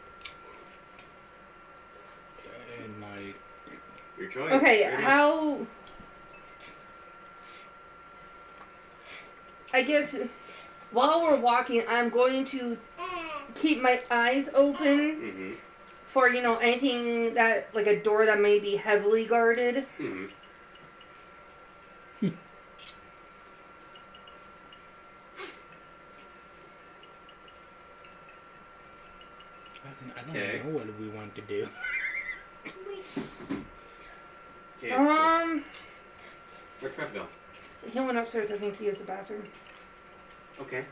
And my Your choice. Okay, Very good. how? I guess while we're walking, I'm going to keep my eyes open Mm-hmm. for, you know, anything that, like a door that may be heavily guarded. Mm-hmm. I don't Okay. know what we want to do. Okay, so where'd Trev go? He went upstairs, I think, to use the bathroom. Okay.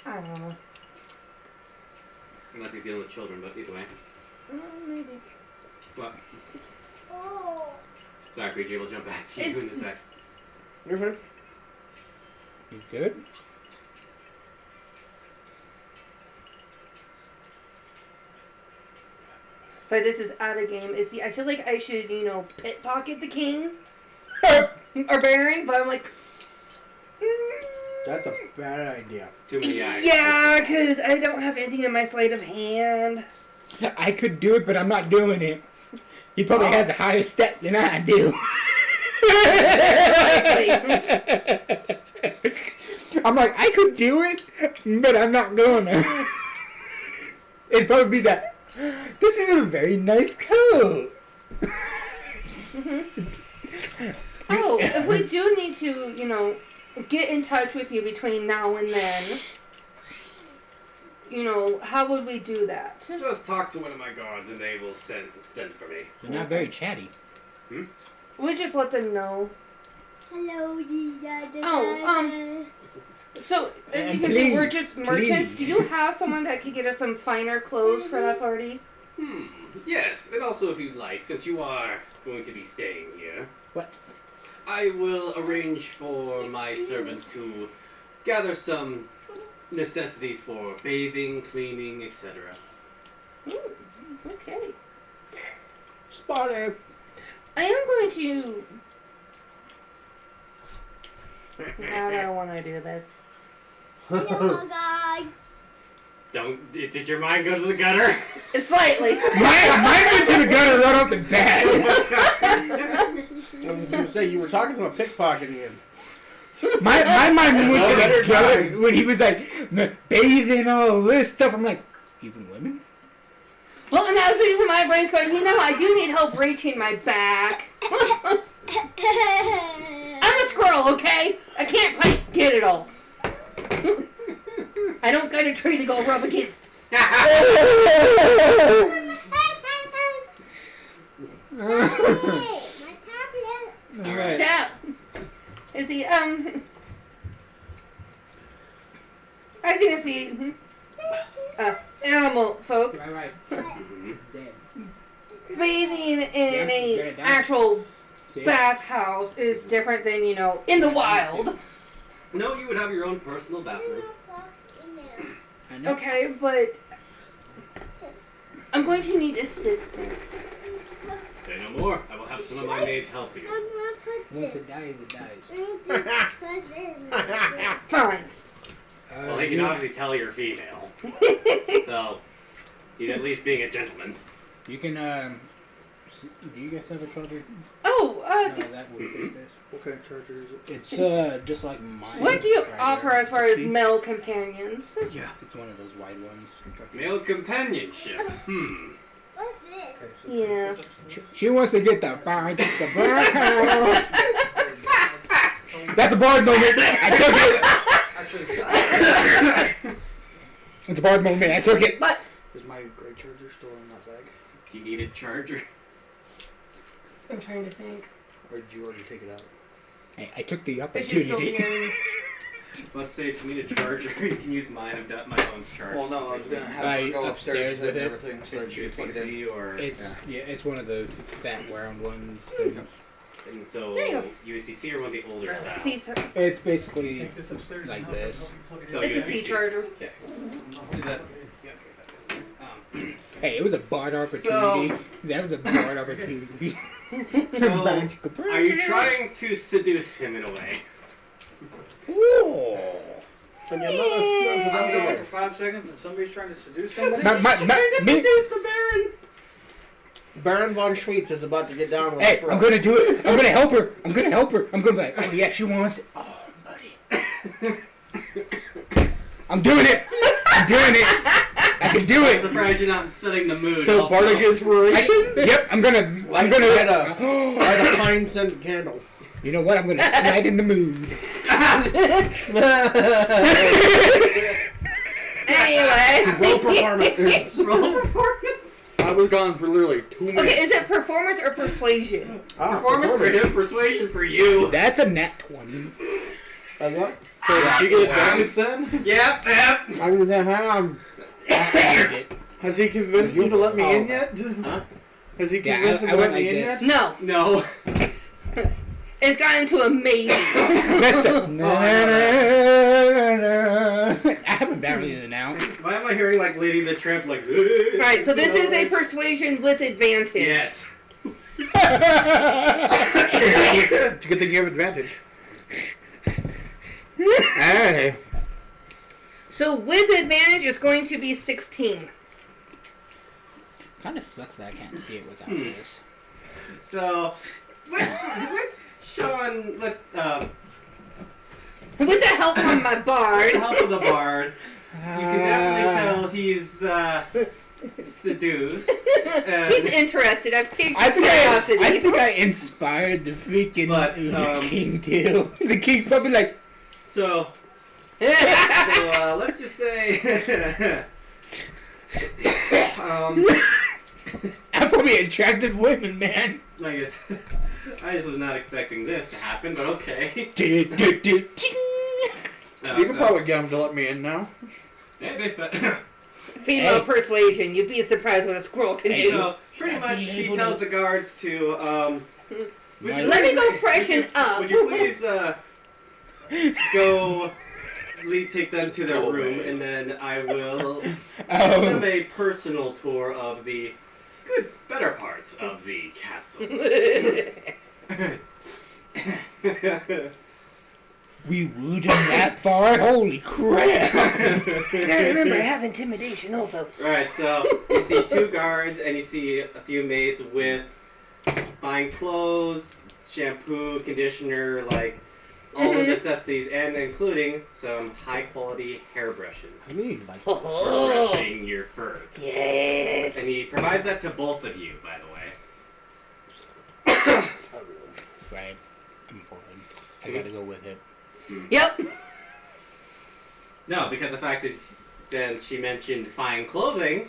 I don't know. Unless he's dealing with children, but either way. Maybe. What? Sorry, PJ, we'll jump back to you in a sec. You're fine. You good? So this is out of game. I feel like I should, you know, pickpocket the king or Baron, but I'm like, That's a bad idea. Too many eyes. yeah, because I don't have anything in my sleight of hand. I could do it, but I'm not doing it. He probably has a higher step than I do. I'm like, I could do it, but I'm not gonna. It'd probably be that. This is a very nice coat. Oh, if we do need to, you know, get in touch with you between now and then, you know, how would we do that? Just talk to one of my guards and they will send for me. They're not very chatty. We just let them know. Hello, Oh, So, as you can And see, we're please, just merchants. please. Do you have someone that could get us some finer clothes for that party? Yes, and also if you'd like, since you are going to be staying here, What? I will arrange for my servants to gather some necessities for bathing, cleaning, etc. Okay. Spotted. I am going to... How do I want to do this? Hello, guy. Did your mind go to the gutter? Slightly. Mine went to the gutter right off the bat. I was going to say, you were talking about pickpocketing him. My mind went to the gutter when he was like bathing all this stuff. I'm like, even women? Well, and that's the reason my brain's going, you know, I do need help reaching my back. I'm a squirrel, okay? I can't quite get it all. I don't got a tree to go rub against. My tablet. Alright. Stop. Is he, as you can see, animal folk Right. Mhm. It's dead. bathing in Yeah, he's a gonna die. actual See? bathhouse is different than, you know, in the wild. No, you would have your own personal bathroom. I know. Okay, but I'm going to need assistance. Say no more. I will have some of my maids help you. Once it dies, it dies. Fine. Well, he can obviously tell you're female. So, he's at least being a gentleman. You can, do you guys have a charger? Oh, No, that would fit this. What kind of charger is it? It's, just like mine. what do you right offer here. as far as See? male companions? Yeah. It's one of those wide ones. Male companionship. What's this? Okay, so Yeah. She wants to get the bar, get the bar. That's a board moment. I took it. Actually, It's a board moment. I took it. But is my gray charger still in that bag? Do you need a charger? I'm trying to think. Or did you already take it out? Hey, I took the Is she still opportunity. here? Let's say if you need a charger, you can use mine. I've got my phone's charged. Well, no, I was gonna have Right, to go upstairs upstairs with it. and everything so that you Use can plug it in. PC or It's one of the fat round ones. and so There you go. USB-C or one of the older style. C, sir. It's basically Take this upstairs. like and this. So It's a C USB-C. charger. Okay. Do that. Hey, it was a barred opportunity. That was a barred opportunity. So, are you trying to seduce him in a way? Ooh. And your mother I'm going for 5 seconds and somebody's trying to seduce somebody. Me- Seduce the Baron. Baron von Schweetz is about to get down with Hey, the I'm gonna do it. I'm gonna help her. I'm gonna help her. I'm gonna be like, oh yeah, she wants it. Oh, buddy. I'm doing it. I'm doing it. I can do I'm it. surprised you're not setting the mood. So also. Bardic inspiration. Yep, I'm gonna. Light a pine scented candle. You know what? I'm gonna slide in the mood. Anyway. Roll performance. Roll performance. I was gone for literally 2 minutes. Okay, is it performance or persuasion? Performance for him, persuasion for you. That's a nat 20. And what? So did she get advantage then? Yep. I'm gonna have. Has he convinced you to let me in yet? Huh? Has he Yeah, convinced him I to let went me like in this. yet? No. No. It's gotten to a maybe. That's the. I haven't barely in and out. Why am I hearing like Lady the Tramp like? Alright, so this is a persuasion with advantage. Yes. It's a good thing you have advantage. Hey. So with advantage, it's going to be 16. Kind of sucks that I can't see it without Hmm. this. So, with Sean, with With the help from my bard. the help of the bard, you can definitely tell he's seduced. He's interested. I've piqued I his think curiosity. I inspired the freaking But, king too. The king's probably like, So let's just say, I'm probably attracted women, man. like I just was not expecting this to happen, but okay. Ting. You can probably get him to let me in now. Maybe, but Female persuasion. You'd be surprised what a squirrel can do. so pretty much he tells the guards to would you Let me please- go freshen up. Would you please go take them to their room, and then I will give them a personal tour of the better parts of the castle. We wooed him that far? Holy crap! Remember, I have intimidation also. Right, so you see 2 guards, and you see a few maids with fine clothes, shampoo, conditioner, like all the necessities, and including some high-quality hairbrushes I mean, like, for brushing your fur. Yes. And he provides that to both of you, by the way. right. I'm bored. I gotta go with it. Yep. No, because the fact is, since she mentioned fine clothing,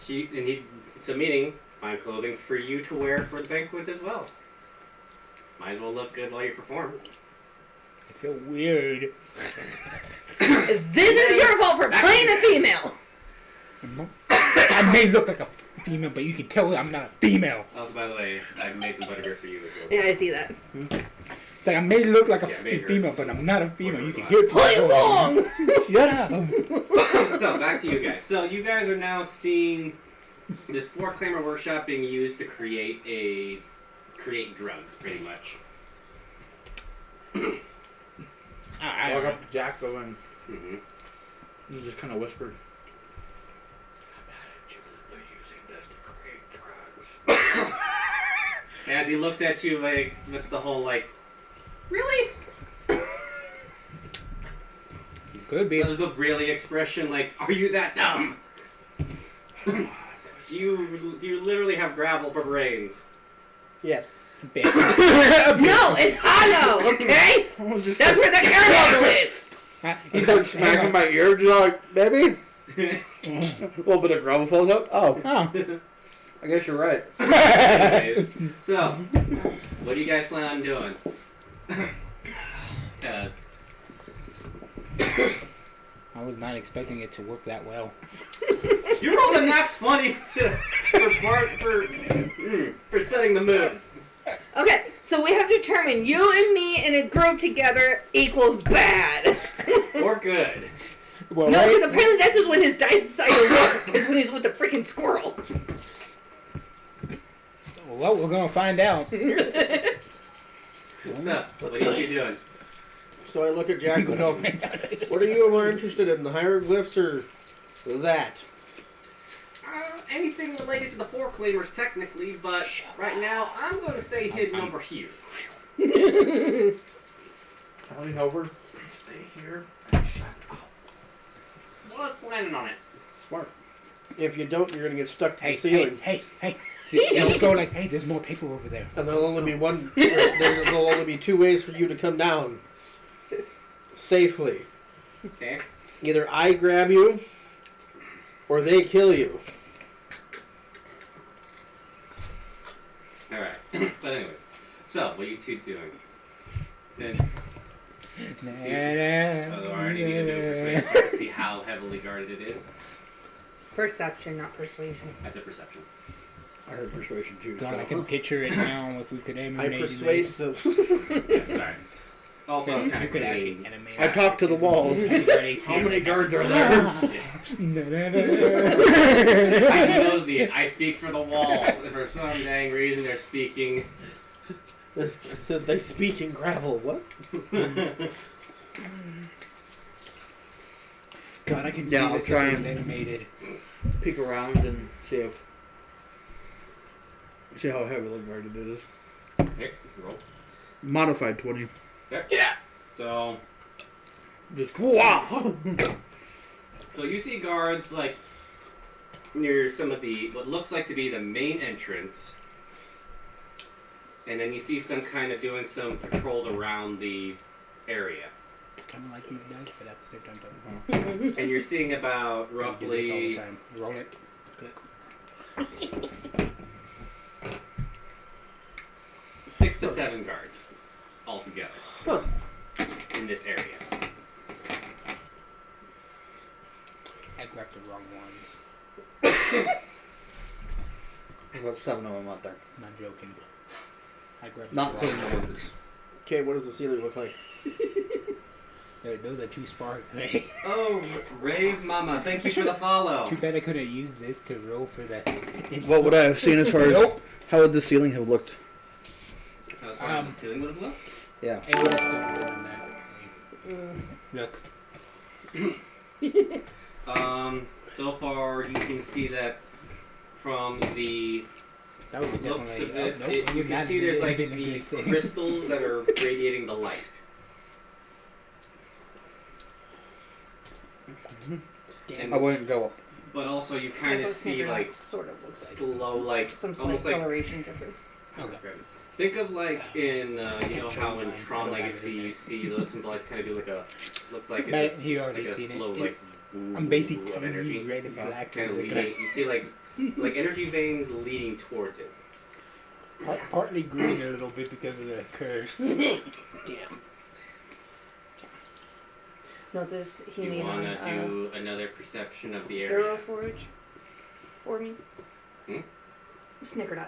it's a meaning fine clothing for you to wear for the banquet as well. Might as well look good while you perform. I feel weird. This is your fault for playing a female. I may look like a female, but you can tell I'm not a female. Also, by the way, I've made some butterbeer for you as well. Yeah, I see that. It's like I may look like a Yeah, fucking maybe. female, but I'm not a female. You can hear it. Play along. Shut up. So, back to you guys. So, you guys are now seeing this 4-claimer workshop being used to create drugs, pretty much. I walk up to Jack going Mm-hmm. and just kind of whispered. As he looks at you, like, with the whole, like, really? Could be. The really expression, like, are you that dumb? you literally have gravel for brains. Yes. Bit. No, it's hollow, okay? That's where the caramel is. He starts smacking my ear, just like, baby. A little bit of gravel falls out. Oh, Oh. I guess you're right. Anyways, so What do you guys plan on doing? 'Cause I was not expecting it to work that well. you rolled a nat 20 for setting the mood. Okay, so we have determined you and me in a group together equals bad. Or good. Well, No, because apparently that's just when his dice decide to work, is when he's with the freaking squirrel. Well, we're gonna find out. What's up? What are you doing? So I look at Jack and go, what are you more interested in, the hieroglyphs or that? Anything related to the four claimers, technically, but right now I'm going to stay hidden over here. I lean over and stay here and shut up. Was planning on it. Smart. If you don't, you're going to get stuck to Hey, the ceiling. hey. You just go like, hey, there's more paper over there. And there'll only be there'll only be two ways for you to come down safely. Okay. Either I grab you, or they kill you. Alright. But anyways. So, what are you two doing? Since although I already need to do a persuasion check to see how heavily guarded it is. Perception, not persuasion. I said perception. I heard persuasion too. God, so. I can picture it now if we could I animate persuade this. them. Yeah, sorry. Also, I'm kind You of could actually cleaning. animate I it. talk to the walls. How many guards are there? I knows the I speak for the wall. For some dang reason, they're speaking. They speak in gravel. What? God, I can Yeah, see I'll this try if it was and- animated. Peek around and see how heavily guarded it is. Okay, roll. Modified 20. Okay. Yeah. So Just wow. you see guards like near some of the what looks like to be the main entrance, and then you see some kind of doing some patrols around the area, Kind of like these guys, but at the same time, don't. and you're seeing about Do this all the roughly time. Roll it. 6 to 7 guards altogether in this area. I grabbed the wrong ones. About 7 of them out there. I'm not joking. I grabbed Not the including wrong the ones. ones. Okay, what does the ceiling look like? Those are too spark. Oh, Rave Mama, thank you for the follow. Too bad I couldn't use this to roll for the. What would I have seen as far as how would the ceiling have looked? As far as the ceiling would have looked. Yeah. It would have still done that. Look. So far you can see that from the That was a looks definitely. of it, nope, you you're can not see there's like doing a the good thing. crystals that are radiating the light. Damn. I wouldn't go up. But also you kind of That's what see sneaker like sort of looks like. slow, like Some slight almost like coloration difference. Okay. think of like in you know how in Tron Legacy you see the some lights kind of do like a looks like But it's he just, already like a seen slow it. like I'm basically of telling energy. you red and black. Kind is of like leading. You see like energy veins leading towards it. partly green a little bit because of the curse. Damn. Notice he You made want an to do another perception of the arrow area? forge for me. Hmm? Snickered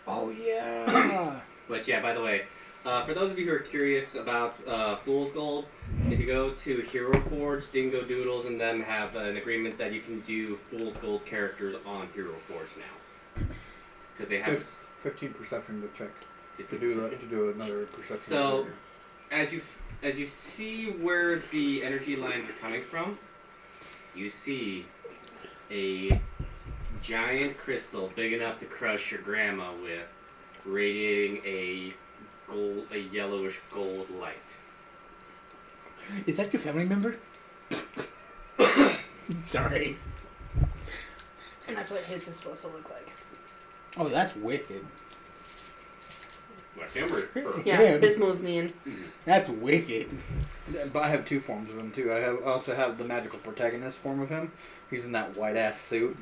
Oh yeah. But yeah, by the way, for those of you who are curious about Fool's Gold, if you go to Hero Forge, Dingo Doodles and them have an agreement that you can do Fool's Gold characters on Hero Forge now. Because they have 15 perception to check. To 50%. do another perception. So, as you see where the energy lines are coming from, you see a giant crystal big enough to crush your grandma with, radiating a yellowish gold light. Is that your family member? Sorry. And that's what his is supposed to look like. Oh, that's wicked. Like him or Yeah, Yeah. his Mosnian. That's wicked. But I have two forms of him too. I also have the magical protagonist form of him. He's in that white ass suit.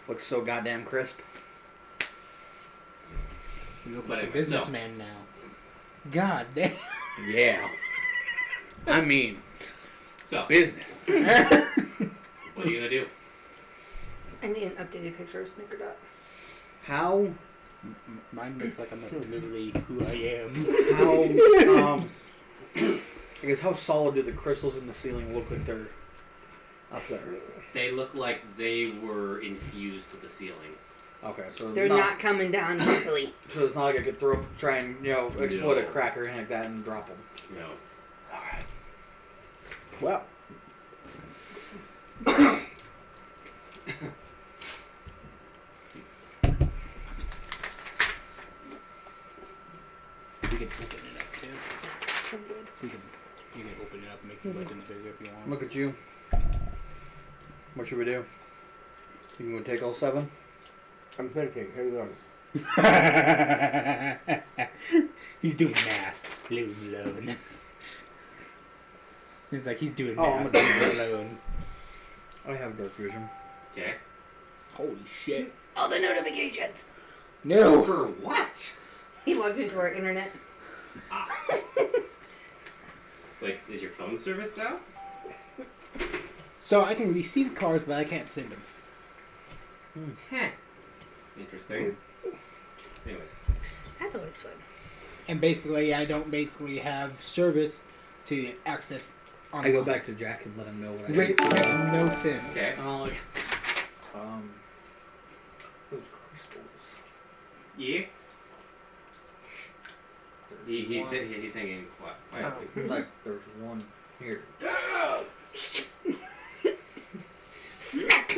Looks so goddamn crisp. You look But like a anyway, businessman now. God damn. Yeah. I mean, So, business. what are you gonna do? I need an updated picture of Snickerdoodle. How Mine looks like I'm like literally who I am. I guess how solid do the crystals in the ceiling look like they're up there? They look like they were infused to the ceiling. Okay, so They're not coming down easily. So it's not like I could try and explode a No. crack or anything like that and drop them. No. Alright. Well, You can open it up too. You can open it up and make the buttons bigger if you want. Look at you. What should we do? You can go take all 7? I'm thinking. Hang on. He's doing math. Leave him alone. He's like, he's doing Oh, I'm math. a Leave him alone. I have dark vision. Okay. Holy shit. All the notifications. No! For what? He logged into our internet. Ah. Wait, is your phone service now? So I can receive cars, but I can't send them. Huh. Interesting. Anyways. That's always fun. And basically, I don't basically have service to access online. I go back to Jack and let him know what I Wait, need. makes no sense. Okay. Those crystals. Yeah. He's singing quietly. Like there's one here. Smack!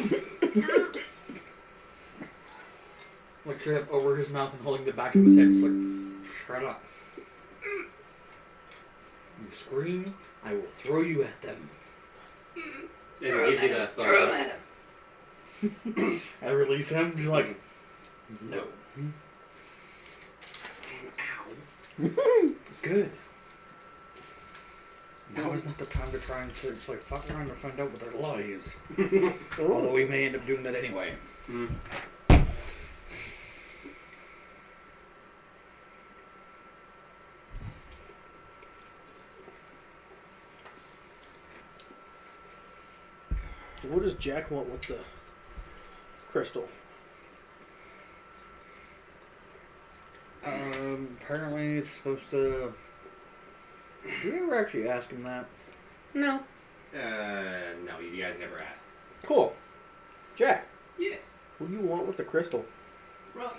Like straight up over his mouth and holding the back of his head, just like, shut up. You scream, I will throw you at them. And he gives you the Throw thumbs him up. at him. I release him, just like, no. Good. Now is not the time to try and search, like, fuck around to find out what their law is. Although we may end up doing that anyway. Mm. So what does Jack want with the crystal? Apparently it's supposed to... Did you ever actually ask him that? No. No, you guys never asked. Cool. Jack, Yes. what do you want with the crystal? Well,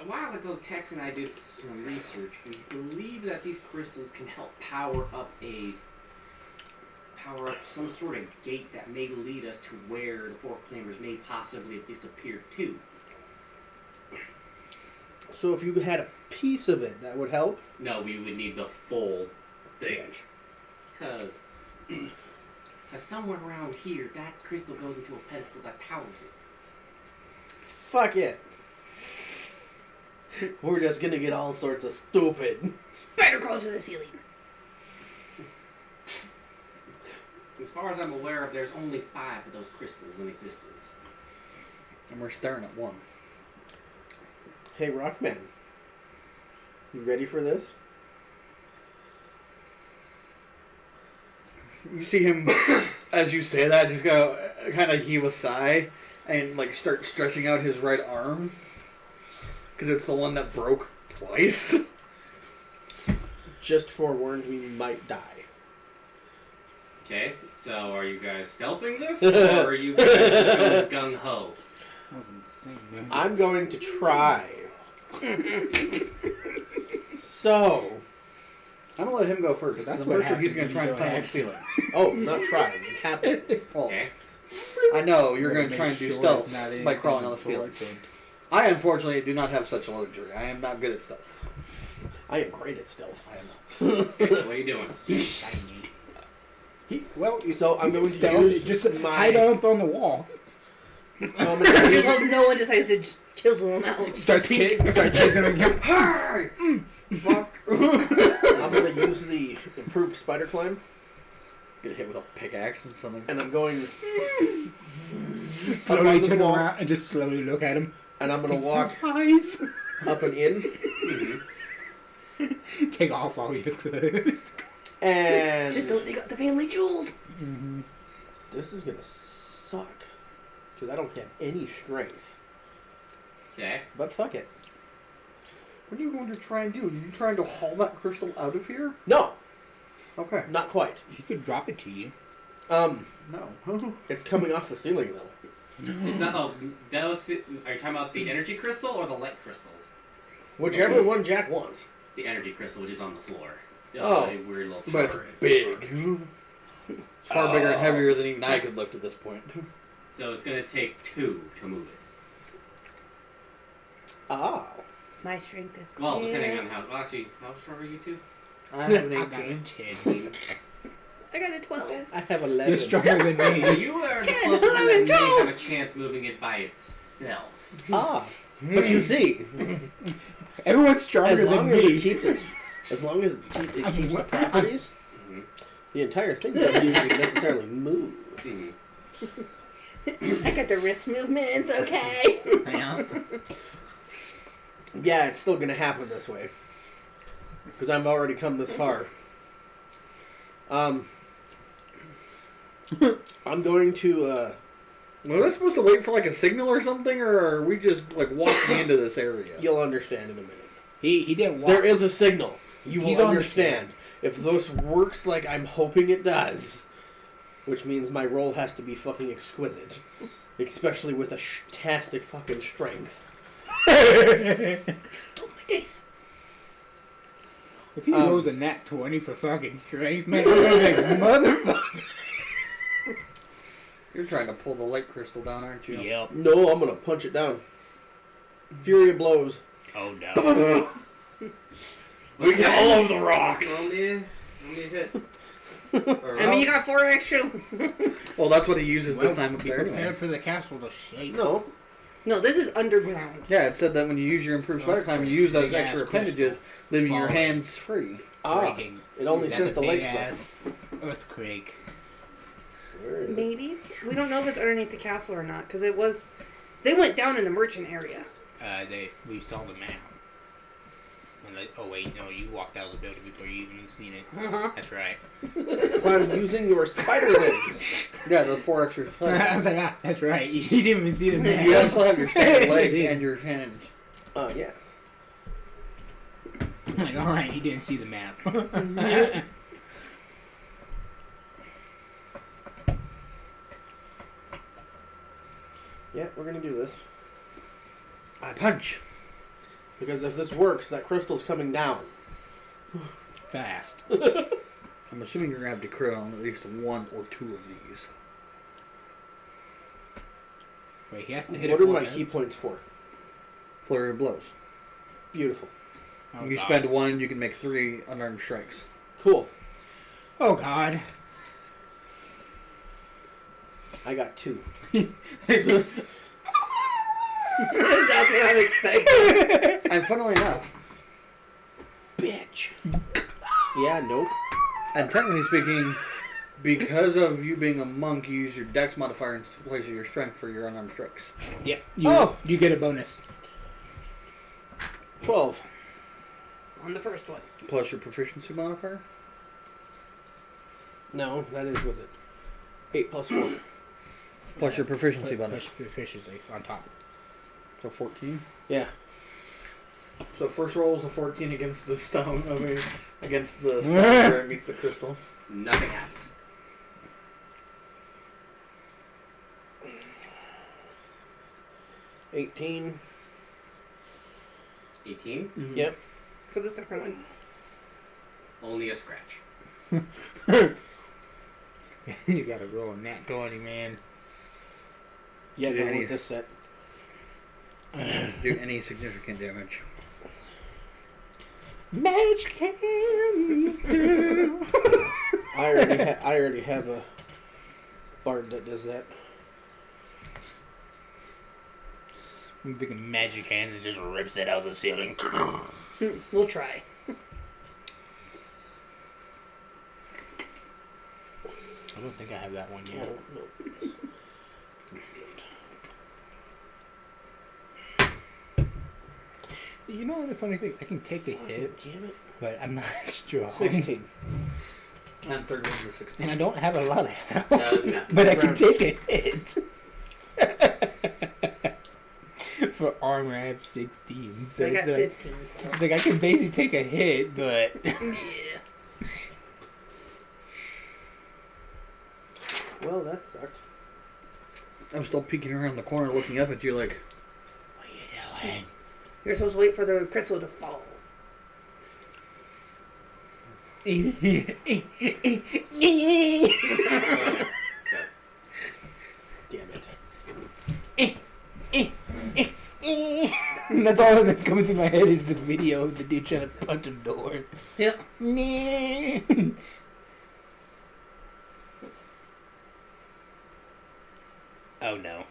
a while ago, Tex and I did some research. We believe that these crystals can help power up some sort of gate that may lead us to where the Fork Claimers may possibly have disappeared to. So if you had a piece of it, that would help? No, we would need the full thing. Because somewhere around here, that crystal goes into a pedestal that powers it. Fuck it. We're just gonna get all sorts of stupid. Spider crawls to the ceiling. As far as I'm aware of, there's only 5 of those crystals in existence. And we're staring at one. Hey, Rockman. You ready for this? You see him, as you say that, just go, kind of heave a sigh, and like start stretching out his right arm. Because it's the one that broke twice. Just forewarned, we might die. Okay, so are you guys stealthing this, or are you guys just going gung-ho? That was insane, man. I'm going to try. So, I'm gonna let him go first. That's Because I'm what pretty sure he's happens gonna when try you and climb don't up the have ceiling. not trying. It's happening. Well, Okay. I know you're gonna Make try and do sure stealth it's not by anything crawling on the ceiling. important. I unfortunately do not have such a luxury. I am not good at stealth. I am great at stealth. I am. Okay, so what are you doing? Shiny. So I'm going to Stealth, use just my. hide up on the wall. So I'm going to I use, hope no one decides to chisel him out. Start chasing him. Hi! Fuck! I'm going to use the improved spider climb, Get hit with a pickaxe or something. and I'm going. Slowly the turn wall. around and just slowly look at him. And I'm going to walk His eyes. up and in. Mm-hmm. Take off all your clothes. And Just don't dig up the family jewels. Mm-hmm. this is gonna suck because I don't have any strength. Okay. But fuck it. What are you going to try and do? Are you trying to haul that crystal out of here? No, Okay. not quite. He could drop it to you. No. It's coming off the ceiling though. It's not. Oh, those. Are you talking about the energy crystal or the light crystals? Whichever one Jack wants. The energy crystal, which is on the floor. Oh. A weird little But power. big. It's far bigger and heavier than even I could lift at this point. So it's gonna take 2 to move it. Ah. My strength is great. Well, depending on how. Well, actually, how strong are you two? I have an I got 18. a 10. I got a 12. I have 11. You're stronger than So me. you are the 10, closest one 11, that may 12. have a chance moving it by itself. Ah. But you see, Everyone's stronger as than long as me. it keeps its, as long as it keeps the properties, Mhm. the entire thing doesn't even necessarily move. Mhm. I got the wrist movements, okay. Yeah. Yeah, it's still gonna happen this way. Because I've already come this far. I'm going to, Was I supposed to wait for like a signal or something, or are we just like walking into this area? you'll understand in a minute. He didn't walk. There is a signal. You He's will on the understand. If this works like I'm hoping it does, which means my roll has to be fucking exquisite. Especially with a tastic fucking strength. Stole my dice. If he rolls a nat 20 for fucking strength, man, I'm gonna be like, motherfucker. You're trying to pull the light crystal down, aren't you? Yep. No, I'm gonna punch it down. Fury of blows. Oh no. We get all of the Roll rocks. me a hit. I mean, you got 4 extra. Well, that's what he uses Well, this time up be there prepared anyway. for the castle to shake. No. No, this is underground. Yeah, it said that when you use your improved spider climb, you use those Big extra ass appendages, leaving your falling. hands free. Ah. Breaking. It only That's says a the big legs ass earthquake. though. Where is it? Maybe. We don't know if it's underneath the castle or not, because it was. They went down in the merchant area. We saw the map. And oh wait, no, you walked out of the building before you even seen it. Uh-huh. That's right. Climb using your spider legs. Yeah, the 4 extra I spiders. was like, that's right. You didn't even see the map. You also have your standard legs and your hands. Yes. I'm like, all right, he didn't see the map. Yeah, we're gonna do this. I punch. Because if this works, that crystal's coming down. Fast. I'm assuming you're gonna have to crit on at least 1 or 2 of these. Wait, he has to hit What it are 4 my times? key points for? Flurry of blows. Beautiful. Oh, You God. spend 1, you can make 3 unarmed strikes. Cool. Oh God. I got 2. That's what I'm expecting. And funnily enough, Bitch. Yeah, nope. and technically speaking, because of you being a monk, you use your dex modifier in place of your strength for your unarmed strikes. Yep. Oh. You get a bonus. 12. On the first one. Plus your proficiency modifier. No, that is with it. 8 plus 4. Plus your proficiency Plus bonus. proficiency on top. So 14. Yeah. So first roll is a 14 against the stone. I mean, against the stone where it meets the crystal. Nothing happens. 18. 18. Yep. For the second one. Only a scratch. You gotta roll a nat 20, man. Yeah, Did not any- with this set. To do any significant damage. Magic hands do. I already have a bard that does that. I'm thinking magic hands and just rips it out of the ceiling. We'll try. I don't think I have that one Oh, yet. no. You know the funny thing? I can take a hit, Damn it. but I'm not strong. 16. And third one's a 16. And I don't have a lot of health. Does nothing. But I can take a hit. For armor, I have 16. So I got it's like, 15. So. it's like I can basically take a hit, but Yeah. Well, that sucked. I'm still peeking around the corner looking up at you like, what are you doing? You're supposed to wait for the crystal to fall. Okay. Damn it. That's all that's coming through my head is the video of the dude trying to punch a door. Yep. Oh no.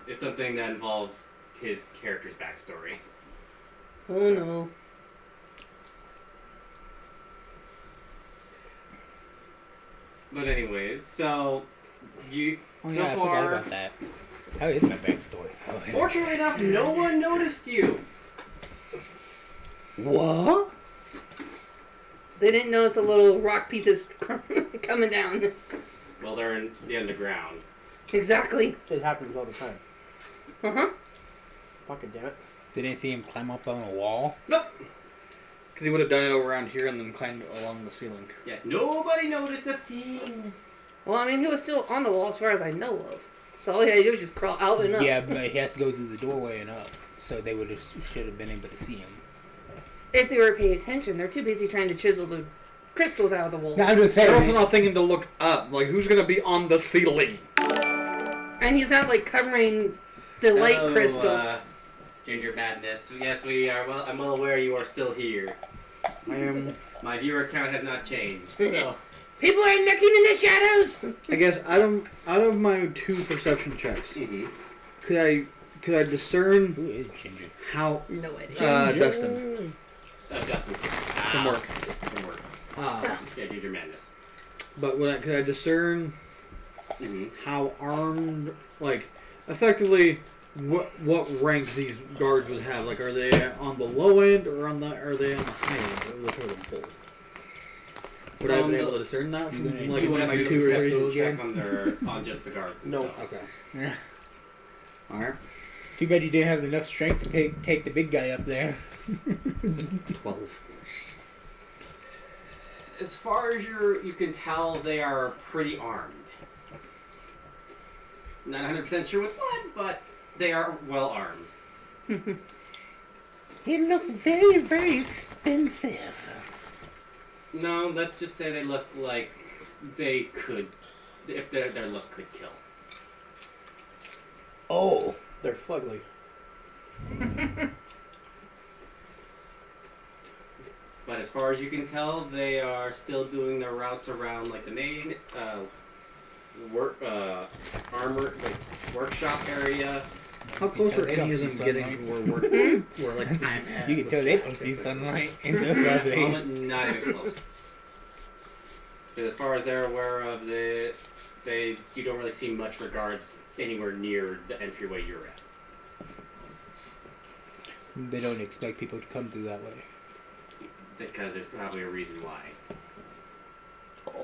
It's something that involves his character's backstory. Oh no. But anyways, so you Oh so yeah, I forgot far, about that. How is my backstory? Oh, yeah. fortunately enough, no one noticed you. What? They didn't notice the little rock pieces coming down. Well, they're in the underground. Exactly. It happens all the time. Uh-huh. Fucking damn it. They didn't see him climb up on a wall. Nope. because he would have done it around here and then climbed along the ceiling. Yeah, nobody noticed a thing. Well, I mean, he was still on the wall as far as I know of. So all he had to do was just crawl out and up. Yeah, but he has to go through the doorway and up. So they should have been able to see him. If they were paying attention, they're too busy trying to chisel the crystals out of the wall. No, I'm just They're also saying. not thinking to look up. Like, who's going to be on the ceiling? And he's not like covering the light Hello, crystal. Ginger Madness. Yes, we are. Well, I'm well aware you are still here. I am. My viewer count has not changed. So People are looking in the shadows. I guess out of my 2 perception checks, could I discern Who is Ginger? how No idea. Dustin Dustin. from work. From work. Yeah, Ginger Madness. But could I discern Mm-hmm. how armed, like, effectively, what rank these guards would have? Like, are they on the low end or are they on the high end of the totem pole? Would I have been able to discern that from like You would have my to 2 do a perception perception check on just the guards No. themselves. Okay. All right. Too bad you didn't have enough strength to take the big guy up there. 12. As far as you can tell, they are pretty armed. Not 100% sure with what, but they are well armed. It looks very, very expensive. No, let's just say they look like they could, if their look could kill. Oh. They're fugly. But as far as you can tell, they are still doing their routes around like the main armor workshop area. How close are They don't any of see them sunlight. getting to where like I'm at? You can tell they don't see sunlight in the front. Not even close. Because as far as they're aware of, you don't really see much regards anywhere near the entryway you're at. They don't expect people to come through that way. Because there's probably a reason why.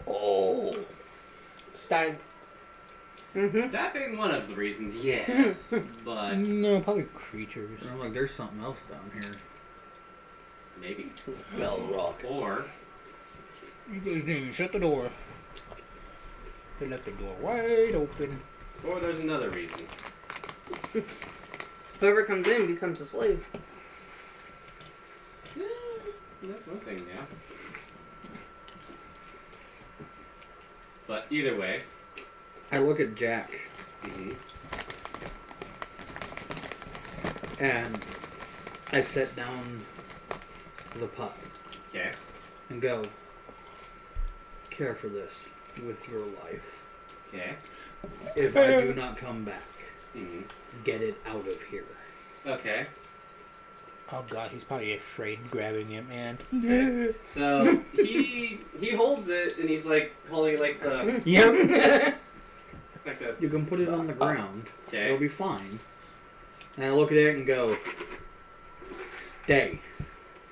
Oh. Stank. Mm-hmm. That being one of the reasons, yes. But No, probably creatures. I'm like, there's something else down here. maybe. Bell rock. Or You guys didn't even shut the door. They left the door wide open. there's another reason. Whoever comes in becomes a slave. That's one thing, yeah. But either way. I look at Jack Mm-hmm. and I set down the pup Okay. and go, care for this with your life. Okay. If I do not come back, Mm-hmm. get it out of here. Okay. Oh god, he's probably afraid grabbing it, man. So he holds it and he's like holding it like the Yep. like the You can put it on the ground. It'll okay. be fine. And I look at it and go, stay.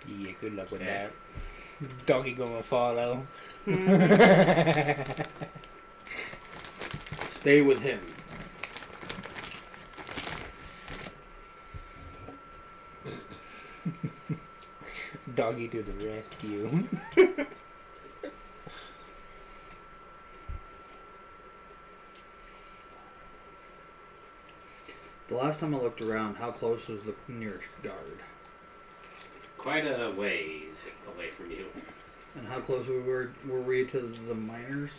Yeah, good luck with Okay. that. Doggy gonna follow. Stay with him. Doggy to the rescue. The last time I looked around, how close was the nearest guard? Quite a ways away from you. And how close were we to the miners?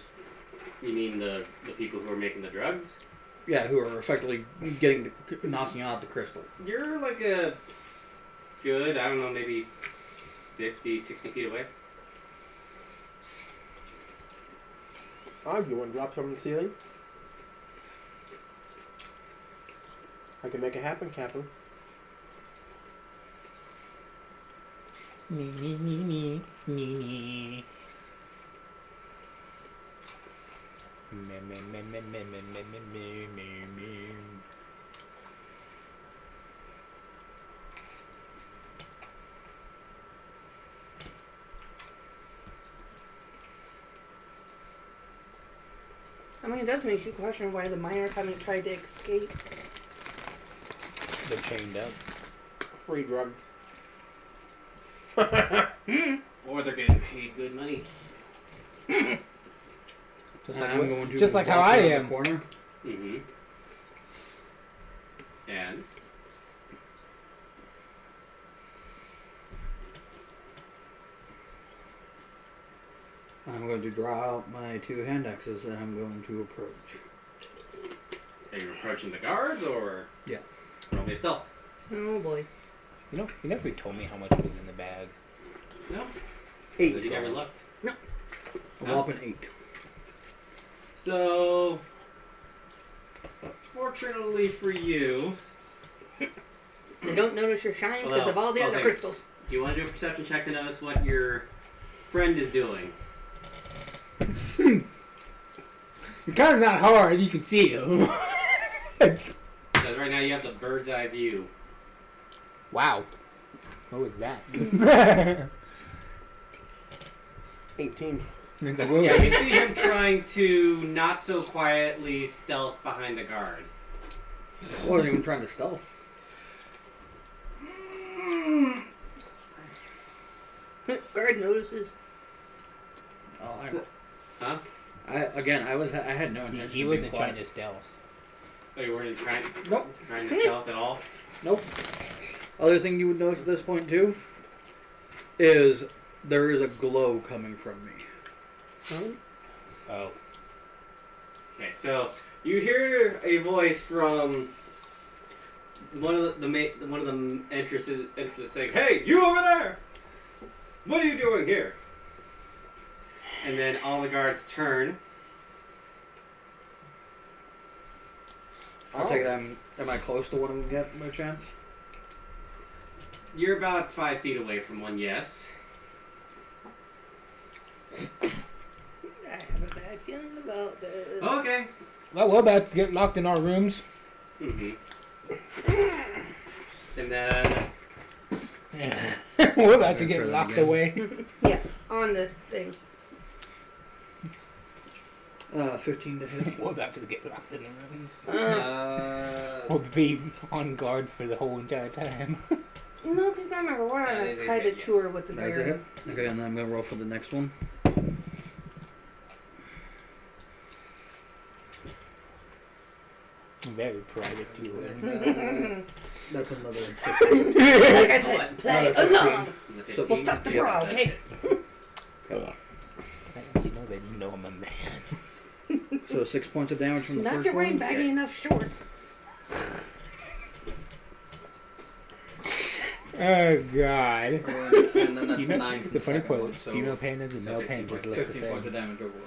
You mean the people who are making the drugs? Yeah, who are effectively knocking out the crystal. You're like a good, I don't know, maybe 50, 60 feet away. You want to drop something from the ceiling? I can make it happen, Captain. Me, me, me, me, me, me. Me, me, me, me, me, me, me, me, me, me. I mean, it does make you question why the miners haven't tried to escape. They're chained up. Free drugs. Or they're getting paid good money. Just And like, I'm going to just like how walk I around the am. corner. Mm-hmm. And I'm going to draw out my two hand axes and I'm going to approach. are you approaching the guards or? Yeah. Roll me a stealth. Oh boy. You never told me how much was in the bag. No. 8. You never looked. A whopping 8. So, fortunately for you, You don't notice your shine because Well, of all the I'll other take- crystals. do you want to do a perception check to notice what your friend is doing? Kind of not hard. You can see him. Because right now you have the bird's eye view. Wow. What was that? 18. It's like, whoa. Yeah, you see him trying to not so quietly stealth behind a guard. I wasn't even trying to stealth. Guard notices. Oh, Huh? I had no intention. He of wasn't being quiet. trying to stealth. Oh, you weren't trying Nope. to stealth at all? Nope. Other thing you would notice at this point too is there is a glow coming from me. Oh. Okay, so you hear a voice from one of the entrances saying, "Hey, you over there! What are you doing here?" And then all the guards turn. I'll take it. Am I close to one of them yet, by chance? You're about 5 feet away from one, yes. I have a bad feeling about this. Okay. Well, we're about to get locked in our rooms. Mm-hmm. And then We're about to Try get that locked again. away. Yeah, on the thing. 15 to hit. We're about to get locked in the rooms. We'll be on guard for the whole entire time. No, because I remember we're on That a is a private hit, yes. tour with the That's a bear. hit. Okay, and then I'm gonna roll for the next one. Very private tour. That's another. Like I said, play Another along. So- We'll stuff the bra, that's okay? it. You know that you know I'm a man. So 6 points of damage from the Not if first you're wearing one. baggy enough shorts. Oh God. And then that's You know, 9 from the the funny second part one. is So female pandas and male 15 pandas points. look the 15 points of same. damage overall.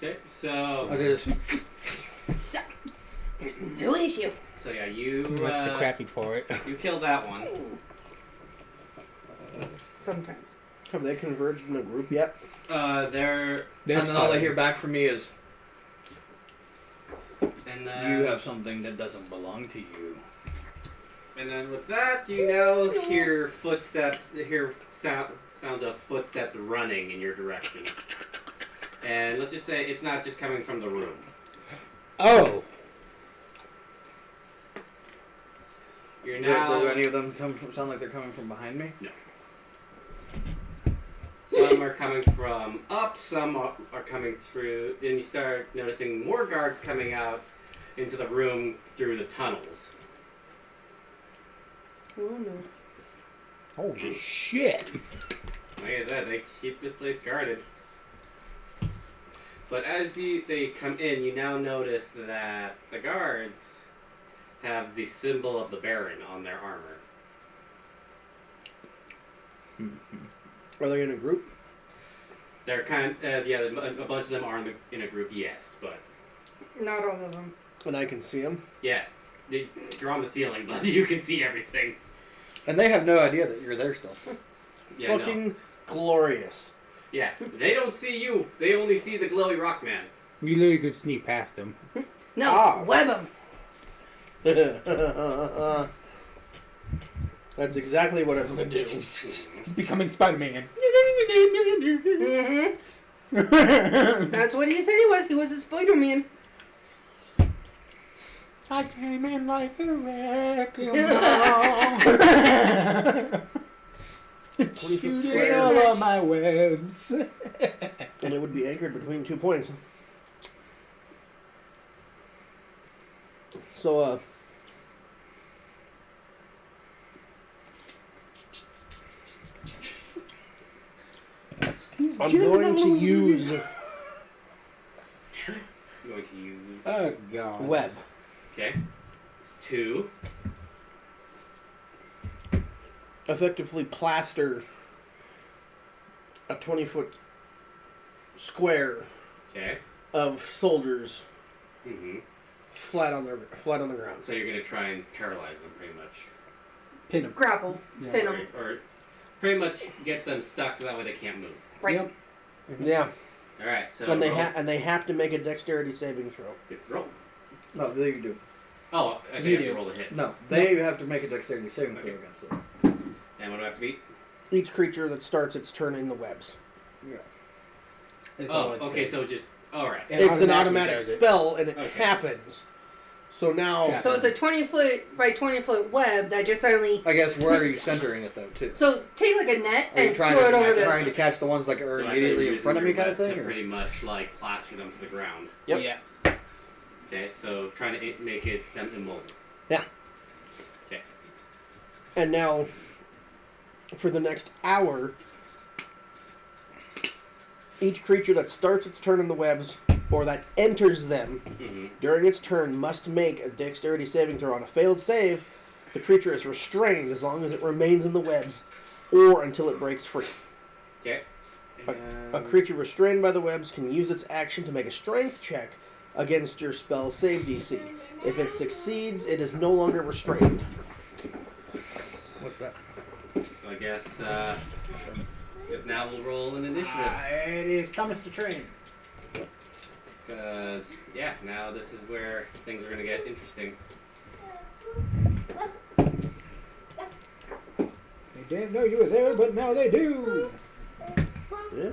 Okay, so Okay, just So, there's no issue. yeah, you That's the crappy part. you killed that one. sometimes. Have they converged in a group yet? They're And then all I hear back from me is, and you have something that doesn't belong to you. And then with that, you now hear footsteps. Hear sounds of footsteps running in your direction. And let's just say it's not just coming from the room. Oh. You're now. Do any of them sound like they're coming from behind me? No. Some are coming from up, some are coming through. Then you start noticing more guards coming out into the room through the tunnels. Oh no. Holy shit. Like I said, they keep this place guarded. But as they come in, you now notice that the guards have the symbol of the Baron on their armor. Are they in a group? They're yeah, a bunch of them are in a group, yes, but Not all of them. And I can see them. yes, you're on the ceiling, but you can see everything. And they have no idea that you're there still. Yeah, no. Fucking glorious. Yeah, they don't see you. They only see the glowy rock man. You literally could sneak past them. No, Ah. web them. That's exactly what I'm gonna do. He's becoming Spider-Man. Mm-hmm. That's what he said he was. He was a Spider-Man. I came in like a wrecking ball. 20 foot Shooting square. all of my webs. And it would be anchored between 2 points. So, I'm going to use I'm going to use. Oh god. web. Okay. 2. Effectively plaster a 20-foot square Okay. of soldiers Mm-hmm. flat on the ground. So you're gonna try and paralyze them, pretty much, Pin him. Grapple. Yeah. Pin 'em. or pretty much get them stuck so that way they can't move. Right. Yep. Yeah, All right. So and they roll. have to make a dexterity saving throw. Roll. No, they do. Oh, I You think I have do. to roll a hit. No, they have to make a dexterity saving throw Okay. against it. And what do I have to beat? Each creature that starts its turn in the webs. That's Oh, all it okay. says. So just all right. It It's an automatically automatic does it. spell, and it Okay. happens. So now, Check. So it's a 20-foot by 20-foot web that just only. I guess where are you centering it though, too? So take like a net Are you and trying throw it to over the. trying to catch the ones that are So I thought immediately you were in front of me, using kind of your thing? web Or? to pretty much like plaster them to the ground. Yep. Yeah. Okay. So trying to make them immobile. and now, for the next hour, each creature that starts its turn in the webs or that enters them Mm-hmm. during its turn must make a dexterity saving throw. On a failed save, the creature is restrained as long as it remains in the webs or until it breaks free. Okay. A creature restrained by the webs can use its action to make a strength check against your spell save DC. If it succeeds, it is no longer restrained. What's that? I guess now we'll roll an initiative. It is Thomas the Train. Because, yeah, now this is where things are going to get interesting. They didn't know you were there, but now they do. Yeah.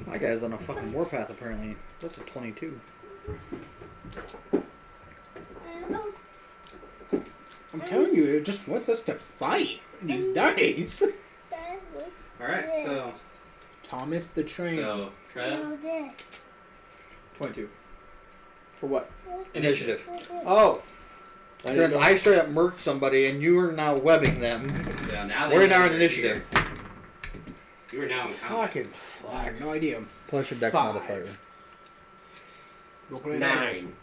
My guy's on a fucking warpath, apparently. That's a 22. I'm telling you, it just wants us to fight these dice. Alright, so Thomas the Train. Trev, 22. For what? initiative. Oh. Because I straight up murked somebody and you are now webbing them. So now they We're know now in you're initiative. here. You are now in combat. Fucking I have no idea. Plus your dex 5. modifier. Go play 9.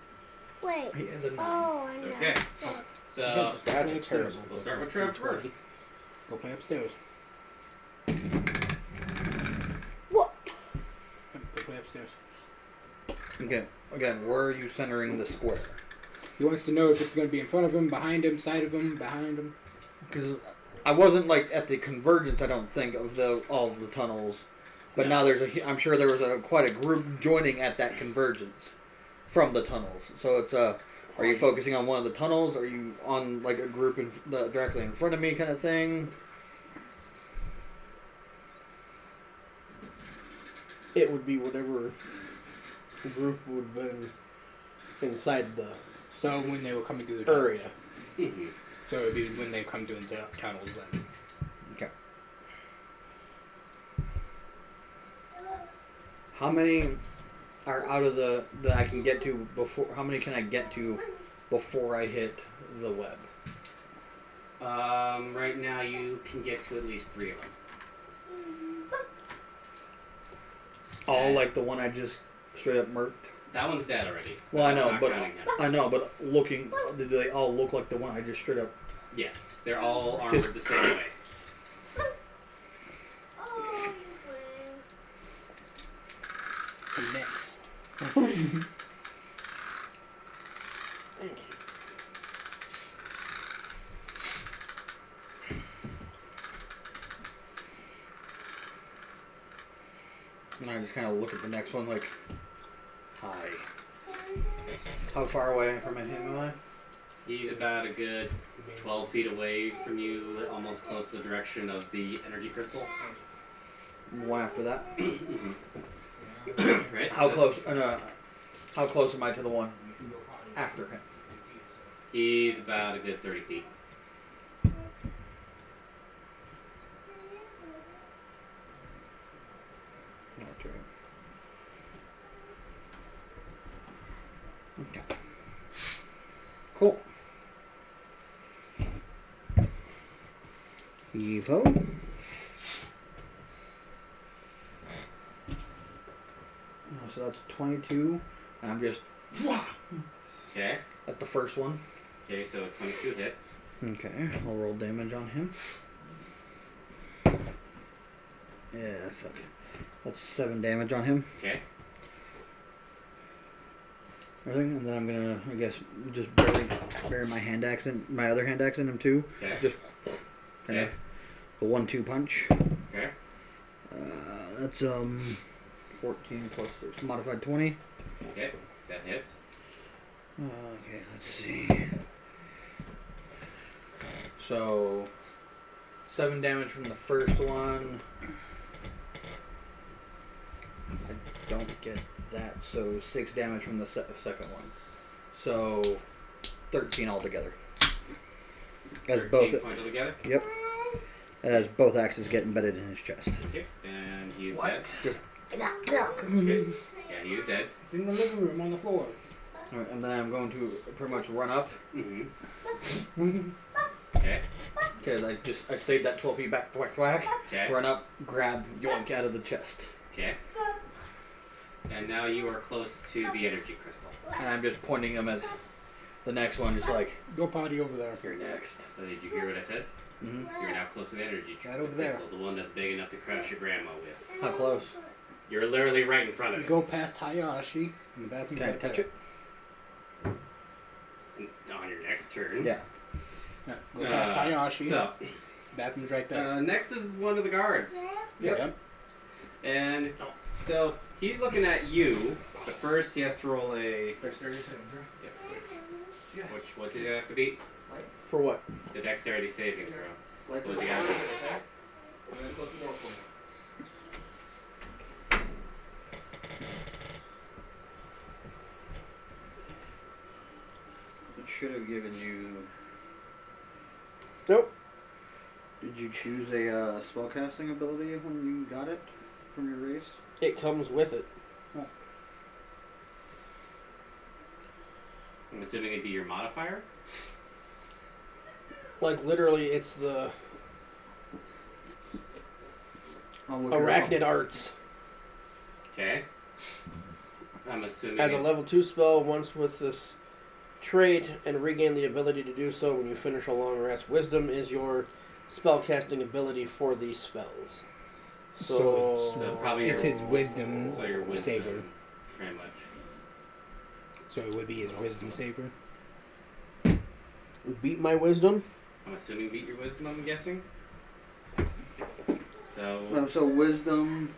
Wait. He is a 9. Oh, I know. Okay. So, That's terrible. we'll start with Trev first. Go play upstairs. What? Go play upstairs. Again, where are you centering the square? He wants to know if it's going to be in front of him, behind him, side of him, behind him. Because I wasn't like at the convergence. I don't think of all of the tunnels, but now I'm sure there was quite a group joining at that convergence from the tunnels. So it's are you focusing on one of the tunnels? Are you on like a group directly in front of me kind of thing? It would be whatever group would have been inside the So when they were coming through the tunnels. area. So it would be when they come through the tunnels then. Okay. How many are out of that I can get to before? How many can I get to before I hit the web? Right now you can get to at least 3 of them. All like the one I just straight up murked. That one's dead already. Well, I That's know, not but counting him. I know, but looking, do they all look like the one I just straight up? Yes, they're all armored the same way. Next. Thank you. And I just kind of look at the next one like, hi. How far away from him am I? He's about a good 12 feet away from you, almost close to the direction of the energy crystal. One after that. Right? How so close? How close am I to the one after him? He's about a good 30 feet. Okay. Cool. Evo. So that's 22. And I'm just Okay. at the first one. Okay, so 22 hits. Okay, I'll roll damage on him. Yeah, fuck. That's 7 damage on him. Okay. Everything, and then I'm gonna, I guess, just bury my other hand axe in him too. Okay. Just kind Okay. of the 1-2 punch. Okay. That's 14 plus there's modified 20. Okay. That hits. Okay, let's see. So 7 damage from the first one. I don't get that, so 6 damage from the second one. So 13 altogether. As 13 both, points altogether. yep. As both axes get embedded in his chest. Okay. And he is dead. Just Okay. Yeah, he is dead. It's in the living room on the floor. alright, and then I'm going to pretty much run up Mm-hmm. Okay. because I stayed that 12 feet back, thwack, Okay. run up, grab yoink out of the chest, Okay. And now you are close to the energy crystal. and I'm just pointing him at the next one, just like Go potty over there. you're next. So did you hear what I said? Mm-hmm. You're now close to the energy Right over there. crystal, the one that's big enough to crush your grandma with. How close? You're literally right in front of You it. go past Hayashi in the bathroom. Can I touch it? On your next turn. Yeah. Yeah, go past Hayashi. So, Bathroom's right there. next is one of the guards. Yep. And so he's looking at you, but first he has to roll a. What did it have to beat? For what? The dexterity saving throw. What was he got to beat? It should have given you. Nope. Did you choose a spellcasting ability when you got it from your race? It comes with it. I'm assuming it'd be your modifier. Like literally, it's the I'll look Arachnid Arts. Okay. I'm assuming. As a level 2 spell, once with this trait and regain the ability to do so when you finish a long rest. Wisdom is your spellcasting ability for these spells. So probably It's your, his wisdom so your wisdom, saver. pretty much. So it would be his wisdom saver. beat my wisdom. I'm assuming beat your wisdom, I'm guessing. So, So wisdom.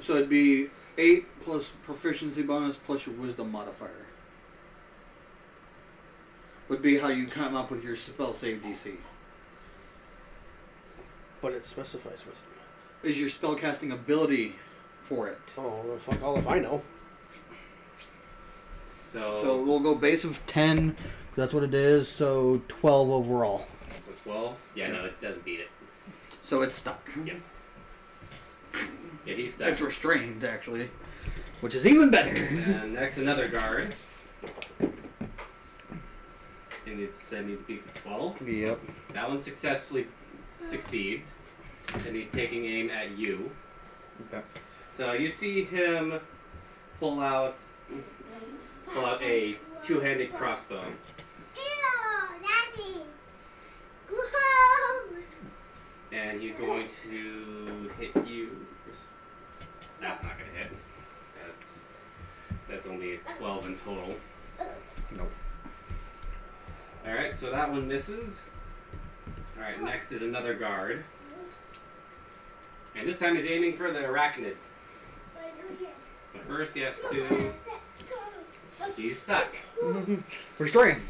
So it'd be 8 plus proficiency bonus plus your wisdom modifier. Would be how you come up with your spell save DC. But it specifies wisdom. Is your spellcasting ability for it? Oh, well, fuck all if I know. So we'll go base of 10. That's what it is. So 12 overall. So 12? Yeah, no, it doesn't beat it. So it's stuck. Yep. Yeah, he's stuck. It's restrained, actually. Which is even better. And next, another guard. And it's needs to be for 12. Yep. That one successfully succeeds. And he's taking aim at you. Okay. So you see him pull out a two-handed crossbow. Ew, Daddy. Gross. And he's going to hit you. That's not going to hit. That's only a 12 in total. Nope. Alright, so that one misses. Alright, next is another guard. And this time he's aiming for the arachnid. But first he has to... He's stuck. Restrained.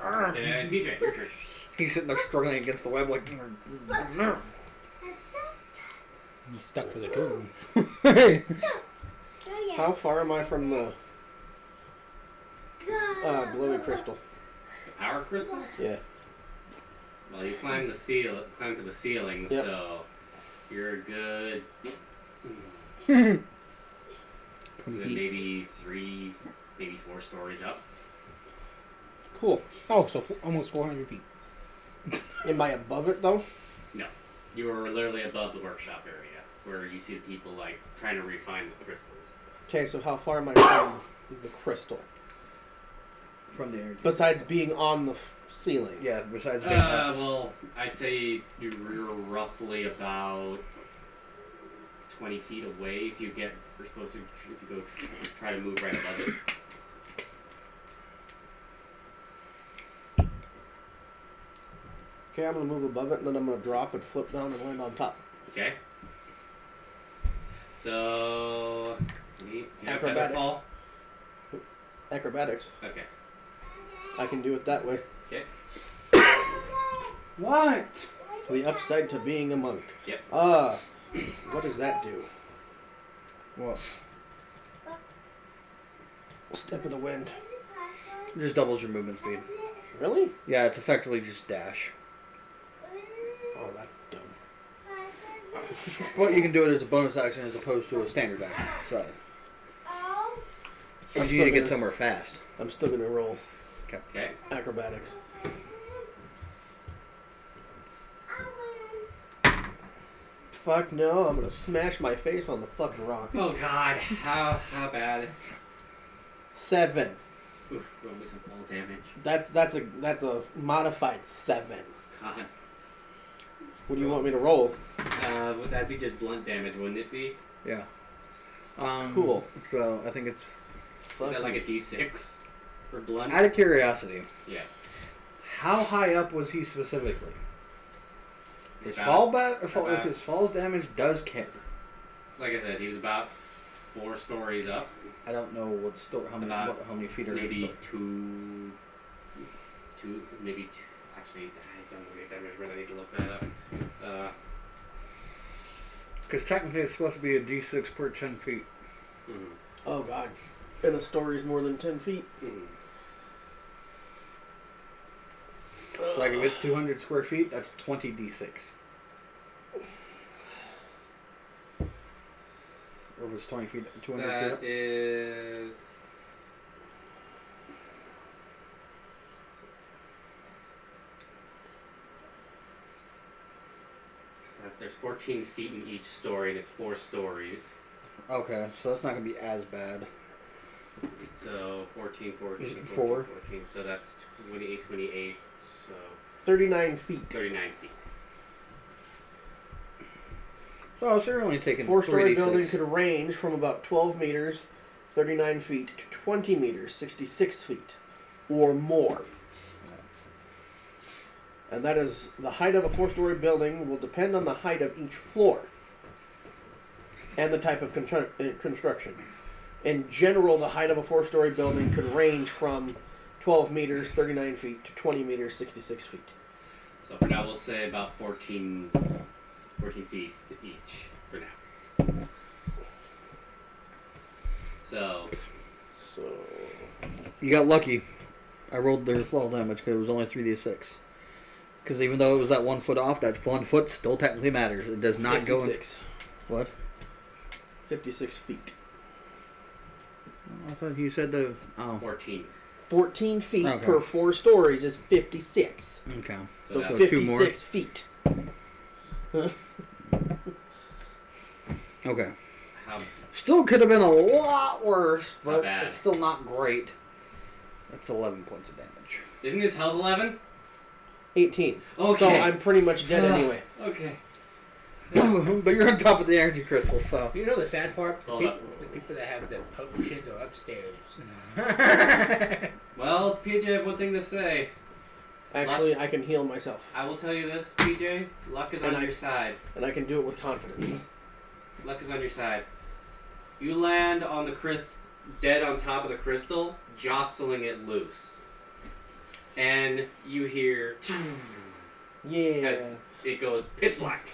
And PJ, your turn. He's sitting there struggling against the web like... No. He's stuck for the turn. How far am I from the glowy crystal? The power crystal? Yeah. Well, you climb to the ceiling, Yep. so you're good. Maybe 3, maybe 4 stories up. Cool. Oh, so almost 400 feet. Am I above it though? No, you were literally above the workshop area, where you see people like trying to refine the crystals. Okay, so how far am I from the crystal? From the energy. Besides being on the ceiling. Yeah, besides being up. Well, I'd say you're roughly about 20 feet away if you go try to move right above it. Okay, I'm gonna move above it and then I'm gonna drop and flip down and land on top. Okay. So, you have Acrobatics. Featherfall? Acrobatics. Okay. I can do it that way. Okay. What? The upside to being a monk. Yep. What does that do? What? Step of the wind. It just doubles your movement speed. Really? Yeah, it's effectively just dash. Oh, that's dumb. But you can do it as a bonus action as opposed to a standard action. So, if you need to get somewhere fast. I'm still gonna roll Okay. acrobatics. Fuck no, I'm gonna smash my face on the fucking rock. Oh god, how bad? 7. Oof, roll me some full damage. That's a modified 7. God. What do you want me to roll? Would that be just blunt damage, wouldn't it be? Yeah. Cool. So, I think it's... Is that like a D6 for blunt? Out of curiosity, Yeah. how high up was he specifically? His About- his fall's damage does count. Like I said, he was about 4 stories up. I don't know how many feet are in Maybe the two. Actually, I don't know the exact measurement. I need to look that up. Because technically it's supposed to be a d6 per 10 feet. Mhm. Oh god. And a story's more than 10 feet. Mhm. So like if it's 200 square feet, that's 20 d6. Or if it's 20 feet, 200 feet up. That is. There's 14 feet in each story, and it's 4 stories. Okay, so that's not going to be as bad. So 14, 14, Is it 14, four? 14. So that's 28, 28. So 39 feet. 39 feet. So you're only taking 4-story 3d6. building could range from about 12 meters, 39 feet, to 20 meters, 66 feet, or more. And that is the height of a 4-story building will depend on the height of each floor and the type of construction. In general, the height of a 4-story building could range from 12 meters, 39 feet, to 20 meters, 66 feet. So for now, we'll say about 14 feet to each for now. So You got lucky. I rolled their fall damage because it was only 3d6. Because even though it was that 1 foot off, that 1 foot still technically matters. It does not 56. go in. What? 56 feet. I thought you said the... Oh. 14. 14 feet Okay. per 4 stories is 56. Okay. So So 56 feet. Okay. How Still could have been a lot worse, Not but bad. it's still not great. That's 11 points of damage. isn't his health 11? 18. Okay. So I'm pretty much dead anyway. Okay. But you're on top of the energy crystal, so... You know the sad part? Hold up. The people that have the potions are upstairs. Well, PJ, I have one thing to say. Actually, I can heal myself. I will tell you this, PJ. Luck is on your side. And I can do it with confidence. Luck is on your side. You land on the dead on top of the crystal, jostling it loose. And you hear Yeah. as it goes pitch black.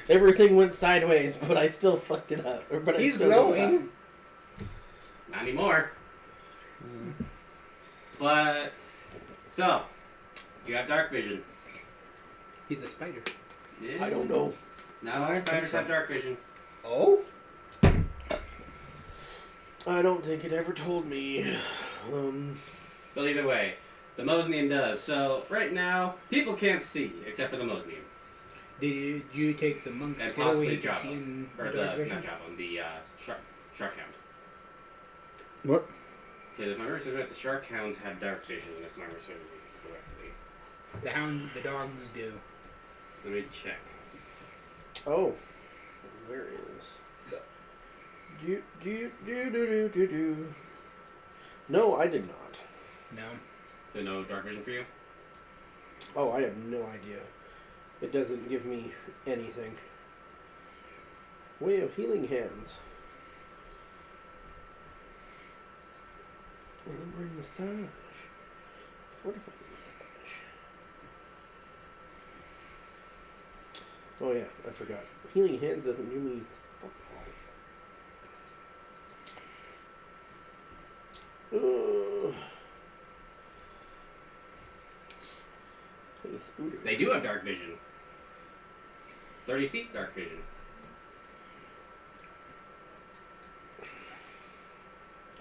Everything went sideways, but I still fucked it up. But I He's still did glowing. Not anymore. But, so, you have dark vision. He's a spider. Yeah. I don't know. Not all spiders have dark vision. Oh? I don't think it ever told me. But either way, the Mosnian does. So, right now, people can't see, except for the Mosnian. Did you take the monk's And skill where possibly you can see Java. in Or dark the, vision? not Java, the shark hound. What? Because if my memory serves right, the shark hounds have dark vision, if my memory serves correctly. The dogs do. Let me check. Oh. There it is. Do. No, I did not. No. So no dark vision for you? Oh, I have no idea. It doesn't give me anything. Way of healing hands. Remembering mustache. Fortified mustache. Oh yeah, I forgot. Healing hands doesn't do me fuck all. Hey, Scooter. They do have dark vision. 30 feet dark vision.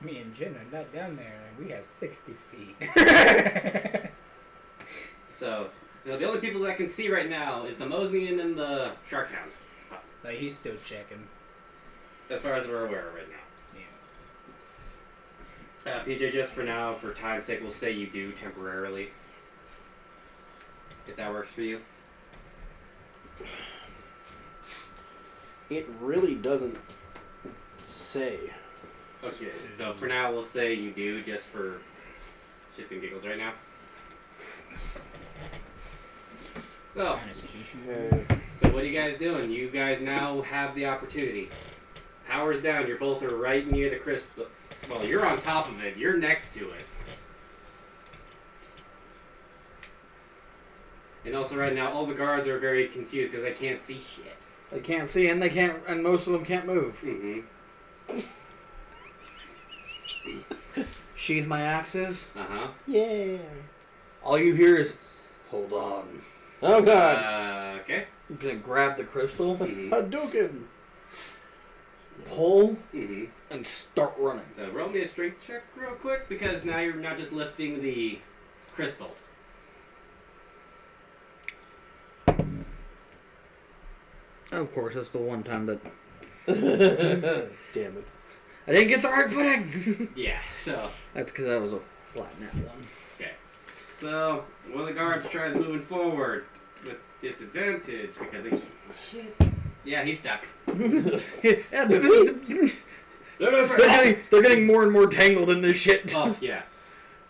Me and Jen are not down there, and we have 60 feet. So the only people that can see right now is the Mosnian and the shark hound. Like, he's still checking. As far as we're aware of right now. Yeah. PJ, just for now, for time's sake, we'll say you do temporarily. If that works for you. It really doesn't say. Okay, so for now we'll say you do, just for shits and giggles right now. So, so what are you guys doing? You guys now have the opportunity. Power's down, you're both are right near the crystal. Well, you're on top of it, you're next to it. And also right now, all the guards are very confused because they can't see shit. They can't see, and they can't, and most of them can't move. Mm-hmm. Sheathe my axes. Uh-huh. Yeah. All you hear is, hold on. Oh god. Okay. You're gonna grab the crystal, Mm-hmm. Hadouken. pull, Mm-hmm. and start running. So roll me a strength check real quick, because now you're not just lifting the crystal. Of course, that's the one time that Damn it. I didn't get the right footing. Yeah, so... That's because that was a flat net one. Okay. So, one of the guards tries moving forward with disadvantage because they can't see shit. Yeah, he's stuck. Yeah, they're getting more and more tangled in this shit. Oh, yeah.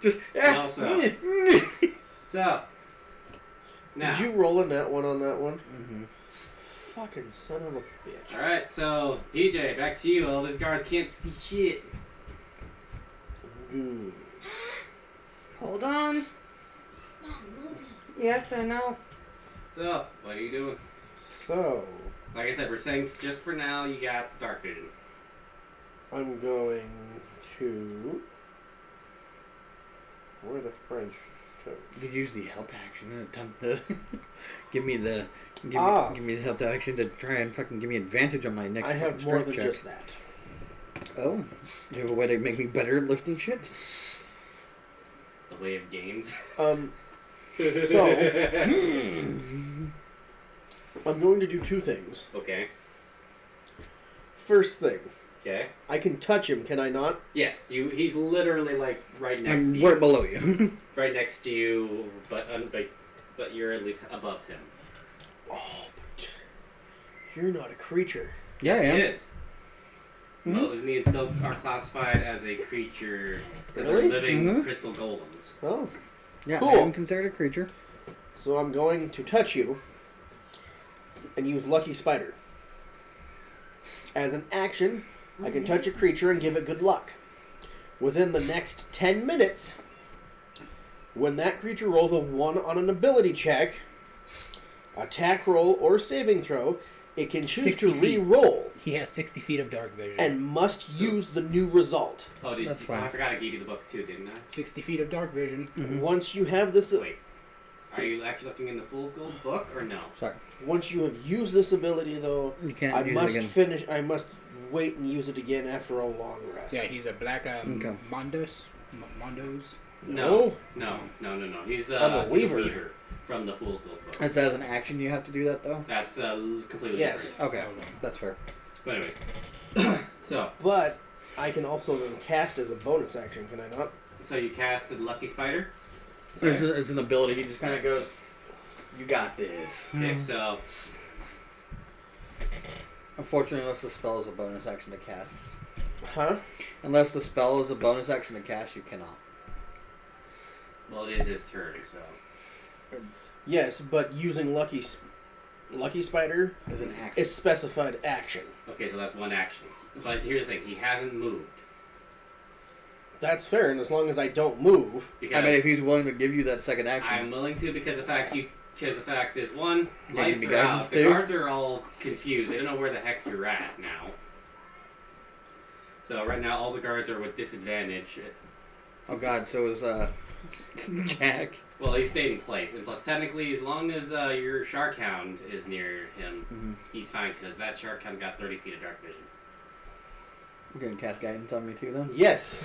Just Well, so Now. Did you roll a net one on that one? Mm-hmm. Fucking son of a bitch. Alright, so, PJ, back to you. All these guards can't see shit. Good. Hold on. Yes, I know. So, what are you doing? So, Like I said, we're saying just for now you got dark vision. I'm going to... Where the French took? You could use the help action and attempt to give me the help action to try and fucking give me advantage on my next I have fucking more strength than check. just that. Oh, you have a way to make me better at lifting shit? The way of gains. So, I'm going to do two things. Okay. First thing, Okay. I can touch him, can I not? Yes, he's literally like right next I'm to you. right below you. Right next to you, but you're at least above him. Oh, but you're not a creature. Yeah, Yes, I am. he is. Mhm. Well, isn't he still are classified as a creature? Because Really? they're living Mhm. crystal golems. Oh. Yeah, Cool. I am considered a creature. So I'm going to touch you and use Lucky Spider. As an action, I can touch a creature and give it good luck. Within the next 10 minutes, when that creature rolls a 1 on an ability check, attack roll, or saving throw, it can choose 60 to feet. re-roll He has 60 feet of dark vision. and must use the new result. Oh, That's fine. I forgot I gave you the book too, didn't I? 60 feet of dark vision. Mhm. Once you have this, Wait. Are you actually looking in the Fool's Gold book or no? Sorry, once you have used this ability, though, you can't I use must it again. finish. I must wait and use it again after a long rest. Yeah, he's a black Okay. Mondos. Mondos. No. He's I'm a weaver. weaver from the Fool's Gold book. It's as an action you have to do that though. That's completely Yes. different. Okay, that's fair. But anyway. So But I can also then cast as a bonus action, can I not? you cast the Lucky Spider. It's an ability. He just kind of goes, "You got this." Okay, so Unfortunately, unless the spell is a bonus action to cast. Huh? Unless the spell is a bonus action to cast, you cannot. well, it is his turn. So Yes, but using Lucky Spider As an action. is specified action. okay, so that's one action. But here's the thing: he hasn't moved That's fair, and as long as I don't move, because I mean, if he's willing to give you that second action. I'm willing to because the fact is one, Yeah, lights give are me out. guidance The too. guards are all confused. They don't know where the heck you're at now. So right now all the guards are with disadvantage. Oh God, so is Jack. Well, he stayed in place, and plus technically, as long as your shark hound is near him, Mhm. he's fine because that shark hound's got 30 feet of dark vision. You're gonna cast guidance on me too, then. yes.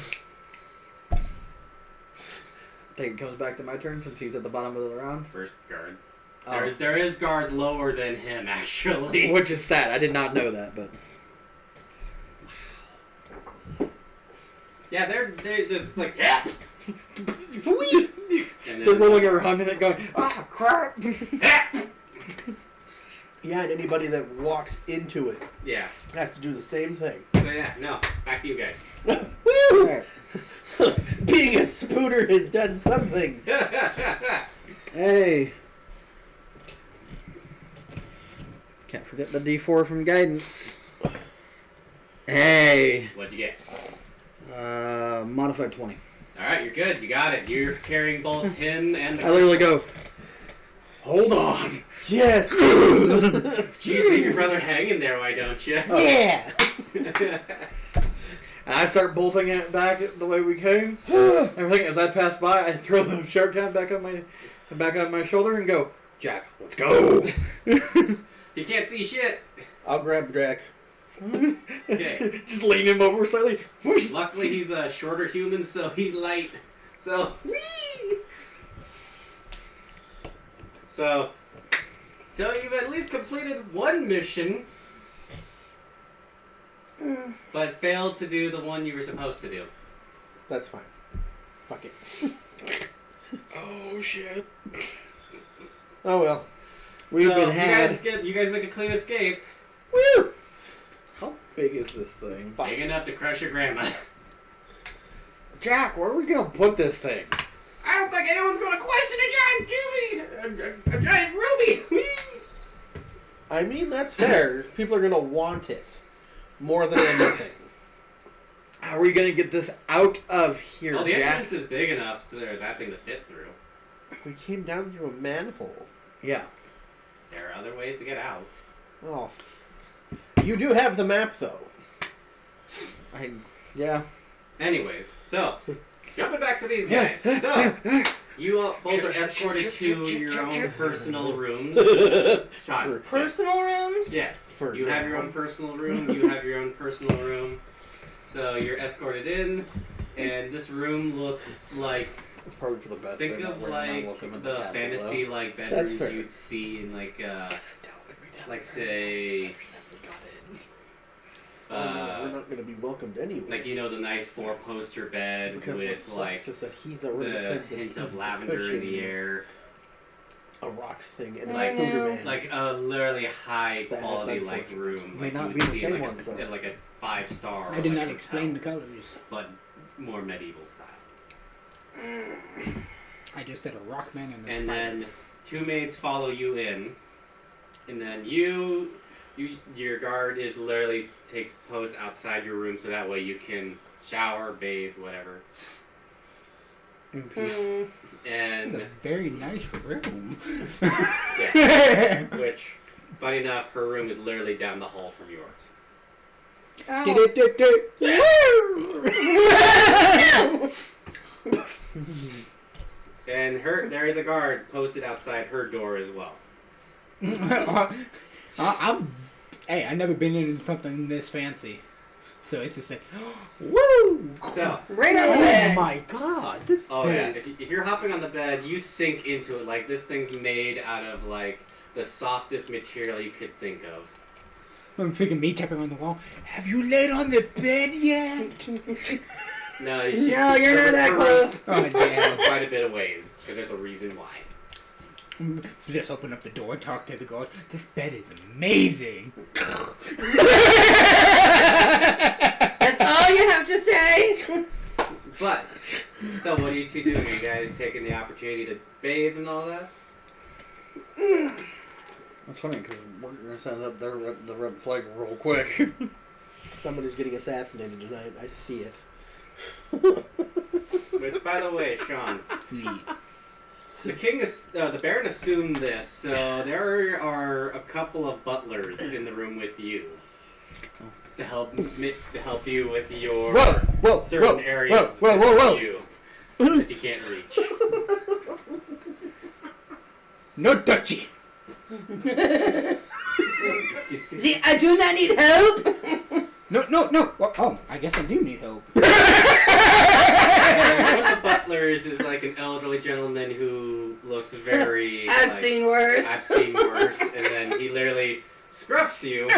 Think it comes back to my turn since he's at the bottom of the round. First guard. Oh. There is guards lower than him actually. Which is sad. I did not know that, but Yeah, they're just like yeah. And they're then, rolling around and it going, ah, crap. Yeah, and anybody that walks into it yeah. has to do the same thing. So yeah, no. Back to you guys. Woo! Alright. Being a spooter has done something. Hey. Can't forget the D4 from guidance. Hey. What'd you get? Modified 20. All right, you're good. You got it. You're carrying both him and the. I literally go, hold on. Yes. Jeez, leave your brother hanging there, why don't you? Yeah. And I start bolting it back the way we came. Everything as I pass by, I throw the shark can back on my shoulder and go, Jack, let's go. He can't see shit. I'll grab Drac. Okay. Just lean him over slightly. Whoosh. Luckily, he's a shorter human, so he's light. So, whee! So you've at least completed one mission, but failed to do the one you were supposed to do. That's fine. Fuck it. Oh shit. Oh well. We've So been had. you guys make a clean escape, Woo! How big is this thing? big enough to crush your grandma. Jack, where are we gonna put this thing? I don't think anyone's going to question a giant Juby, a giant Ruby. I mean, that's fair. People are gonna want it more than anything. How are we gonna get this out of here, Well, the Jack? entrance is big enough for that thing to fit through. We came down through a manhole. Yeah. There are other ways to get out. Oh, you do have the map, though. Yeah. Anyways, so jumping back to these guys. So you all both are escorted to your own personal rooms. Sean, Personal rooms? yeah. For You have your own personal room. You have your own personal room. So you're escorted in, and this room looks like It's probably for the best. think they're not of wearing like welcome at the castle, fantasy though. like That's bedrooms fair. you'd see in like Like say Oh, no, we're not gonna be welcomed anyway. like you know the nice 4-poster bed because what with sucks like is that he's already the said that hint of he's lavender in the associated air. with a rock thing and Like- a scooter man. Like a literally high That's quality like unfortunate. room. May Like not you be would the see same like ones, though. like a 5-star. I did like, not explain the hotel, colors. but more medieval style. I just said a rock man and a And spider. then 2 maids follow you in, and then your guard is literally takes post outside your room, so that way you can shower, bathe, whatever. in peace. Mm. This is And a very nice room. yeah, which, funny enough, her room is literally down the hall from yours. Oh. No! And there is a guard posted outside her door as well. Hey, I've never been in something this fancy. So it's just like, woo! So, Right on the Oh bed. my god, this oh bed yeah, is... if you're hopping on the bed, you sink into it like this thing's made out of like the softest material you could think of. I'm thinking me tapping on the wall. Have you laid on the bed yet? No, No, you're not that close. Oh, damn. Quite a bit of ways, because there's a reason why. Just open up the door, talk to the guard. This bed is amazing. That's all you have to say? But, so what are you two doing? You guys taking the opportunity to bathe and all that? It's funny because we're gonna send up the red flag real quick. Somebody's getting assassinated tonight. I see it. Which, by the way, Sean, the Baron assumed this, so there are a couple of butlers in the room with you to help you with your certain areas of you that you can't reach. No touchy. See, I do not need help. No. Well, oh, I guess I do need help. One of the butlers is like an elderly gentleman who looks very. I've like, seen worse. I've seen worse, and then he literally scruffs you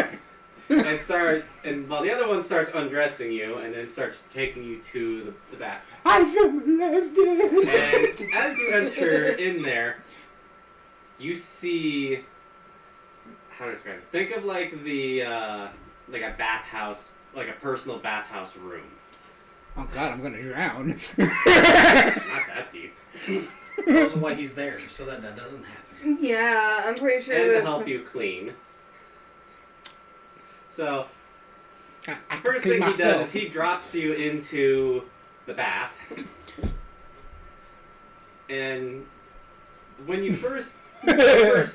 and while the other one starts undressing you, and then starts taking you to the bath. I feel molested. And as you enter in there, you see. How to describe this? Think of like like a bathhouse, like a personal bathhouse room. Oh God, I'm gonna drown. Not that deep. That's why he's there, so that doesn't happen. Yeah, I'm pretty sure And to that... help you clean. So, I the first thing he does is he drops you into the bath. And when you first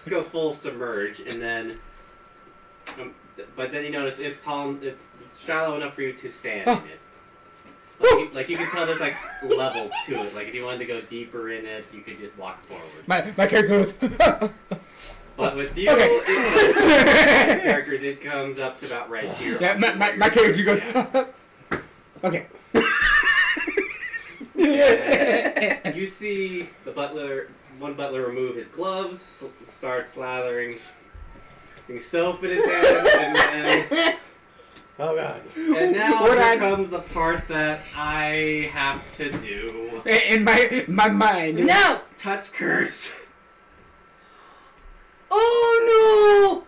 go full submerge, and then, but then you notice it's shallow enough for you to stand in it. Like you can tell there's like levels to it. Like if you wanted to go deeper in it, you could just walk forward. My character goes. But with you, Okay. characters, it comes up to about right here. Yeah, my character goes. Yeah. Okay. And you see one butler remove his gloves, start slathering soap in his hands, and Oh god. now What here I- comes the part that I have to do. In my mind. No! Touch curse. Oh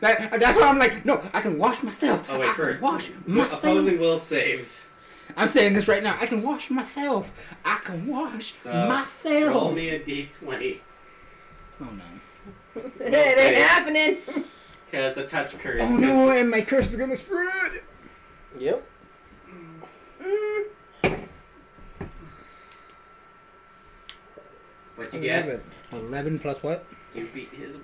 That's why I'm like, no, I can wash myself. Oh wait, I first. can wash myself. Opposing will saves. I'm saying this right now. I can wash myself. I can wash myself. Roll me a d20. Oh no. It ain't happening. Because the touch curse. Oh no, and my curse is gonna spread. Yep. What'd you get? 11 plus what? You beat his will.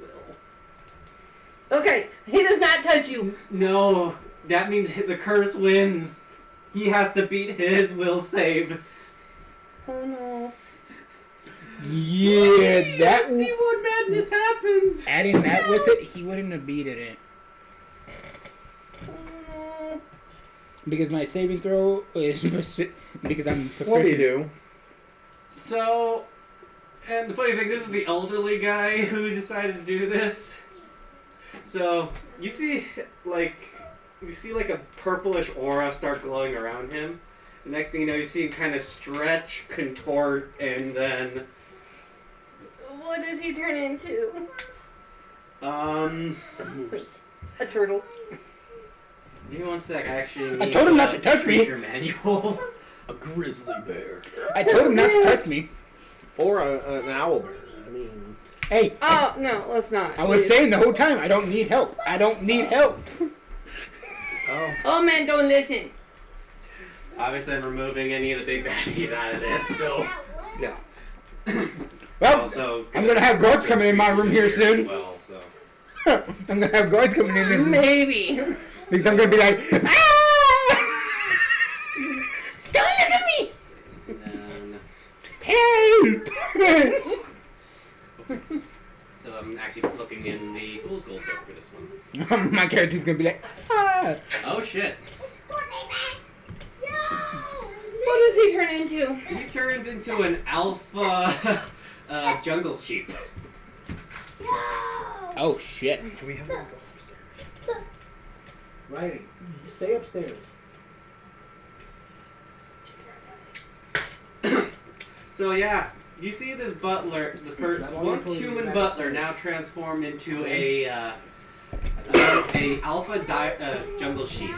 Okay, he does not touch you. No, that means the curse wins. He has to beat his will save. Oh no. Yeah, that. See what madness happens. Adding that with it, he wouldn't have beaten it. Oh no. Because my saving throw is because I'm proficient. What do you do? So, and the funny thing, this is the elderly guy who decided to do this. So, you see like a purplish aura start glowing around him. The next thing you know, you see him kind of stretch, contort, and then... What does he turn into? A turtle. Give me one sec, I actually need I told him not to touch me. creature manual. A grizzly bear. I told him not to touch me. Or an owl bear. I mean, Hey, Oh no, let's not. I was saying the whole time, I don't need help. I don't need help. Oh man, don't listen. Obviously, I'm removing any of the big baddies out of this, so... Yeah. Well, Also, I'm gonna have guards coming in my room here soon. as well, so... I'm gonna have guards coming in and Maybe. because I'm gonna be like, ah! Don't look at me. And Help! so I'm actually looking in the Fool's Gold book for this one. My character's gonna be like, ah! Oh shit! What does he turn into? He turns into an alpha jungle sheep. Oh shit! Can we have them go upstairs? Right, stay upstairs. So yeah, you see this butler, once human butler, now transformed into a alpha jungle sheep.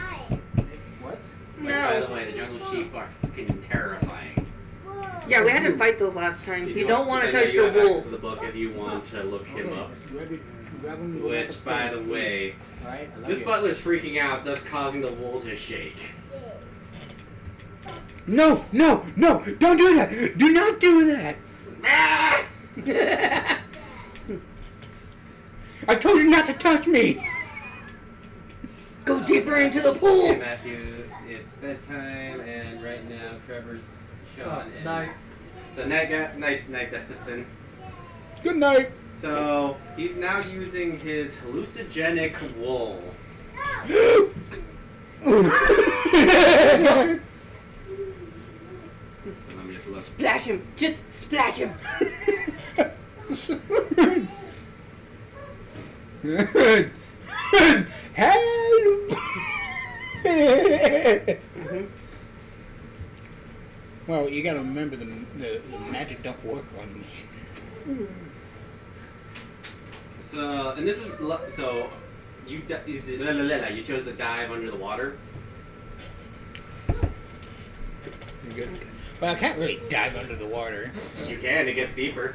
What? Which, by the No. way, the jungle sheep are fucking terrifying. Yeah, we had to fight those last time. You don't want to touch you the have access wool. to the book if you want to look him up. Grab him, Which, by the way, Alright, I love this you. butler's freaking out, thus causing the wool to shake. No, no, no! Don't do that! Do not do that! I told you not to touch me! Go deeper into the pool. Okay, Matthew, it's bedtime, and right now Trevor's Sean and... Night. So night, Dustin. Good night! So he's now using his hallucinogenic wool. So let me just look. Splash him. Just splash him. Help! Well, you gotta remember the magic don't work on me. So, and this is so you chose to dive under the water. You good? But I can't really dive under the water. You can. It gets deeper.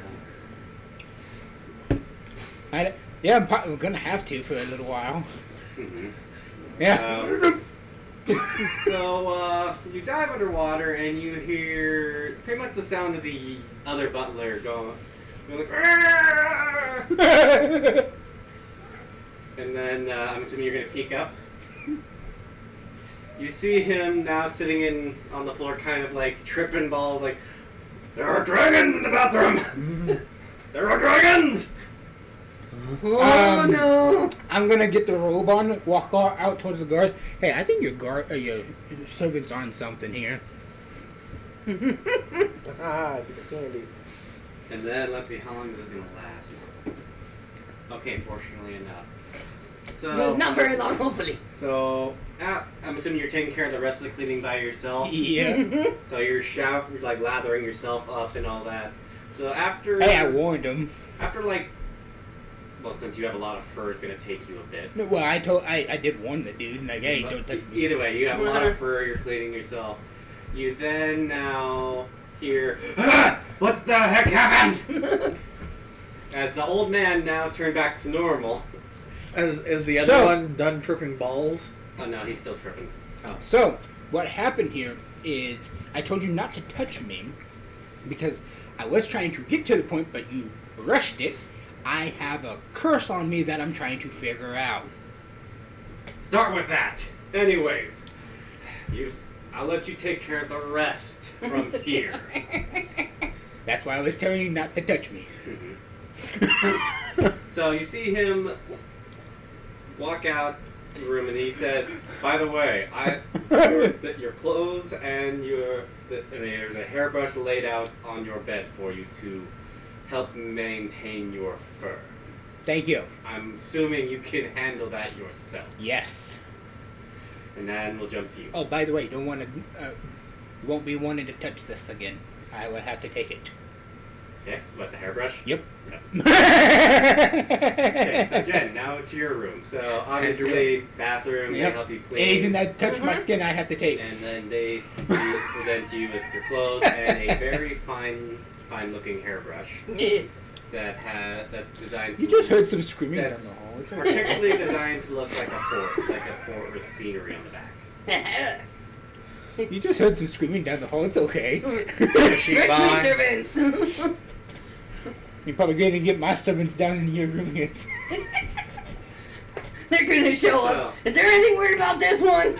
Yeah, I'm probably gonna have to for a little while. Mm-hmm. Yeah. So you dive underwater and you hear pretty much the sound of the other butler going like, "Arrgh!" And then I'm assuming you're gonna peek up. You see him now sitting on the floor, kind of like tripping balls, like, "There are dragons in the bathroom! There are dragons!" Oh no. I'm gonna get the robe on, walk out towards the guard. Hey, I think your servant's on something here. ah, candy. And then let's see, how long is this gonna last? Okay, fortunately enough. So No, not very long, hopefully. So I'm assuming you're taking care of the rest of the cleaning by yourself. Yeah. So you're like lathering yourself up and all that. So after Hey, I warned him. after like, well, since you have a lot of fur, it's gonna take you a bit. No, well, I did warn the dude, like, hey, don't touch me. Either way, you have a lot of fur. You're cleaning yourself. You then now hear, "Ah! What the heck happened?" As the old man now turned back to normal. Is the other So- one done tripping balls? Oh no, he's still tripping. So, what happened here is I told you not to touch me because I was trying to get to the point, but you rushed it. I have a curse on me that I'm trying to figure out. Start with that. Anyways, I'll let you take care of the rest from here. That's why I was telling you not to touch me. So you see him walk out the room, and he says, "By the way, your clothes and there's a hairbrush laid out on your bed for you to help maintain your fur. Thank you. I'm assuming you can handle that yourself." Yes. And then we'll jump to you. Oh, by the way, you won't be wanting to touch this again. I will have to take it. Okay, what, the hairbrush? Yep. Okay, so Jen, now to your room. So obviously, bathroom, Yep. they help you clean. Anything that touched my skin, I have to take. And then they present you with your clothes and a very fine-looking hairbrush that's designed to. You just heard some screaming down That's the hall. It's okay. particularly designed to look like a fort with scenery on the back. You just heard some screaming down the hall. It's okay. Where's my servants? You're probably going to get my servants down in your room here. They're gonna show up. Is there anything weird about this one?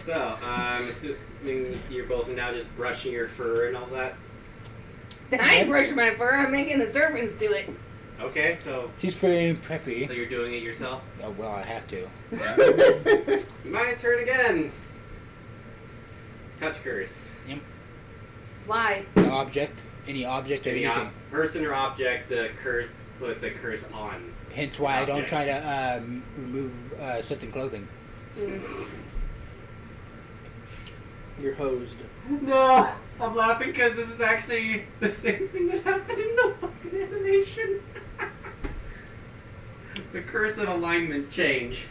So, I'm assuming you're both now just brushing your fur and all that. I ain't brushing my fur. I'm making the servants do it. Okay, so She's feeling preppy. you're doing it yourself? Oh, well, I have to. My turn again. Touch curse. Why? No object. Any object or Any anything. person or object, the curse puts a curse on. Hence why I don't Object. try to remove certain clothing. You're hosed. No! I'm laughing because this is actually the same thing that happened in the fucking animation. The curse of alignment change.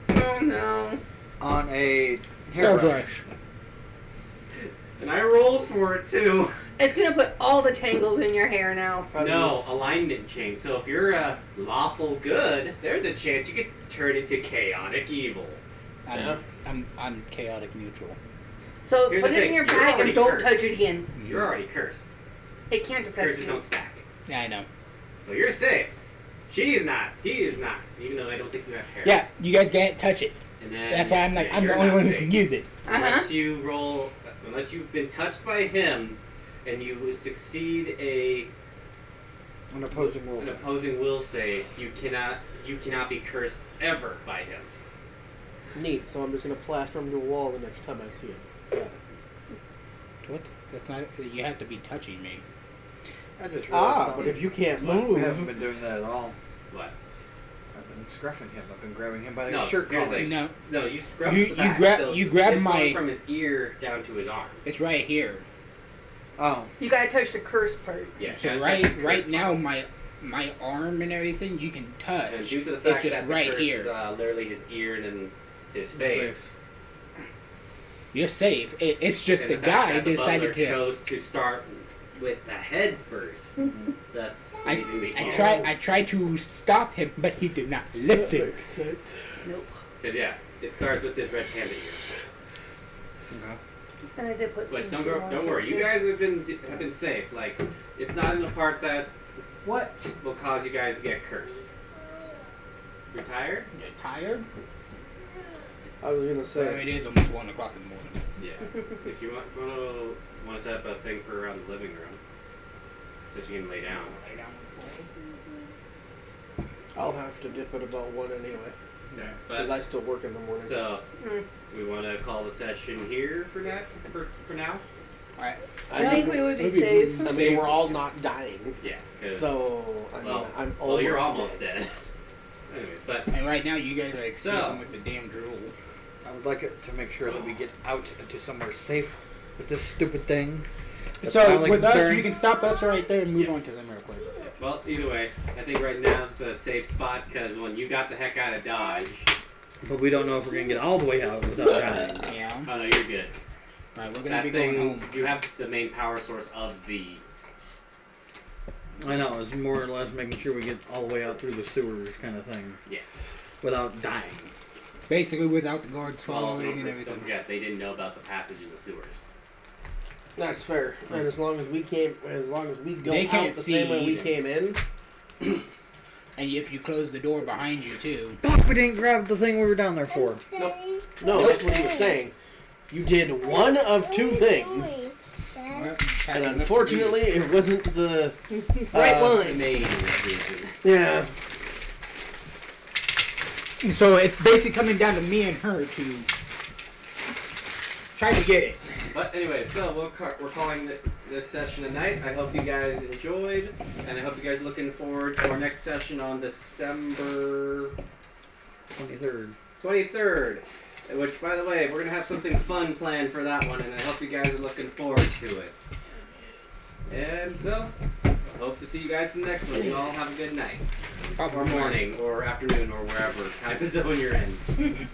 Oh no. On a hairbrush. Hairbrush. And I rolled for it too. It's gonna put all the tangles in your hair now. No, alignment change. So if you're a lawful good, there's a chance you could turn into chaotic evil. I'm chaotic neutral. So Here's put the it in thing, your you're bag already and don't cursed. touch it again. You're already cursed. It can't affect Curses you. don't stack. Yeah, I know. So you're safe. She is not. He is not. Even though I don't think you have hair. Yeah, you guys can't touch it. And then, That's why I'm like, yeah, I'm the you're only not one who safe. can use it. Unless you roll, unless you've been touched by him, and you succeed An opposing will. an opposing will save, you cannot be cursed ever by him. Neat. So I'm just gonna plaster him to a wall the next time I see him. Got it. What? That's not. You have to be touching me. I just realized Ah, something. but if you can't What? move, We haven't been doing that at all. What? I've been scruffing him. I've been grabbing him by the No, shirt here's collar. the- No, No, you scrub You- the back. you grab- so you grab it's my- going from his ear down to his arm. it's right here. Oh, You gotta touch the curse part. Yeah. So gotta touch right his curse right now, part. my arm and everything you can touch. And due to the It's fact just that the right curse here. is literally his ear and then his face. You're safe. It's just and the the fact guy that the decided butler to. chose to start with the head first, thus raising the I ear. I tried to stop him, but he did not listen. makes sense. Nope. Because yeah, it starts with this red panda ear. And I did put But some don't on don't for worry, you kids. guys have been safe. Like it's not in the part that will cause you guys to get cursed. You're tired? You're tired? I was gonna Well, say. it is almost 1 o'clock in the morning. Yeah. If you want to set up a thing for around the living room, so she can lay down. I'll have to dip at about 1 anyway, Yeah. because I still work in the morning. So, Mm. do we want to call the session here for now? For now? Alright. I think we would be Maybe- safe. I mean, we're all not dying, Yeah. 'Cause- so I mean, well, I'm well, almost. you're almost dead. dead. Anyways, but And right now, you guys are escaping So- with the damn drool. I would like it to make sure that we get out into somewhere safe with this stupid thing. That's So, finally with us, concerning. you can stop us right there and move on to them real quick. well, either way, I think right now it's a safe spot because when you got the heck out of Dodge, But we don't know if we're gonna get all the way out without dying. Yeah. oh no, you're good. Right, we're gonna That be going thing, home. you have the main power source of the. I know, it's more or less making sure we get all the way out through the sewers kind of thing. Yeah. Without dying. Basically, without the guards Well, following and don't everything. forget, they didn't know about the passage in the sewers. That's fair. And as long as we go They out can't the see same way we either. came in, And if you close the door behind you too, Fuck, we didn't grab the thing we were down there for. no, that's what he was saying. You did one of two things, well, and unfortunately, it wasn't the Right uh, one. Main reason. Yeah. So it's basically coming down to me and her to try to get it. But anyway, so we're calling this session a night. I hope you guys enjoyed, and I hope you guys are looking forward to our next session on December 23rd. Which, by the way, we're gonna have something fun planned for that one, and I hope you guys are looking forward to it. And so, I hope to see you guys in the next one. You all have a good night, or morning, or afternoon, or wherever time zone you're in.